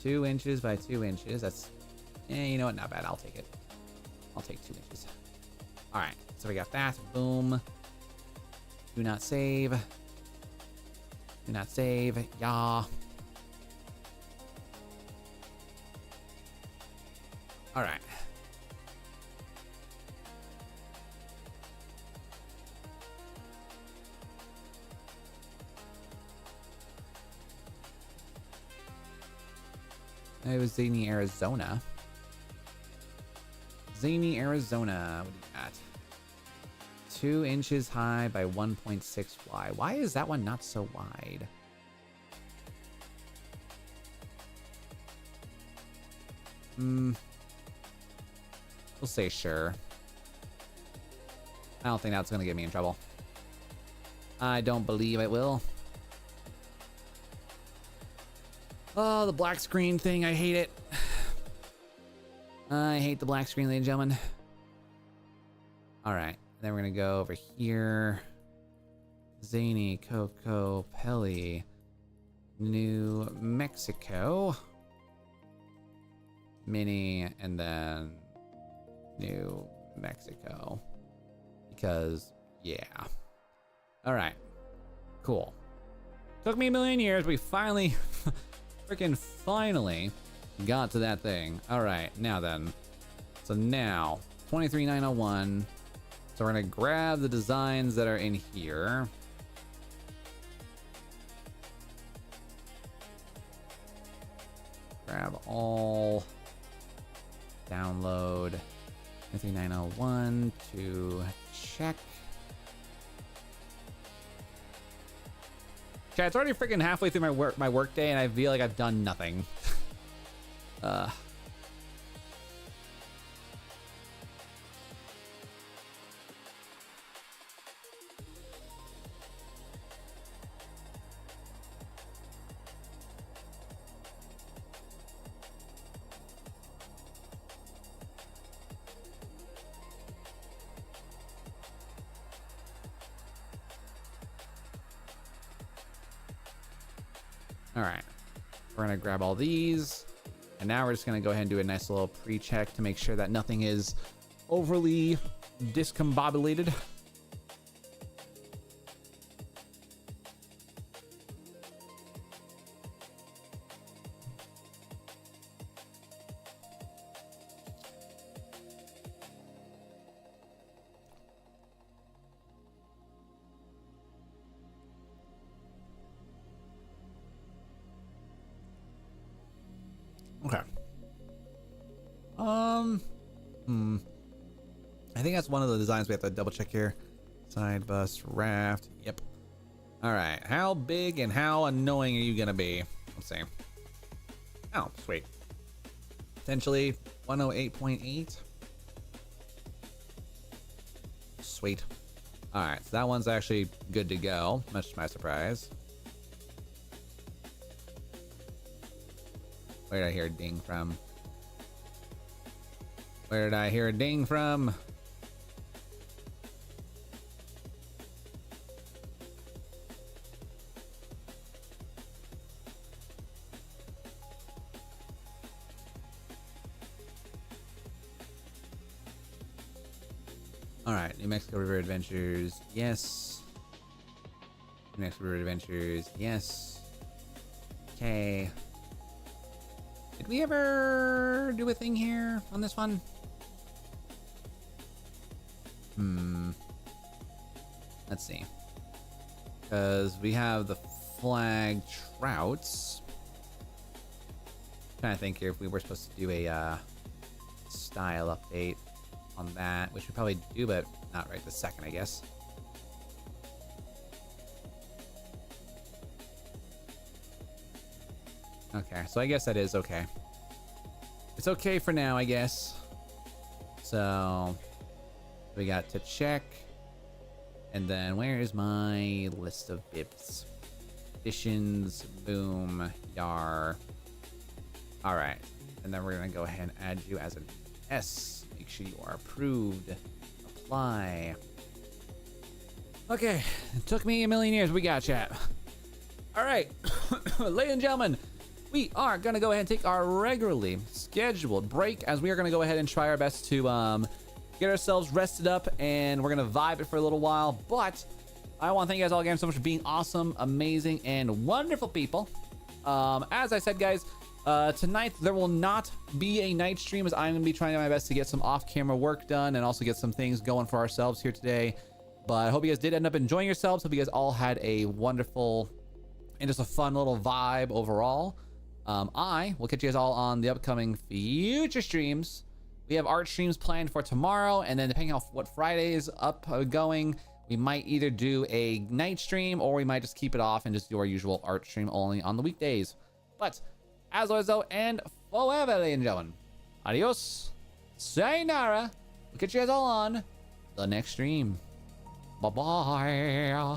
2 inches by 2 inches. That's, you know what? Not bad. I'll take it. I'll take 2 inches. All right. So we got that. Boom. Do not save. Do not save. Yeah. All right. It was Zany, Arizona. Zany, Arizona. What do you got? 2 inches high by 1.6 wide. Why is that one not so wide? We'll say sure. I don't think that's gonna get me in trouble. I don't believe it will. Oh, the black screen thing. I hate it. I hate the black screen, ladies and gentlemen. All right. Then we're gonna go over here. Zany, Coco, Pelly, New Mexico, Mini, and then New Mexico. Because, yeah. All right. Cool. Took me a million years. We finally, freaking finally got to that thing. All right. Now then. So now, 23901. So we're gonna grab the designs that are in here. Grab all. Download. 23901 to check. Okay, it's already freaking halfway through my work day, and I feel like I've done nothing. All right, we're gonna grab all these, and now we're just gonna go ahead and do a nice little pre-check to make sure that nothing is overly discombobulated. Okay. I think that's one of the designs we have to double check here. Side bus raft. Yep. All right. How big and how annoying are you gonna be? Let's see. Oh, sweet. Potentially 108.8. Sweet. All right, so that one's actually good to go, much to my surprise. Where did I hear a ding from? Where did I hear a ding from? All right, New Mexico River Adventures, yes. New Mexico River Adventures, yes. Okay. Did we ever do a thing here on this one? Let's see. Because we have the flag trouts. Trying to think here if we were supposed to do a style update on that, which we probably do, but not right this second, I guess. Okay, so I guess that is okay. It's okay for now, I guess. So we got to check. And then where is my list of bibs? Additions, boom, yar. All right, and then we're gonna go ahead and add you as an S. Make sure you are approved. Apply. Okay, it took me a million years. We got chat. All right, ladies and gentlemen, we are gonna go ahead and take our regularly scheduled break, as we are gonna go ahead and try our best to get ourselves rested up, and we're gonna vibe it for a little while. But I want to thank you guys all again so much for being awesome, amazing, and wonderful people. As I said, guys, tonight there will not be a night stream, as I'm gonna be trying my best to get some off-camera work done and also get some things going for ourselves here today. But I hope you guys did end up enjoying yourselves. Hope you guys all had a wonderful and just a fun little vibe overall. I will catch you guys all on the upcoming future streams. We have art streams planned for tomorrow, and then depending on what Friday is going, we might either do a night stream or we might just keep it off and just do our usual art stream only on the weekdays. But as always though, and forever, ladies and gentlemen, adios, sayonara. We'll catch you guys all on the next stream. Bye-bye.